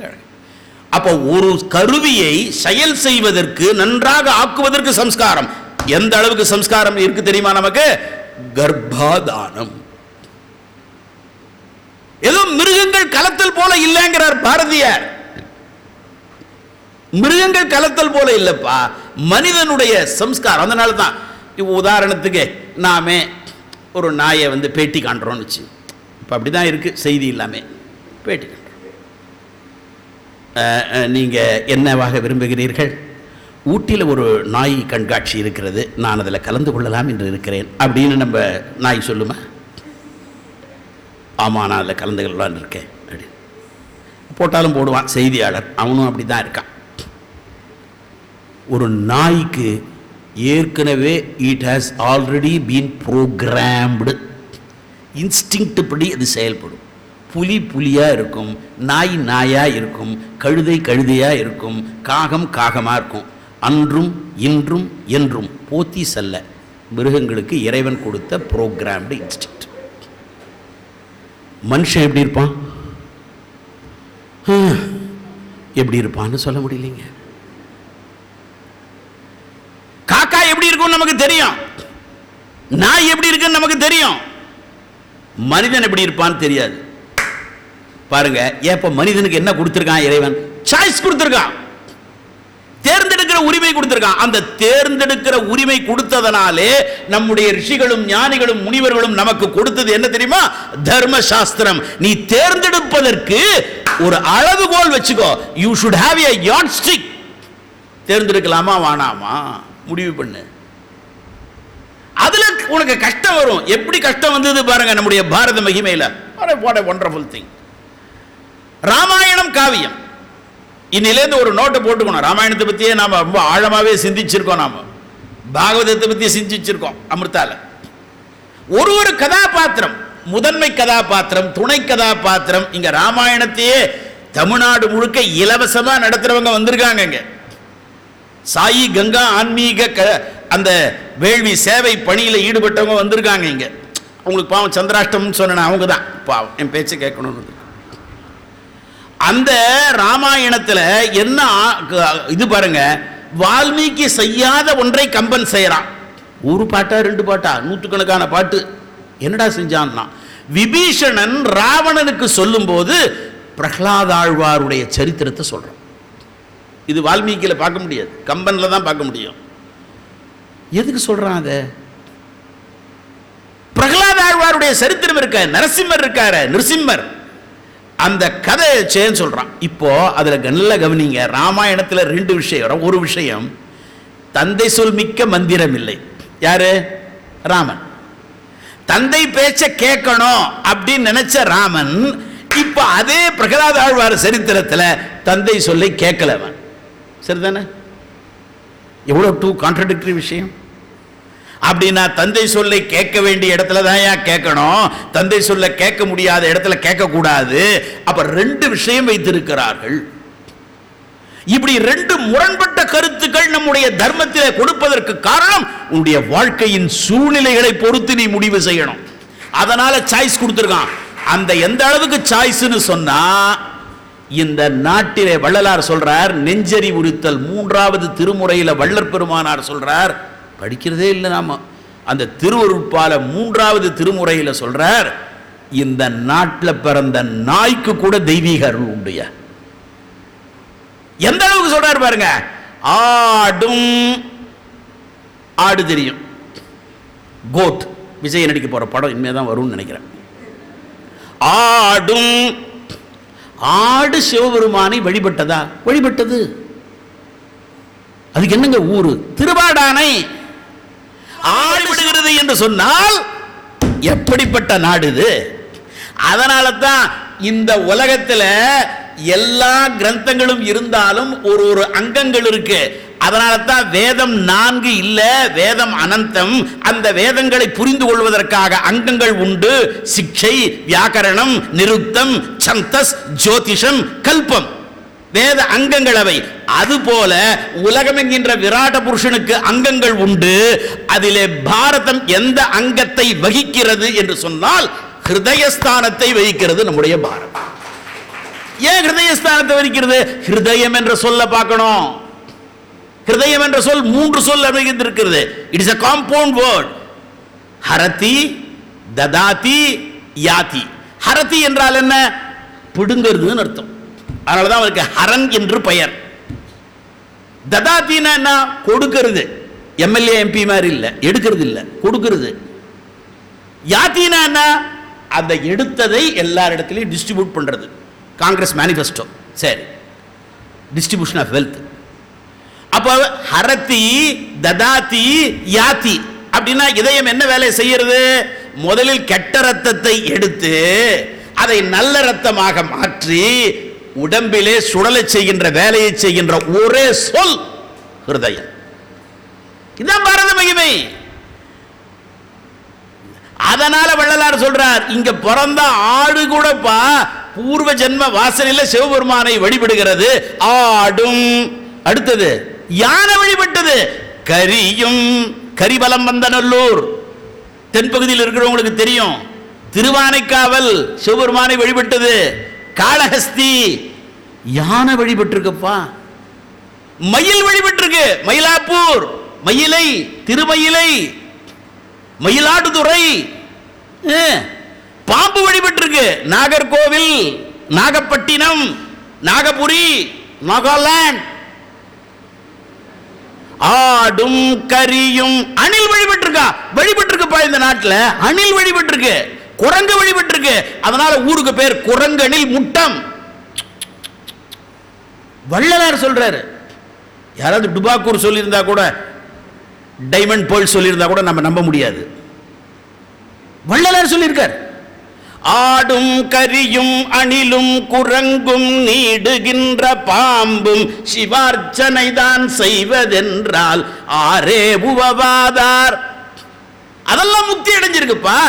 அப்போ ஒரு கருவியை செயல் செய்வதற்கு, நன்றாக ஆக்குவதற்கு சம்ஸ்காரம். எந்த அளவுக்கு சம்ஸ்காரம் இருக்கு தெரியுமா நமக்கு? கர்ப்பாதானம். ஏதோ மிருகங்கள் கலத்தல் போல இல்லைங்கிறார் பாரதியார். மிருகங்கள் கலத்தல் போல இல்லப்பா, மனிதனுடைய சம்ஸ்காரம். அதனால தான் உதாரணத்துக்கு நாமே ஒரு நாயை பேட்டி காண்றோம்னு வச்சு, இப்போ அப்படி தான் இருக்கு செய்தி இல்லாமல் பேட்டி காண்றோம். நீங்கள் என்னவாக விரும்புகிறீர்கள்? ஊட்டியில் ஒரு நாய் கண்காட்சி இருக்கிறது, நான் அதில் கலந்து கொள்ளலாம் என்று இருக்கிறேன் அப்படின்னு நம்ம நாய் சொல்லுமா? ஆமாம், நான் அதில் கலந்து கொள்ளலான்னு இருக்கேன் அப்படின்னு போட்டாலும் போடுவான் செய்தியாளர். அவனும் அப்படி தான் இருக்கான். ஒரு நாய்க்கு ஏற்கனவே it has already been programmed. Instinct படி அது செயல்படும். புலி புலியாக இருக்கும், நாய் நாயாக இருக்கும், கழுதை கழுதையாக இருக்கும், காகம் காகமாக இருக்கும். அன்றும் இன்றும் என்றும் போத்தி செல்ல மிருகங்களுக்கு இறைவன் கொடுத்த ப்ரோக்ராம்டு இன்ஸ்டிங்க்ட். மனுஷன் எப்படி இருப்பான், எப்படி இருப்பான்னு சொல்ல முடியலைங்க. காக்கா எப்படி இருக்கும் நமக்கு தெரியும், நாய் எப்படி இருக்குன்னு நமக்கு தெரியும். மனிதன் எப்படி இருப்பான்னு தெரியாது. பாருங்க, ஏப்ப மனிதனுக்கு என்ன கொடுத்திருக்கான் இறைவன்? சாய்ஸ் கொடுத்திருக்கான், தேர்ந்தெடுக்கிற உரிமை கொடுத்திருக்கான். அந்த தேர்ந்தெடுக்கிற உரிமை கொடுத்ததனாலே நம்முடைய ரிஷிகளும் ஞானிகளும் முனிவர்களும் நமக்கு கொடுத்தது என்ன தெரியுமா? தர்ம சாஸ்திரம். நீ தேர்ந்தெடுப்பதற்கு ஒரு அளவுகோல் வச்சுக்கோ. You should have a yardstick. தேர்ந்தெடுக்கலாமா வேணாமா முடிவு பண்ணு. அதுல உனக்கு கஷ்டம் வரும். எப்படி கஷ்டம் வந்தது பாருங்க நம்முடைய பாரத மகிமையில. What a wonderful thing. Ramayana காவியம். இன்னிலேருந்து ஒரு நோட்டை போட்டுக்கணும். ராமாயணத்தை பற்றியே நாம் ரொம்ப ஆழமாகவே சிந்திச்சிருக்கோம். நாம் பாகவதத்தை பற்றி சிந்திச்சிருக்கோம். அமிர்தால ஒரு கதாபாத்திரம், முதன்மை கதாபாத்திரம், துணை கதாபாத்திரம். இங்கே ராமாயணத்தையே தமிழ்நாடு முழுக்க இலவசமாக நடத்துகிறவங்க வந்திருக்காங்க. இங்கே சாயி கங்கா ஆன்மீக அந்த வேள்வி சேவை பணியில் ஈடுபட்டவங்க வந்திருக்காங்க. இங்கே அவங்களுக்கு பாவம் சந்திராஷ்டம்னு சொன்னேன், அவங்க தான் பாவம் என் பேச்சை கேட்கணும்னு. அந்த ராமாயணத்தில் என்ன இது பாருங்க, வால்மீகி செய்யாத ஒன்றை கம்பன் செய்யறான். ஒரு பாட்டா ரெண்டு பாட்டா, நூற்றுக்கணக்கான பாட்டு. என்னடா செஞ்சான்னா, விபீஷணன் ராவணனுக்கு சொல்லும் போது பிரகலாதாழ்வாருடைய சரித்திரத்தை சொல்றான். இது வால்மீகியில பார்க்க முடியாது, கம்பன்ல தான் பார்க்க முடியும். எதுக்கு சொல்றான்? அத பிரகலாதாழ்வாருடைய சரித்திரம் இருக்க, நரசிம்மர் இருக்காரு, நிருசிம்மர், அந்த கதையை சேன்னு சொல்றான். இப்போ அதுல நல்ல கவனிங்க. ராமாயணத்துல ரெண்டு விஷயம். ஒரு விஷயம், தந்தை சொல் மிக்க மந்திரம் இல்லை. யாரு? ராமன். தந்தை பேச்ச கேட்கணும் அப்படின்னு நினைச்ச ராமன், இப்ப அதே பிரகலாத ஆழ்வார் சரித்திரத்துல தந்தை சொல்லை கேட்கலவன். சரிதானே? எவ்வளவு டூ கான்ட்ரடிக்டரி விஷயம். அப்படின்னா தந்தை சொல்லை கேட்க வேண்டிய இடத்துல தான் கேட்கணும், தந்தை சொல்ல கேட்க முடியாத இடத்துல கேட்க கூடாது. அப்ப ரெண்டு விஷயம் வைத்திருக்கிறார்கள். இப்படி ரெண்டு முரண்பட்ட கருத்துக்கள் நம்முடைய தர்மத்தில் கொடுப்பதற்கு காரணம், உன்னுடைய வாழ்க்கையின் சூழ்நிலைகளை பொறுத்து நீ முடிவு செய்யணும். அதனால சாய்ஸ் கொடுத்திருக்கான். அந்த எந்த அளவுக்கு சாய்ஸ்னு சொன்னா, இந்த நாட்டிலே வள்ளலார் சொல்றார், நெஞ்சறி உரித்தல் 3வது திருமுறையில வள்ளற் பெருமானார் சொல்றார், படிக்கிறதே இல்லை நாம, அந்த திருவருட்பால 3வது திருமுறையில சொல்றார், இந்த நாட்டில் பிறந்த நாய்க்கு கூட தெய்வீக அருள் உண்டுயா. எந்த அளவுக்கு சொல்றாரு பாருங்க. ஆடும், ஆடு தெரியும், கோட் விஜய் நடிக்க போற படம் இனிமேதான் வரும்னு நினைக்கிறேன். ஆடும், ஆடு சிவபெருமானை வழிபட்டதா? வழிபட்டது. அதுக்கு என்னங்க ஊரு? திருவாடானை. ஆடு விடுகிறது என்று சொன்னால் எப்படிப்பட்ட நாடு இது? அதனால தான் இந்த உலகத்தில் எல்லா கிரந்தங்களும் இருந்தாலும் ஒரு அங்கங்கள் இருக்கு. அதனால தான் வேதம் 4 இல்ல, வேதம் அனந்தம். அந்த வேதங்களை புரிந்து கொள்வதற்காக அங்கங்கள் உண்டு. சிக்ஷை, வியாக்கரணம், நிருக்தம், சந்தஸ், ஜோதிஷம், கல்பம், வேத அங்கங்கள் அவை. அதுபோல உலகம் என்கின்ற விராட புருஷனுக்கு அங்கங்கள் உண்டு. அதிலே பாரதம் எந்த அங்கத்தை வகிக்கிறது என்று சொன்னால் ஹிருதயஸ்தானத்தை வகிக்கிறது நம்முடைய பாரதம். ஏன் ஹிருதயஸ்தானத்தை வகிக்கிறது? ஹிருதயம் என்ற சொல்ல பார்க்கணும். ஹிருதயம் என்ற சொல் 3 சொல் அமைந்திருக்கிறது. It is a compound word. ஹரதி, ததாதி, யாதி. ஹரதி என்றால் என்ன? பிடுங்கிறதுன்னு அர்த்தம். அதனாலதான் அவருக்கு ஹரன் என்று பெயர். ததாத்தினா என்ன? கொடுக்கிறது. எம்எல்ஏ எம்பி மாதிரி இல்ல, எடுக்கிறது இல்ல, கொடுக்கிறது. யாத்தினா என்ன? அந்த எடுத்ததை எல்லாரிடத்திலையும் டிஸ்ட்ரிபியூட் பண்றது. காங்கிரஸ் மேனிஃபெஸ்டோ. சரி, டிஸ்ட்ரிபியூஷன் ஆஃப் வெல்த். அப்போ ஹரதி, ததாதி, யாதி அப்படின்னா இதயம் என்ன வேலை செய்யறது? முதலில் கெட்ட ரத்தத்தை எடுத்து அதை நல்ல ரத்தமாக மாற்றி உடம்பிலே சுடலை செய்கின்ற வேலையை செய்கின்ற ஒரே சொல் ஹிருதயம். இதுதான் பாரத மகிமை. அதனால வள்ளலார் சொல்றார், இங்க பிறந்த ஆடு கூடப்பா பூர்வ ஜென்ம வாசனையில் சிவபெருமானை வழிபடுகிறது. ஆடும். அடுத்தது யானை வழிபட்டது. கரியும், கரிபலம் வந்த நல்லூர் தென்பகுதியில் இருக்கிறவங்களுக்கு தெரியும். திருவானைக்காவல் சிவபெருமானை வழிபட்டது. காளஹஸ்தி யானை வழிபட்டிருக்கப்பா. மயில் வழிபட்டிருக்கு. மயிலாப்பூர், மயிலை, திருமயிலை, மயிலாடுதுறை. பாம்பு வழிபட்டிருக்கு. நாகர்கோவில், நாகப்பட்டினம், நாகபுரி, நாகாலாந்து. ஆடும் கரியும். அணில் வழிபட்டிருக்கா? வழிபட்டிருக்குப்பா இந்த நாட்டில். அணில் வழிபட்டிருக்கு. குரங்கு வழிபட்டிருக்கு. அதனால ஊருக்கு பேர் குரங்கணில் முட்டம். வள்ளலார் சொல்றாரு. யாராவது டுபாக்கூர் சொல்லியிருந்தா கூட, டைமண்ட் பேர்ல் சொல்லியிருந்தா கூட நம்ம நம்ப முடியாது. வள்ளலார் சொல்லியிருக்கார். ஆடும் கரியும் அணிலும் குரங்கும் நீடுகின்ற பாம்பும் சிவார்ச்சனை தான் செய்வதென்றால் ஆரே உபவாதார். அதெல்லாம் முக்தி அடைஞ்சிருக்குப்பா.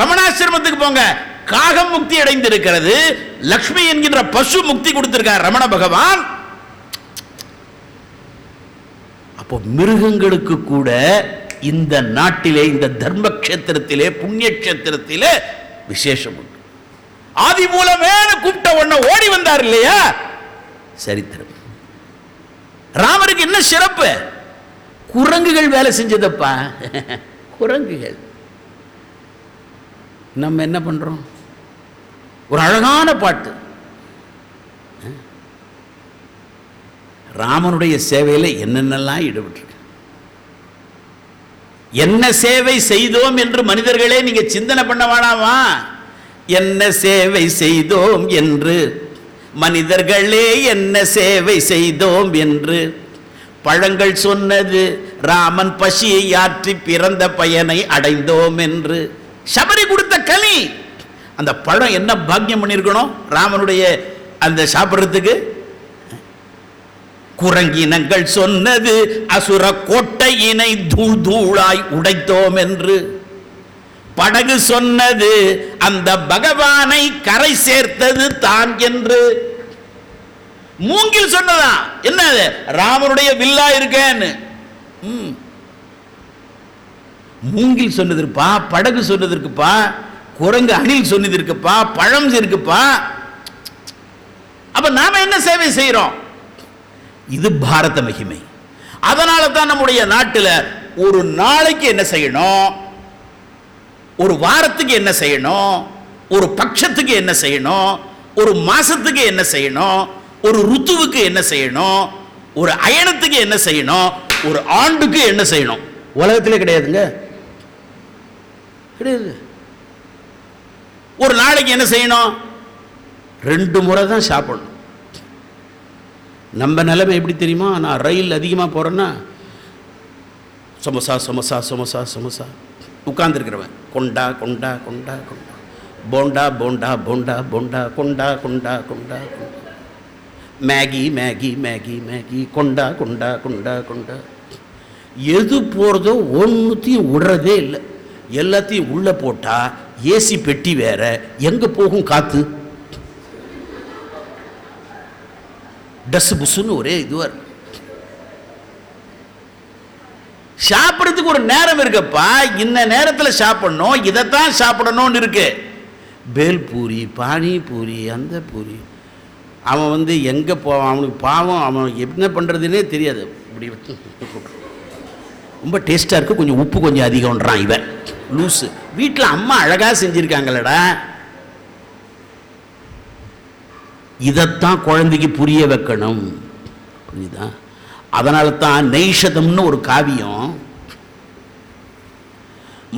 ரமணாசிரமத்துக்கு போங்க, காகம் முக்தி அடைந்திருக்கிறது. லக்ஷ்மி என்கின்ற பசு முக்தி கொடுத்திருக்கார் ரமண பகவான். அப்போ மிருகங்களுக்கு கூட இந்த நாட்டிலே, இந்த தர்ம கஷேத்திரத்திலே, புண்ணிய கஷேத்திரத்திலே விசேஷம் உண்டு. ஆதி மூலமேனு கூப்பிட்ட உடனே ஓடி வந்தார் இல்லையா? சரித்திரம். ராமருக்கு என்ன சிறப்பு? குரங்குகள் வேலை செஞ்சதப்பா. குரங்குகள். நம்ம என்ன பண்றோம்? ஒரு அழகான பாட்டு. ராமனுடைய சேவையில் என்னென்னலாம் ஈடுபட்டு என்ன சேவை செய்தோம் என்று மனிதர்களே நீங்க சிந்தனை பண்ண வேணாமா? என்ன சேவை செய்தோம் என்று மனிதர்களே, என்ன சேவை செய்தோம் என்று பழங்கள் சொன்னது. ராமன் பசியை ஆற்றி பிறந்த பயனை அடைந்தோம் என்று. சபரி கொடுத்த கனி. அந்த பழம் என்ன பாக்கியம் பண்ணிருக்கணும் ராமனுடைய அந்த சாப்பிட்றதுக்கு? குரங்கினங்கள் சொன்னது அசுர கோட்டையினை தூள் தூளாய் உடைத்தோம் என்று. படகு சொன்னது அந்த பகவானை கரை சேர்த்தது தான் என்று. மூங்கில் சொன்னதா என்ன? ராமனுடைய வில்லா இருக்கேன்னு. மூங்கில் சொன்னதற்குப்பா, படகு சொன்னதற்குப்பா, குரங்கு அணில் சொன்னது இருக்குப்பா, பழம் இருக்குப்பா. அப்ப நாம என்ன சேவை செய்யறோம்? இது பாரத மகிமை. அதனால தான் நம்முடைய நாட்டில் ஒரு நாளைக்கு என்ன செய்யணும், ஒரு வாரத்துக்கு என்ன செய்யணும், ஒரு பட்சத்துக்கு என்ன செய்யணும், ஒரு மாசத்துக்கு என்ன செய்யணும், ஒரு ருத்துவுக்கு என்ன செய்யணும், ஒரு அயனத்துக்கு என்ன செய்யணும், ஒரு ஆண்டுக்கு என்ன செய்யணும். உலகத்திலே கிடையாதுங்க, கிடையாது. ஒரு நாளைக்கு என்ன செய்யணும்? 2 முறை தான் சாப்பிடணும். நம்ம நிலைமை எப்படி தெரியுமா? நான் ரயில் அதிகமாக போகிறேன்னா சமோசா சமோசா சமோசா சமோசா, உட்கார்ந்துருக்கிறவன் கொண்டா கொண்டா கொண்டா கொண்டா, போண்டா போண்டா போண்டா போண்டா, கொண்டா கொண்டா கொண்டா கொண்டா, மேகி மேகி மேகி மேகி, கொண்டா கொண்டா கொண்டா கொண்டா. எது போகிறதோ ஒன்றுத்தையும் விடுறதே இல்லை. எல்லாத்தையும் உள்ளே போட்டால் ஏசி பெட்டி வேற, எங்கே போகும் காற்று? டஸ் புஸ்ன்னு ஒரே இதுவார். சாப்பிட்றதுக்கு ஒரு நேரம் இருக்கப்பா, இந்த நேரத்தில் சாப்பிடணும், இதைத்தான் சாப்பிடணும்னு இருக்கு. பேல் பூரி, பானி பூரி, அந்த பூரி. அவன் எங்கே போவான்? அவனுக்கு பாவம், அவன் என்ன பண்ணுறதுன்னே தெரியாது. இப்படி ரொம்ப டேஸ்ட்டாக இருக்குது, கொஞ்சம் உப்பு கொஞ்சம் அதிகம்ன்றான் இவன் லூஸு. வீட்டில் அம்மா அழகாக செஞ்சுருக்காங்களடா. இதைத்தான் குழந்தைக்கு புரிய வைக்கணும், புரியுதா? அதனால தான் நைஷதம்னு ஒரு காவியம்.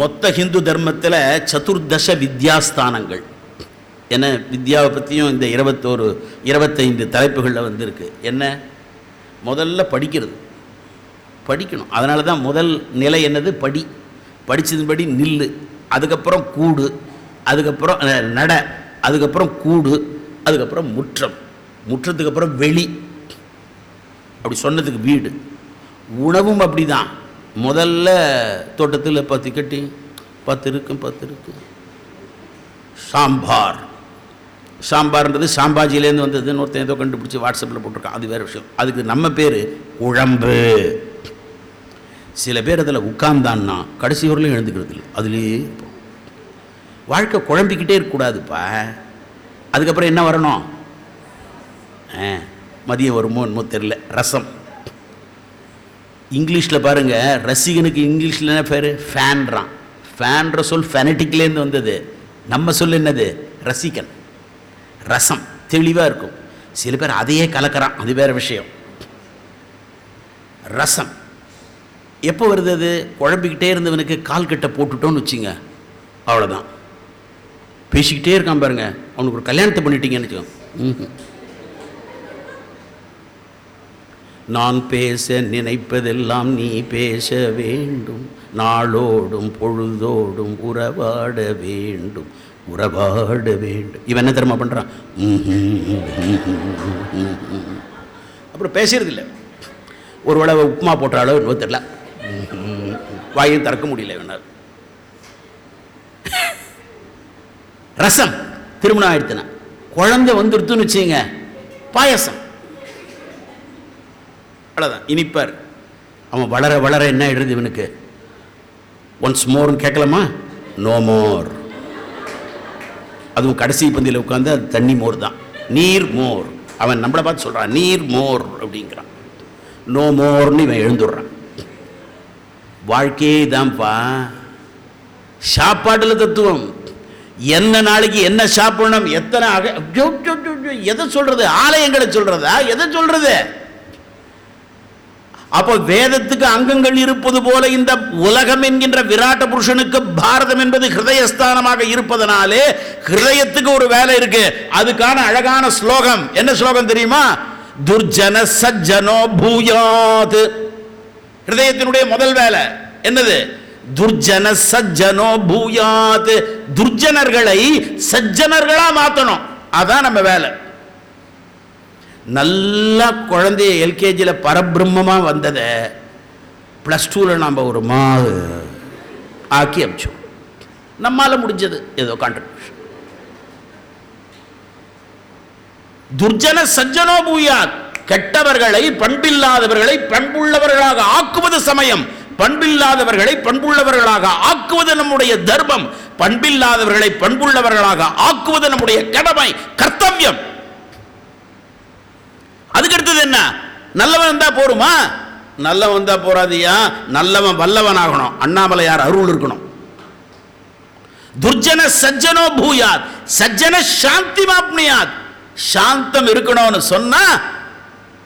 மொத்த ஹிந்து தர்மத்தில் சதுர்தச வித்யாஸ்தானங்கள். என்ன வித்யாவை பற்றியும் இந்த 25 தலைப்புகளில் வந்திருக்கு. என்ன? முதல்ல படிக்கிறது, படிக்கணும். அதனால தான் முதல் நிலை என்னது? படி. படித்ததுபடி நில்லு, அதுக்கப்புறம் கூடு, அதுக்கப்புறம் நட, அதுக்கப்புறம் கூடு, அதுக்கப்புறம் முற்றம், முற்றத்துக்கு அப்புறம் வெளி, அப்படி சொன்னதுக்கு வீடு. உணவும் அப்படி தான். முதல்ல தோட்டத்தில் 10 கட்டி 10 இருக்கும். சாம்பார், சாம்பார்ன்றது சாம்பாஜிலேருந்து வந்ததுன்னு ஒருத்தன் ஏதோ கண்டுபிடிச்சி வாட்ஸ்அப்பில் போட்டிருக்கான், அது வேறு விஷயம். அதுக்கு நம்ம பேர் குழம்பு. சில பேர் அதில் உட்கார்ந்தான்னா கடைசி வரலையும் எழுந்துக்கிறது இல்லை, அதுலேயே வாழ்க்கை குழம்பிக்கிட்டே இருக்கக்கூடாதுப்பா. அதுக்கப்புறம் என்ன வரணும்? மதியம் வருமோ என்னமோ தெரில, ரசம். இங்கிலீஷில் பாருங்கள், ரசிகனுக்கு இங்கிலீஷில் என்ன பேர்? ஃபேன்றான். ஃபேன்ற சொல் ஃபெனட்டிக்லேருந்து வந்தது. நம்ம சொல் என்னது? ரசிகன். ரசம் தெளிவாக இருக்கும். சில பேர் அதையே கலக்கிறான், அது வேறு விஷயம். ரசம் எப்போ வருது? அது குழம்பிக்கிட்டே இருந்தவனுக்கு கால் கட்டை போட்டுட்டோன்னு வச்சுங்க, அவ்வளோதான். பேசிக்கிட்டே இருக்கான் பாருங்க, அவனுக்கு ஒரு கல்யாணத்தை பண்ணிட்டீங்கன்னு வச்சுக்கோ. நான் பேச நினைப்பதெல்லாம் நீ பேச வேண்டும், நாளோடும் பொழுதோடும் உறவாட வேண்டும், உறவாட வேண்டும். இவன் என்ன தெரியுமா பண்ணுறான்? அப்புறம் பேசுறது இல்லை. ஒரு வேளை உப்புமா போட்டாலோ இன்னும் தெரியல, வாயும் திறக்க முடியல இவனால். ரசம் திருமணம் ஆயிடுத்துனா, குழந்தை வந்துடுத்துன்னு வச்சுங்க, பாயசம், அவ்வளோதான். இனிப்பார். அவன் வளர வளர என்ன ஆயிடுறது இவனுக்கு? ஒன்ஸ் மோர்னு கேட்கலாமா? No more. அதுவும் கடைசி பந்தியில் உட்காந்து அது தண்ணி மோர் தான், நீர் மோர். அவன் நம்மளை பார்த்து சொல்கிறான் நீர் மோர் அப்படிங்கிறான். நோ மோர்னு இவன் எழுந்துடுறான். வாழ்க்கையே தான்ப்பா. சாப்பாட்டில் தத்துவம். என்ன நாளைக்கு என்ன சாப்பிடணும், எத்தனை எதை சொல்றது? ஆலயங்களை சொல்றதா? எதை சொல்றது? அப்போ வேதத்துக்கு அங்கங்கள் இருப்பது போல இந்த உலகம் என்கின்ற விராட்ட புருஷனுக்கு பாரதம் என்பது ஹிருதயஸ்தானமாக இருப்பதனாலே ஹிருதயத்துக்கு ஒரு வேலை இருக்கு. அதுக்கான அழகான ஸ்லோகம். என்ன ஸ்லோகம் தெரியுமா? துர்ஜன சஜ்ஜனோ பூயாத். ஹிருதயத்தினுடைய முதல் வேலை என்னது? துர்ஜன சஜ்ஜனோ பூயாத். துர்ஜனர்களை சஜ்ஜனர்களா மாற்றணும், அதான் நம்ம வேலை. நல்லா குழந்தைய எல்கேஜியில் பரபிரம்மமாக வந்ததை +2 நாம் ஒரு ஆக்கி அமிச்சோம். நம்மால் முடிஞ்சது ஏதோ கான்ட்ரிபியூஷன். துர்ஜன சஜ்ஜனோ பூயாத். கெட்டவர்களை, பண்பில்லாதவர்களை பண்புள்ளவர்களாக ஆக்குவது சமயம். பண்பில்லாதவர்களை பண்புள்ளவர்களாக ஆக்குவது நம்முடைய தர்மம். பண்பில்லாதவர்களை பண்புள்ளவர்களாக ஆக்குவது நம்முடைய கடமை, கர்த்தவியம். அதுக்கடுத்தது என்ன? நல்லவன் வந்தா போருமா? நல்லவன் வந்தா போறாதியா, நல்லவன் வல்லவன் ஆகணும். அண்ணாமலையார் அருள் இருக்கணும். துர்ஜன சஜ்ஜனோ பூயாத், சஜ்ஜன சாந்தி மாப்னியாத். சாந்தம் இருக்கணும்னு சொன்னா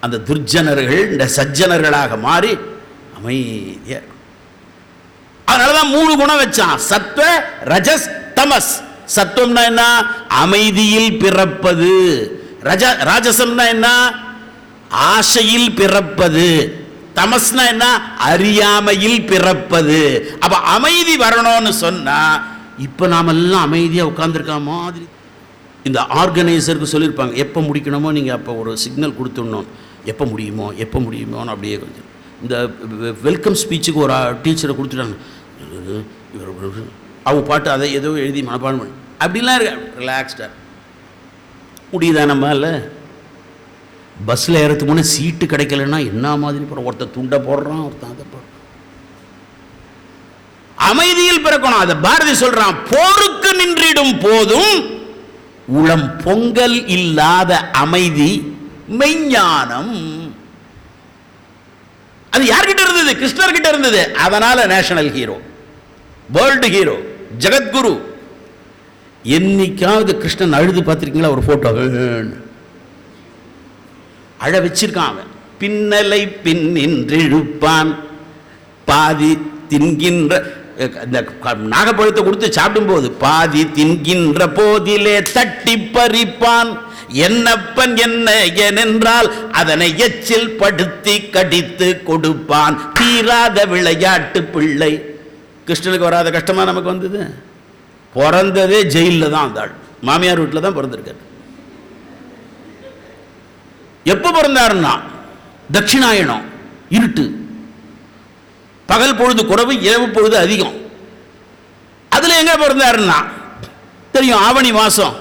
அந்த துர்ஜனர்கள் இந்த சஜ்ஜனர்களாக மாறி அமைதியா. அதனாலதான் 3 குணம் வச்சான், சத்வ ரஜஸ் தமஸ். சத்துவம்னா என்ன? அமைதியில் பிறப்பது. ராஜசம்னா என்ன? ஆசையில் பிறப்பது. தமஸ்னா என்ன? அறியாமையில் பிறப்பது. அப்ப அமைதி வரணும்னு சொன்னா இப்ப நாம எல்லாம் அமைதியா உட்கார்ந்துருக்க மாதிரி. இந்த ஆர்கனைசருக்கு சொல்லியிருப்பாங்க, எப்போ முடிக்கணுமோ நீங்கள் அப்போ ஒரு சிக்னல் கொடுத்துடணும், எப்போ முடியுமோன்னு அப்படியே கொஞ்சம். இந்த வெல்கம் ஸ்பீச்சுக்கு ஒரு டீச்சரை கொடுத்துட்டாங்க, அவங்க பாட்டு அதை ஏதோ எழுதி மனப்பாடம் பண்ணி அப்படிலாம் இருக்கு. ரிலாக்ஸ்டாக முடியுதா நம்மால்? பஸ்ஸில் ஏறத்துக்கு முன்னே சீட்டு கிடைக்கலன்னா என்ன மாதிரி போகிறோம், ஒருத்தர் துண்டை போடுறான், ஒருத்தன் அதை போடுறான். அமைதியில் பிறக்கணும். அதை பாரதி சொல்றான், போருக்கு நின்றிடும் போதும் உளம் பொங்கல் இல்லாத அமைதி மெய்ஞானம். அது யார்கிட்ட இருந்தது? கிருஷ்ணர் கிட்ட இருந்தது. அதனால national hero, world hero, Jagadguru. என்னைக்காவது கிருஷ்ணன் அழுது பார்த்திருக்கீங்களா? ஒரு போட்டோ அழ வச்சிருக்கான் அவன். பின்னலை பின்னின்றிழுப்பான் பாதி தின்கின்ற, இந்த நாகப்பழத்தை கொடுத்து சாப்பிடும் போது பாதி தின்கின்ற போதிலே தட்டி பறிப்பான். என்னப்பன் என்ன ஏனென்றால் அதனை எச்சில் படுத்தி கடித்து கொடுப்பான். தீராத விளையாட்டு பிள்ளை. கிருஷ்ணனுக்கு வராத கஷ்டமா நமக்கு வந்தது? பிறந்ததே ஜெயிலில் தான். அந்த ஆள் மாமியார் வீட்டில் தான் பிறந்திருக்காரு. எப்போ பிறந்தாருன்னா தட்சிணாயனம், இருட்டு, பகல் பொழுது குறைவு, இரவு பொழுது அதிகம். அதுல எங்க பிறந்தாருன்னா தெரியும், ஆவணி மாசம்,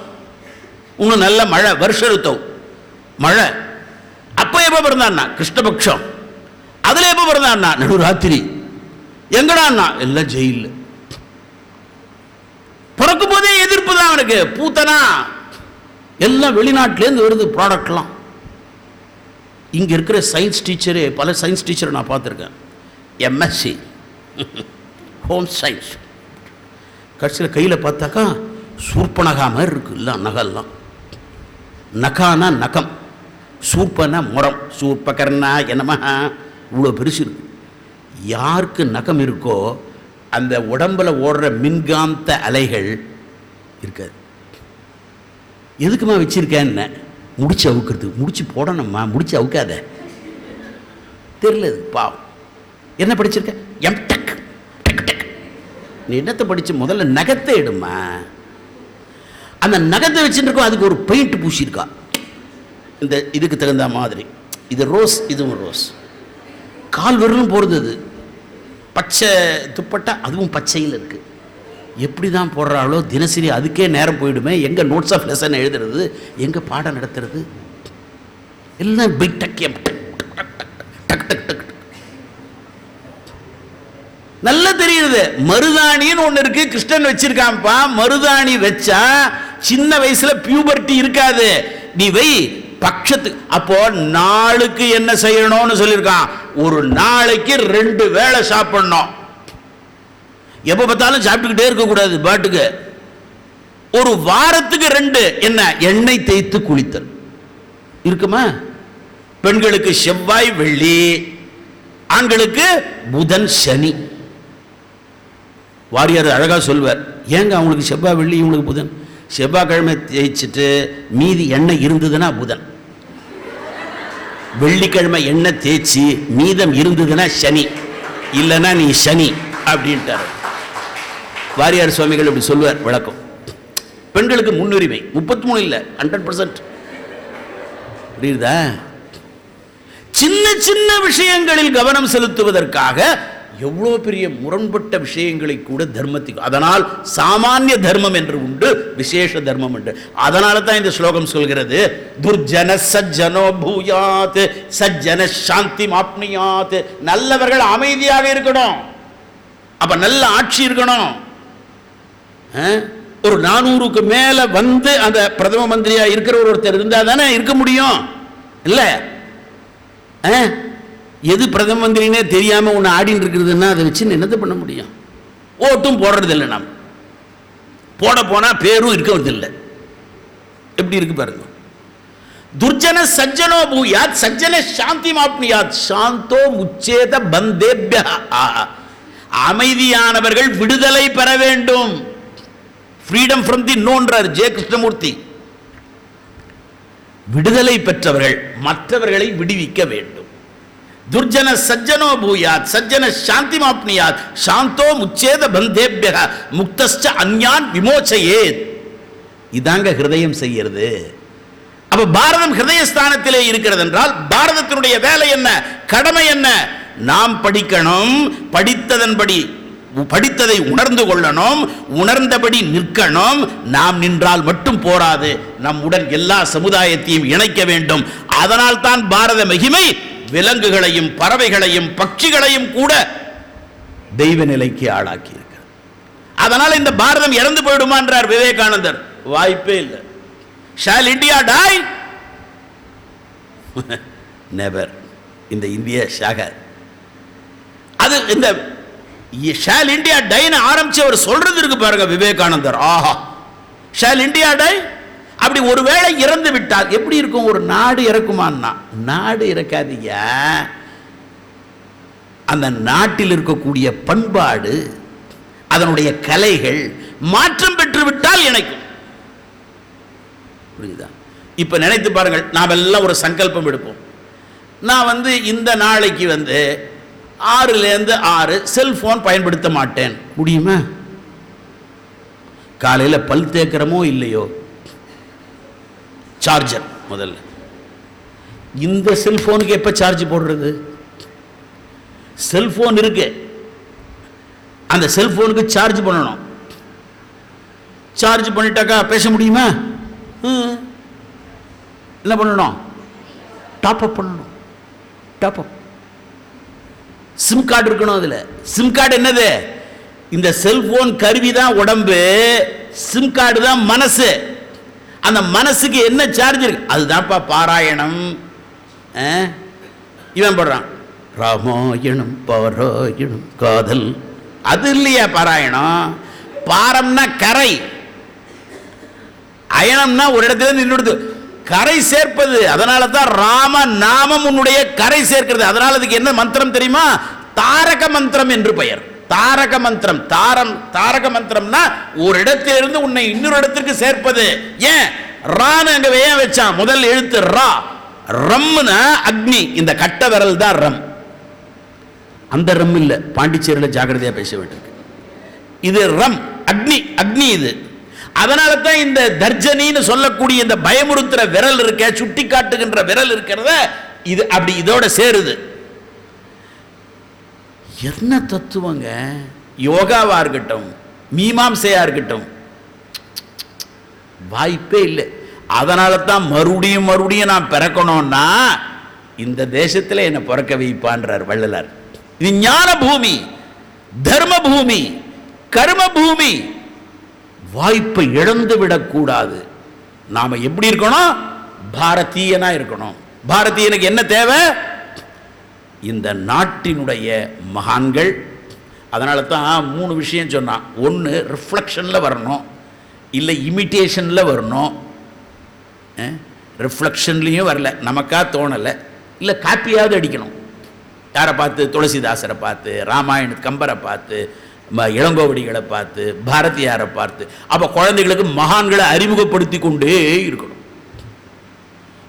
இன்னும் நல்ல மழை, வருஷ ருத்து மழை. அப்ப எப்ப பிறந்தாருன்னா கிருஷ்ணபக்ஷம். அதுல எப்ப பிறந்தாருன்னா நடுராத்திரி. எங்கடான்னா எல்லாம் ஜெயில. பிறக்கும் போதே எதிர்ப்பு தான் அவனுக்கு. பூத்தனா எல்லாம் வெளிநாட்டிலேருந்து வருது ப்ராடக்ட்லாம். இங்க இருக்கிற சயின்ஸ் டீச்சரே, பல சயின்ஸ் டீச்சரை நான் பார்த்துருக்கேன், எம்எஸ்சி ஹோம் சயின்ஸ், கடைசியில் கையில் பார்த்தாக்கா சூர்பனகா மாதிரி இருக்கு. இல்லை நகல்லாம், நகானா நகம், சூர்பனா முரம், சூர்பகர்ணா என்னமா இவ்வளோ பெருசு இருக்கு. யாருக்கு நகம் இருக்கோ அந்த உடம்புல ஓடுற மின்காந்த அலைகள் இருக்காது. எதுக்குமா வச்சிருக்கேன்னு, முடிச்சு அவுக்கிறது. முடிச்சு போடணும்மா, முடிச்சு அவுக்காத. தெரியல பாவம். என்ன படிச்சிருக்க? எம்டெக். நீ என்னத்தை படிச்சு? முதல்ல நகத்தை எடுமா. அந்த நகத்தை வச்சுருக்கோம், அதுக்கு ஒரு பெயிண்ட் பூசியிருக்கா இந்த இதுக்கு தகுந்த மாதிரி. இது ரோஸ், இதுவும் ரோஸ். கால் விரலும் போகிறது. அது பச்சை துப்பட்டா, அதுவும் பச்சையில் இருக்கு. எப்படி தான் போடுறாளோ தினசரி அதுக்கே நேரம் போயிடுமே. எங்கே நோட்ஸ் ஆஃப் லெசன் எழுதுறது, எங்கே பாடம் நடத்துறது, எல்லாம் பிக் டக் டக் டக் டக் டக். நல்லா தெரியுது. மருதாணின்னு ஒன்று இருக்கு, கிருஷ்ணன் வச்சிருக்கான்ப்பா. மருதாணி வச்சா சின்ன வயசுல பியூபர்ட்டி இருக்காது. நீ வை பட்சத்து. அப்போ நாளுக்கு என்ன செய்யணும்னு சொல்லியிருக்கான், ஒரு நாளைக்கு 2 வேளை சாப்பிடணும். எப்ப பார்த்தாலும் சாப்பிட்டுக்கிட்டே இருக்கக்கூடாது பாட்டுக்கு. ஒரு வாரத்துக்கு 2 என்ன, எண்ணெய் தேய்த்து குளித்தல் இருக்குமா? பெண்களுக்கு செவ்வாய் வெள்ளி, ஆண்களுக்கு புதன் சனி. வாரியார் அழகா சொல்வார், ஏங்க அவங்களுக்கு செவ்வாய் வெள்ளி இவங்களுக்கு புதன்? செவ்வாய்க்கிழமை தேய்ச்சிட்டு மீதி எண்ணெய் இருந்ததுன்னா புதன், வெள்ளிக்கிழமை எண்ணெய் தேய்ச்சி மீதம் இருந்ததுன்னா சனி, இல்லைன்னா நீ சனி அப்படின்ட்டார் வாரியார் சுவாமிகள். இப்படி சொல்லுவார் விளக்கம். பெண்களுக்கு முன்னுரிமை 33 இல்லை 100%. புரியுதா? சின்ன சின்ன விஷயங்களில் கவனம் செலுத்துவதற்காக எவ்வளோ பெரிய முரண்பட்ட விஷயங்களை கூட தர்மத்துக்கு. அதனால் சாமானிய தர்மம் என்று உண்டு, விசேஷ தர்மம் உண்டு. அதனால தான் இந்த ஸ்லோகம் சொல்கிறது, துர்ஜன சஜ்ஜனோ பூயாத் சஜ்ஜன சாந்தி மாப்னியாத். நல்லவர்கள் அமைதியாக இருக்கணும். அப்ப நல்ல ஆட்சி இருக்கணும். ஒரு 400க்கு மேல வந்து அந்த பிரதம மந்திரியா இருக்கிற ஒருத்தர் இருந்தா தானே இருக்க முடியும். இல்ல எது பிரதம மந்திரினே தெரியாம ஒன்று ஆடின்னு இருக்கிறதுன்னா அதை வச்சு என்னத்தை பண்ண முடியும்? ஓட்டும் போடுறது இல்லை. நாம் போட போனா பேரும் இருக்கிறது இல்லை. எப்படி இருக்கு பாருங்க. துர்ஜன சஜ்ஜனோ பூயாத் சஜ்ஜன சாந்தி மாப்னியாத் சாந்தோ முச்சேத பந்தேப்ய. அமைதியானவர்கள் விடுதலை பெற வேண்டும். ஃப்ரீடம் ஃப்ரம் தி நோன்றார் ஜே கிருஷ்ணமூர்த்தி. விடுதலை பெற்றவர்கள் மற்றவர்களை விடுவிக்க வேண்டும். துர்ஜன சஜ்ஜனோ பூயாத் சஜ்ஜன சாந்தி மாப்னியாத் சாந்தோ முச்சேத பந்தேப்ய முக்தஸ்ச அன்யான் விமோச்சயேத். இதாங்க ஹிருதயம் செய்கிறது. அப்ப பாரதம் ஹிருதயஸ்தானத்திலே இருக்கிறது என்றால் பாரதத்தினுடைய வேலை என்ன, கடமை என்ன? நாம் படிக்கணும், படித்ததன்படி படித்ததை உணர்ந்து கொள்ளணும், உணர்ந்தபடி நிற்கணும். நாம் நின்றால் மட்டும் போராது, நம்முடன் எல்லா சமுதாயத்தையும் இணைக்க வேண்டும். அதனால் தான் பாரத மகிமை விலங்குகளையும் பறவைகளையும் பட்சிகளையும் கூட தெய்வ நிலைக்கு ஆளாக்கி இருக்கிறது. அதனால் இந்த பாரதம் இறந்து போயிடுமா என்றார் விவேகானந்தர். வாய்ப்பே இல்லை. Shall India die? Never. இந்த இந்திய ஷாகர் அது இந்த ஷால் இந்தியா டைன்னு ஆரம்பிச்சு அவர் சொல்றது இருக்கு பாருங்க விவேகானந்தர். ஆஹா, ஷால் இந்தியா டை. அப்படி ஒருவேளை இறந்து விட்டால் எப்படி இருக்கும்? ஒரு நாடு இறக்குமான்னா நாடு இறக்காதீங்க. அந்த நாட்டில் இருக்கக்கூடிய பண்பாடு, அதனுடைய கலைகள் மாற்றம் பெற்று விட்டால் இணைக்கும். புரியுதா? இப்ப நினைத்து பாருங்கள், நாம் எல்லாம் ஒரு சங்கல்பம் எடுப்போம். நான் இந்த நாளைக்கு 6லேருந்து 6 செல்போன் பயன்படுத்த மாட்டேன். முடியுமா? காலையில் பல் தேக்கிறமோ இல்லையோ, சார்ஜர் முதல்ல. இந்த செல்போனுக்கு எப்ப சார்ஜ் போடுறது? செல்போன் இருக்கு, அந்த செல்போனுக்கு சார்ஜ் பண்ணணும். சார்ஜ் பண்ணிட்டாக்கா பேச முடியுமா? என்ன பண்ணணும்? டாப் அப் பண்ணணும். Top up. சிம் கார்டு இருக்கணும். அதுல சிம் கார்டு என்னது? இந்த செல்போன் கருவி தான் உடம்பு, சிம் கார்டு தான் மனசு. அந்த மனசுக்கு என்ன சார்ஜ் இருக்கு? அதுதான்ப்பா பாராயணம். இவன் போடுறான் ராமாயணம் பாராயணம் காதல். அது இல்லையா பாராயணம்? பாரம்னா கரை, அயனம்னா ஒரு இடத்துல இன்னொரு கரை சேர்ப்பது. அதனால தான் ராம நாமம் உன்னுடைய கரை சேர்க்கிறது. அதனால அதுக்கு என்ன மந்திரம் தெரியுமா? தாரக மந்திரம் என்று பெயர். தாரக மந்திரம். தாரக மந்திரம்னா ஒரு இடத்திலிருந்து உன்னை இன்னொரு இடத்திற்கு சேர்ப்பது. ஏன் ரான்னு அங்க ஏன் வச்சான்? முதல் எழுத்து ரா. ரம்னா அக்னி. இந்த கட்ட விரல் தான் ரம். அந்த ரம் இல்ல, பாண்டிச்சேரியில் ஜாக்கிரதையா பேச வேண்டியிருக்கு. இது ரம், அக்னி. அக்னி இது. அதனால தான் இந்த தர்ஜனின்னு சொல்லக்கூடிய இந்த பயமுறுத்துற விரல் இருக்க, சுட்டி காட்டுகின்ற விரல் இருக்கிறத இது அப்படி இதோட சேருது. என்ன தத்துவங்க? யோகாவா இருக்கட்டும், மீமாம்சையா இருக்கட்டும், வாய்ப்பே இல்லை. அதனால தான் மறுபடியும் மறுபடியும் நான் பிறக்கணும்னா இந்த தேசத்தில் என்ன பிறக்க வைப்பான்றார் வள்ளலார். இது ஞான பூமி, தர்ம பூமி, கர்ம பூமி. வாய்ப்பை இழந்து விடக்கூடாது. நாம எப்படி இருக்கணும்? பாரதியனா இருக்கணும். பாரதியனுக்கு என்ன தேவை? இந்த நாட்டினுடைய மகான்கள். அதனால தான் 3 விஷயம் சொன்னான். ஒன்று ரிஃப்ளெக்ஷன்ல வரணும், இல்லை இமிட்டேஷன்ல வரணும். ரிஃப்ளெக்ஷன்லையும் வரல, நமக்கா தோணலை, இல்லை காப்பியாவது அடிக்கணும். யாரை பார்த்து? துளசிதாசரை பார்த்து, ராமாயண கம்பரை பார்த்து, இளங்கோவடிகளை பார்த்து, பாரதியாரை பார்த்து. அப்போ குழந்தைகளுக்கு மகான்களை அறிமுகப்படுத்தி கொண்டே இருக்கணும்.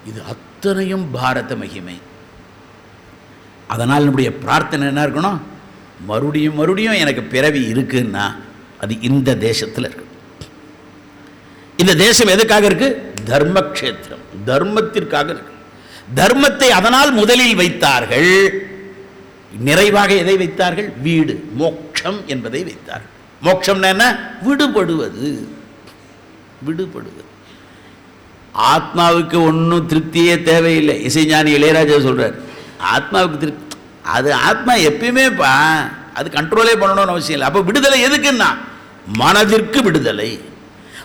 இது அத்தனையும் பாரத மகிமை. அதனால் நம்முடைய பிரார்த்தனை என்ன இருக்கணும்? மறுபடியும் மறுபடியும் எனக்கு பிறவி இருக்குன்னா அது இந்த தேசத்தில் இருக்கு. இந்த தேசம் எதுக்காக இருக்கு? தர்மக்ஷேத்திரம், தர்மத்திற்காக இருக்கு. தர்மத்தை அதனால் முதலில் வைத்தார்கள். நிறைவாக எதை வைத்தார்கள்? வீடு, மோட்சம் என்பதை வைத்தார்கள். மோட்சம் என்ன? விடுபடுவது. விடுபடுவது. ஆத்மாவுக்கு ஒன்றும் திருப்தியே தேவையில்லை. இசைஞானி இளையராஜா சொல்றார், ஆத்மாவுக்கு திருப்தி. அது ஆத்மா எப்பயுமே அது கண்ட்ரோலே பண்ணணும்னு அவசியம் இல்லை. அப்போ விடுதலை எதுக்குன்னா மனதிற்கு விடுதலை.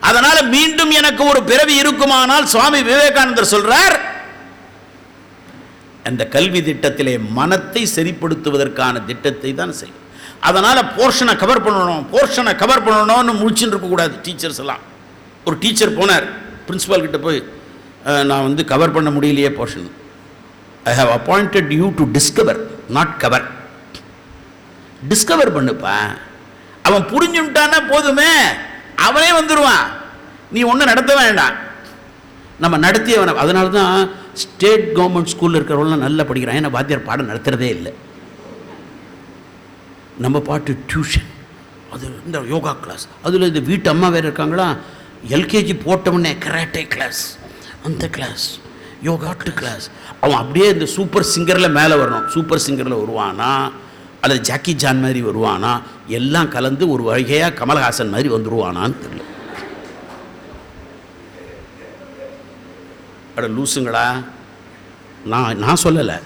அதனால மீண்டும் எனக்கு ஒரு பிறவி இருக்குமானால் சுவாமி விவேகானந்தர் சொல்றார், அந்த கல்வி திட்டத்திலே மனத்தை சரிப்படுத்துவதற்கான திட்டத்தை தான் செய்யும். அதனால போர்ஷனை கவர் பண்ணணும்னு முழிச்சுட்டு இருக்கக்கூடாது டீச்சர்ஸ் எல்லாம். ஒரு டீச்சர் போனார் பிரின்சிபால் கிட்ட போய், நான் கவர் பண்ண முடியலையே portion. I have appointed you to discover, not cover. Discover பண்ணுப்பா. அவன் புரிஞ்சுட்டானா போதுமே, அவனே வந்துடுவான். நீ ஒன்றும் நடத்த வேண்டாம், நம்ம நடத்தியவன. அதனால தான் ஸ்டேட் கவர்மெண்ட் ஸ்கூலில் இருக்கிறவங்களாம் நல்லா படிக்கிறான். ஏன்னா வாத்தியார் பாடம் நடத்துகிறதே இல்லை. நம்ம பாட்டு டியூஷன், அது இந்த யோகா கிளாஸ், அதில் இந்த வீட்டு அம்மா வேறு இருக்காங்களா, எல்கேஜி போட்டவுடனே கராட்டே கிளாஸ், அந்த கிளாஸ், யோகாட்டு கிளாஸ். அவன் அப்படியே இந்த சூப்பர் சிங்கரில் மேலே வரணும். சூப்பர் சிங்கரில் வருவானா அல்லது ஜாக்கி ஜான் மாதிரி வருவானா, எல்லாம் கலந்து ஒரு வகையாக கமல்ஹாசன் மாதிரி வந்துடுவானான்னு தெரியல. அட லூசுங்களா, நான் சொல்லலை.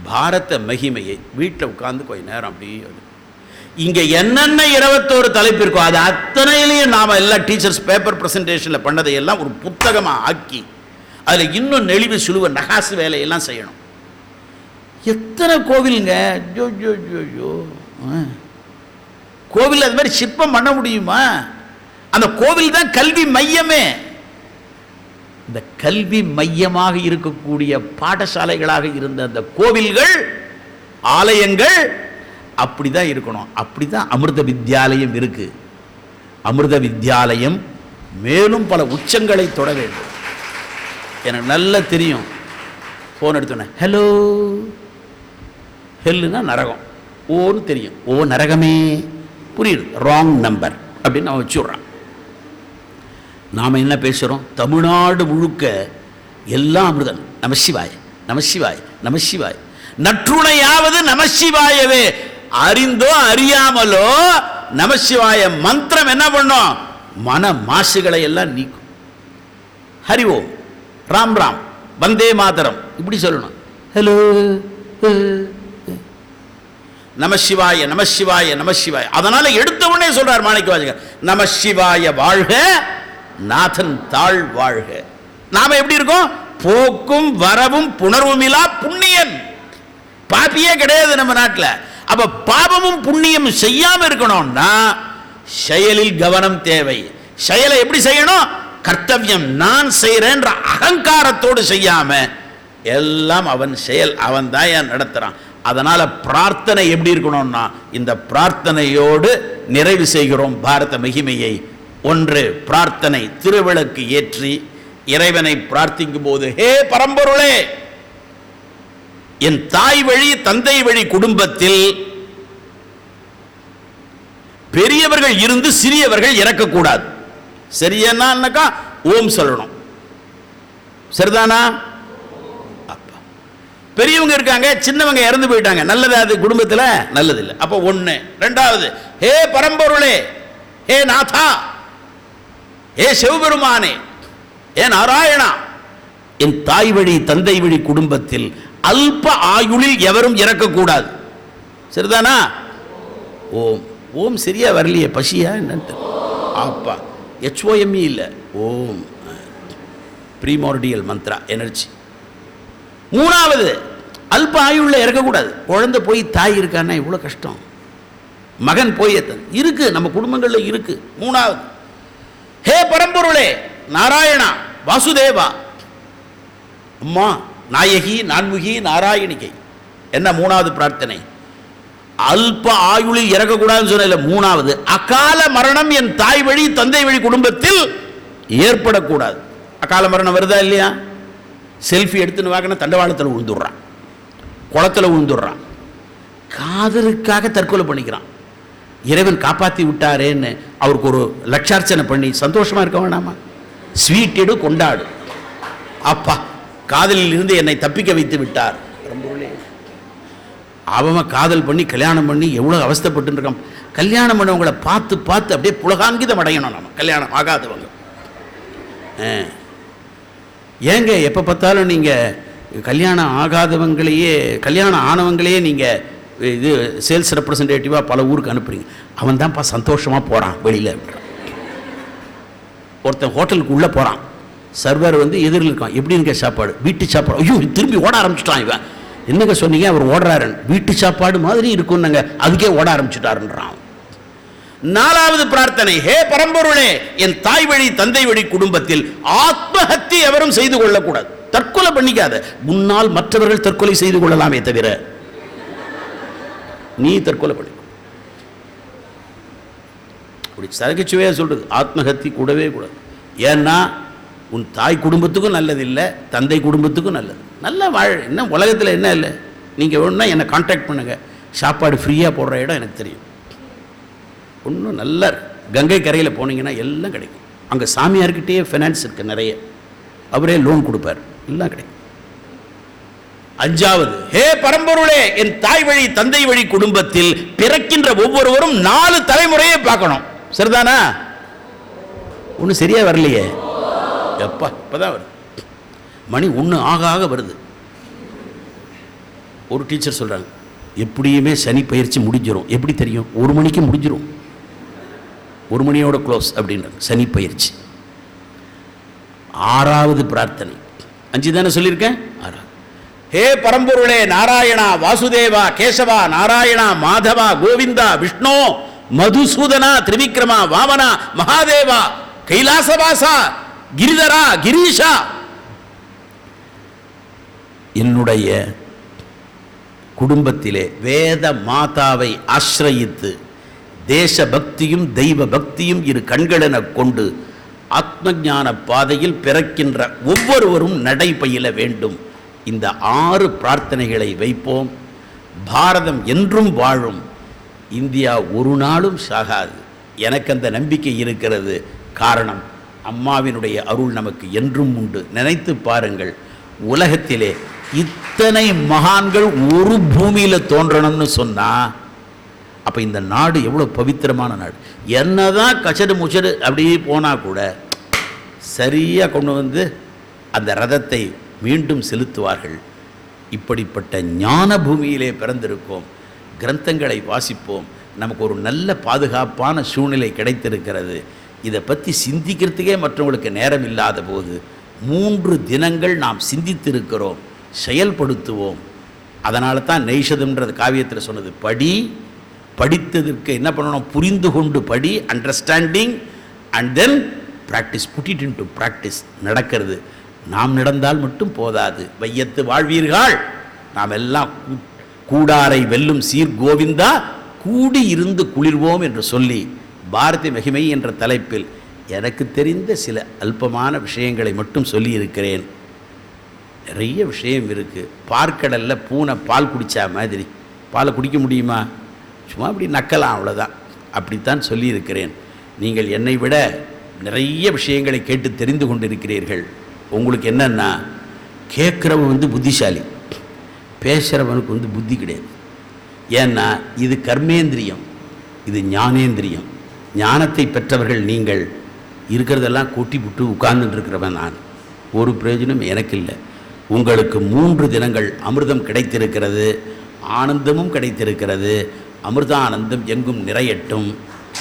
பாரத மகிமையை வீட்டில் உட்கார்ந்து கொஞ்ச நேரம் அப்படியே, இங்கே என்னென்ன 21 தலைப்பு இருக்கோ அது அத்தனையிலையும் நாம் எல்லாம் டீச்சர்ஸ் பேப்பர் ப்ரெசன்டேஷனில் பண்ணதை எல்லாம் ஒரு புத்தகமாக ஆக்கி அதில் இன்னும் நெளிவு சுழுவ நகாசு வேலையெல்லாம் செய்யணும். எத்தனை கோவிலுங்க, ஜோ ஜோ ஜோ ஜோ கோவில் அது மாதிரி சிற்பம் பண்ண முடியுமா? அந்த கோவில் தான் கல்வி மையமே. இந்த கல்வி மையமாக இருக்கக்கூடிய பாடசாலைகளாக இருந்த அந்த கோவில்கள், ஆலயங்கள் அப்படிதான் இருக்கணும். அப்படிதான் அமிர்த வித்யாலயம் இருக்கு. அமிர்த வித்யாலயம் மேலும் பல உச்சங்களை தொட வேண்டும். எனக்கு நல்லா தெரியும். ஃபோன் எடுத்தோன்னே ஹலோ, ஹெல்லுனா நரகம், ஓன்னு தெரியும். ஓ நரகமே, புரியுது, ராங் நம்பர் அப்படின்னு அவன் வச்சுடுறான். நாம் என்ன பேசுகிறோம்? தமிழ்நாடு முழுக்க எல்லாம் அமிர்தம். நமசிவாய் நமசிவாய் நமசிவாய். நற்றுணையாவது நமசிவாயவே. அறிந்தோ அறியாமலோ நமசிவாய மந்திரம் என்ன பண்ணும்? மன மாசுகளை எல்லாம் நீக்கும். ஹரி ஓம், ராம் ராம், வந்தே மாதரம், இப்படி சொல்லணும். ஹலோ நமசிவாய நமசிவாய நமசிவாய. அதனால எடுத்த உடனே சொல்றார் மாணிக்கவாசகர், நமசிவாய வாழ்க, நாதன் தாழ் வாழ்க. நாம எப்படி இருக்கோம்? போக்கும் வரவும் புணர்வுமிலா புண்ணியன். பாப்பியே கிடையாது நம்ம நாட்டில். அப்ப பாபமும் புண்ணியமும் செய்யாம இருக்கணும்னா செயலில் கவனம் தேவை. செயலை எப்படி செய்யணும்? கர்த்தவியம், நான் செய்யறேன்ற அகங்காரத்தோடு செய்யாம எல்லாம் அவன் செயல், அவன் தான் நடத்துறான். அதனால பிரார்த்தனை எப்படி இருக்கணும்னா, இந்த பிரார்த்தனையோடு நிறைவு செய்கிறோம் பாரத மகிமையை. ஒன்று, பிரார்த்தனை. திருவிளக்கு ஏற்றி இறைவனை பிரார்த்திக்கும் போது, ஹே பரம்பொருளே, என் தாய் வழி தந்தை வழி குடும்பத்தில் பெரியவர்கள் இருந்து சிறியவர்கள் இறக்கக்கூடாது. சரியானாக்கா ஓம் சொல்லணும். சரிதானா? பெரியவங்க இருக்காங்க, சின்னவங்க இறந்து போயிட்டாங்க, நல்லது அது குடும்பத்தில்? நல்லது இல்லை. அப்போ ஒன்று. ரெண்டாவது, ஹே பரம்பொருளே, ஹே நாதா, ஹே சிவபெருமானே, ஏ நாராயணா, என் தாய் வழி தந்தை வழி குடும்பத்தில் அல்ப ஆயுளில் எவரும் இறக்கக்கூடாது. சரிதானா? ஓம். ஓம் சரியா வரலையே, பசியா என்னன்னு அப்பா, HOME இல்லை, ஓம், ப்ரீமார்டியல் மந்த்ரா, எனர்ஜி. மூணாவது, அல்ப ஆயுள்ள இறக்கக்கூடாது. குழந்தை போய் தாய் இருக்கான்னா இவ்வளோ கஷ்டம், மகன் போய் இருக்கு, நம்ம குடும்பங்களில் இருக்கு. மூணாவது, ஹே பரம்பொருளே நாராயணா வாசுதேவா, அம்மா நாயகி நான்முகி நாராயணிகை. என்ன மூணாவது பிரார்த்தனை? அல்ப ஆயுளில் இறக்கக்கூடாதுன்னு சொன்ன. மூணாவது, அகால மரணம் என் தாய் வழி தந்தை வழி குடும்பத்தில் ஏற்படக்கூடாது. அகால மரணம் வருதா இல்லையா? செல்ஃபி எடுத்துன்னு வாங்கின தண்டவாளத்தில் விழுந்துடுறான், குளத்தில் விழுந்துடுறான், காதலுக்காக தற்கொலை பண்ணிக்கிறான். இறைவன் காப்பாற்றி விட்டாரேன்னு அவருக்கு ஒரு லட்சார்ச்சனை பண்ணி சந்தோஷமா இருக்க வேணாமா? ஸ்வீட் எடு, கொண்டாடு, அப்பா காதலில் இருந்து என்னை தப்பிக்க வைத்து விட்டார். அவன் காதல் பண்ணி கல்யாணம் பண்ணி எவ்வளோ அவஸ்தைப்பட்டு இருக்கான். கல்யாணம் பண்ணவங்களை பார்த்து பார்த்து அப்படியே புலகாங்கிதம் அடையணும். நம்ம கல்யாணம் ஆகாதவங்க ஏங்க எப்போ பார்த்தாலும் நீங்கள் கல்யாணம் ஆகாதவங்களையே, கல்யாணம் ஆனவங்களையே நீங்கள் இது சேல்ஸ் ரெப்ரசன்டேட்டிவாக பல ஊருக்கு அனுப்புறீங்க, அவன் தான்ப்பா சந்தோஷமாக போகிறான் வெளியில். ஒருத்தன் ஹோட்டலுக்கு உள்ளே போகிறான், சர்வர் வந்து எதிரில் இருக்கான், எப்படி இருக்க சாப்பாடு, வீட்டு சாப்பாடு, ஐயோ திரும்பி ஓட ஆரம்பிச்சிட்டான் இவன், என்னங்க சொன்னீங்க, அவர் ஓடுறாருன்னு, வீட்டு சாப்பாடு மாதிரி இருக்கும்னுங்க, அதுக்கே ஓட ஆரம்பிச்சுட்டாருன்றான். 4வது பிரார்த்தனை, ஹே பரம்பொருளே, என் தாய் வழி தந்தை வழி குடும்பத்தில் ஆத்மஹத்தி எவரும் செய்து கொள்ளக்கூடாது, தற்கொலை பண்ணிக்காத, முன்னால் மற்றவர்கள் தற்கொலை செய்து கொள்ளலாமே தவிர நீ தற்கொலை பண்ணி. சரகச்சுவையா சொல்றது, ஆத்மஹத்தி கூடவே கூடாது. ஏன்னா உன் தாய் குடும்பத்துக்கும் நல்லதில்லை, தந்தை குடும்பத்துக்கும் நல்லது. நல்லா வாழ், என்ன உலகத்தில் என்ன இல்லை, நீங்கள் ஒன்றா என்னை கான்டாக்ட் பண்ணுங்கள், சாப்பாடு ஃப்ரீயாக போடுற இடம் எனக்கு தெரியும். ஒன்றும் நல்லா கங்கை கரையில் போனீங்கன்னா எல்லாம் கிடைக்கும். அங்கே சாமியார்கிட்டே ஃபைனான்ஸ் இருக்குது நிறைய, அவரே லோன் கொடுப்பார், எல்லாம் கிடைக்கும். 5வது, ஹே பரம்பொருளே, என் தாய் வழி தந்தை வழி குடும்பத்தில் பிறக்கின்ற ஒவ்வொருவரும் 4 தலைமுறையை பார்க்கணும். சரிதானா? ஒன்றும் சரியா வரலையே எப்பா, இப்போதான் வருது, மணி 1 ஆக வருது. ஒரு டீச்சர் சொல்கிறாங்க, எப்படியுமே சனி பயிற்சி முடிஞ்சிடும். எப்படி தெரியும்? 1 மணிக்கு முடிஞ்சிடும், 1 மணியோட க்ளோஸ் அப்படின்றாங்க சனி பயிற்சி. 6வது பிரார்த்தனை, 5 தானே சொல்லியிருக்கேன், 6வது, ஹே பரம்பொருளே, நாராயணா வாசுதேவா கேசவா நாராயணா மாதவா கோவிந்தா விஷ்ணு மதுசூதனா திரிவிக்ரமா வாமனா மகாதேவா கைலாசவாசா கிரிதரா கிரீஷா, என்னுடைய குடும்பத்திலே வேத மாதாவை ஆசிரயித்து தேசபக்தியும் தெய்வ பக்தியும் இரு கண்களென கொண்டு ஆத்ம ஞான பாதையில் பிறக்கின்ற ஒவ்வொருவரும் நடைபயில வேண்டும். இந்த 6 பிரார்த்தனைகளை வைப்போம். பாரதம் என்றும் வாழும், இந்தியா ஒரு நாளும் சாகாது. எனக்கு அந்த நம்பிக்கை இருக்கிறது. காரணம், அம்மாவினுடைய அருள் நமக்கு என்றும் உண்டு. நினைத்து பாருங்கள், உலகத்திலே இத்தனை மகான்கள் ஒரு பூமியில் தோன்றணும்னு சொன்னால் அப்போ இந்த நாடு எவ்வளோ பவித்திரமான நாடு. என்னதான் கச்சடு முச்சடு அப்படியே போனால் கூட சரியாக கொண்டு வந்து அந்த ரதத்தை மீண்டும் செலுத்துவார்கள். இப்படிப்பட்ட ஞான பூமியிலே பிறந்திருக்கோம். கிரந்தங்களை வாசிப்போம். நமக்கு ஒரு நல்ல பாதுகாப்பான சூழ்நிலை கிடைத்திருக்கிறது. இதை பற்றி சிந்திக்கிறதுக்கே மற்றவங்களுக்கு நேரம் இல்லாத போது 3 தினங்கள் நாம் சிந்தித்திருக்கிறோம், செயல்படுத்துவோம். அதனால தான் நெய்ஷதம்ன்றது காவியத்தில் சொன்னது, படித்ததற்கு என்ன பண்ணணும், புரிந்து கொண்டு படி, understanding and then practice, put it into practice. நடக்கிறது. நாம் நடந்தால் மட்டும் போதாது. வையத்து வாழ்வீர்கள், நாம் எல்லாம் கூடாரை வெல்லும் சீர் கோவிந்தா கூடி இருந்து குளிர்வோம் என்று சொல்லி பாரதி மகிமை என்ற தலைப்பில் எனக்கு தெரிந்த சில அல்பமான விஷயங்களை மட்டும் சொல்லியிருக்கிறேன். நிறைய விஷயம் இருக்குது. பார்க்கடலில் பூனை பால் குடித்தா மாதிரி பாலை குடிக்க முடியுமா? சும்மா அப்படி நக்கலாம், அவ்வளோதான். அப்படித்தான் சொல்லியிருக்கிறேன். நீங்கள் என்னை விட நிறைய விஷயங்களை கேட்டு தெரிந்து கொண்டிருக்கிறீர்கள். உங்களுக்கு என்னென்னா, கேட்குறவன் புத்திசாலி, பேசுகிறவனுக்கு புத்தி கிடையாது. ஏன்னா இது கர்மேந்திரியம், இது ஞானேந்திரியம். ஞானத்தை பெற்றவர்கள் நீங்கள். இருக்கிறதெல்லாம் கொட்டி விட்டு உட்கார்ந்துட்டு இருக்கிறவன் நான். ஒரு பிரயோஜனம் எனக்கு இல்லை. உங்களுக்கு 3 தினங்கள் அமிர்தம் கிடைத்திருக்கிறது, ஆனந்தமும் கிடைத்திருக்கிறது. அமிர்தானந்தம் எங்கும் நிறையட்டும்.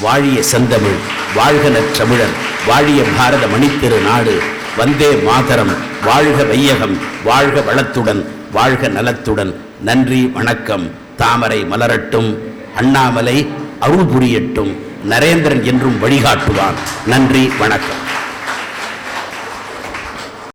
வாழிய செந்தமிழ், வாழ்க நற்றமிழன், வாழிய பாரத மணித்திரு நாடு, வந்தே மாதரம், வாழ்க வையகம், வாழ்க வளத்துடன், வாழ்க நலத்துடன். நன்றி, வணக்கம். தாமரை மலரட்டும், அண்ணாமலை அருள் புரியட்டும், நரேந்திரன் என்றும் வழிகாட்டுவான். நன்றி, வணக்கம்.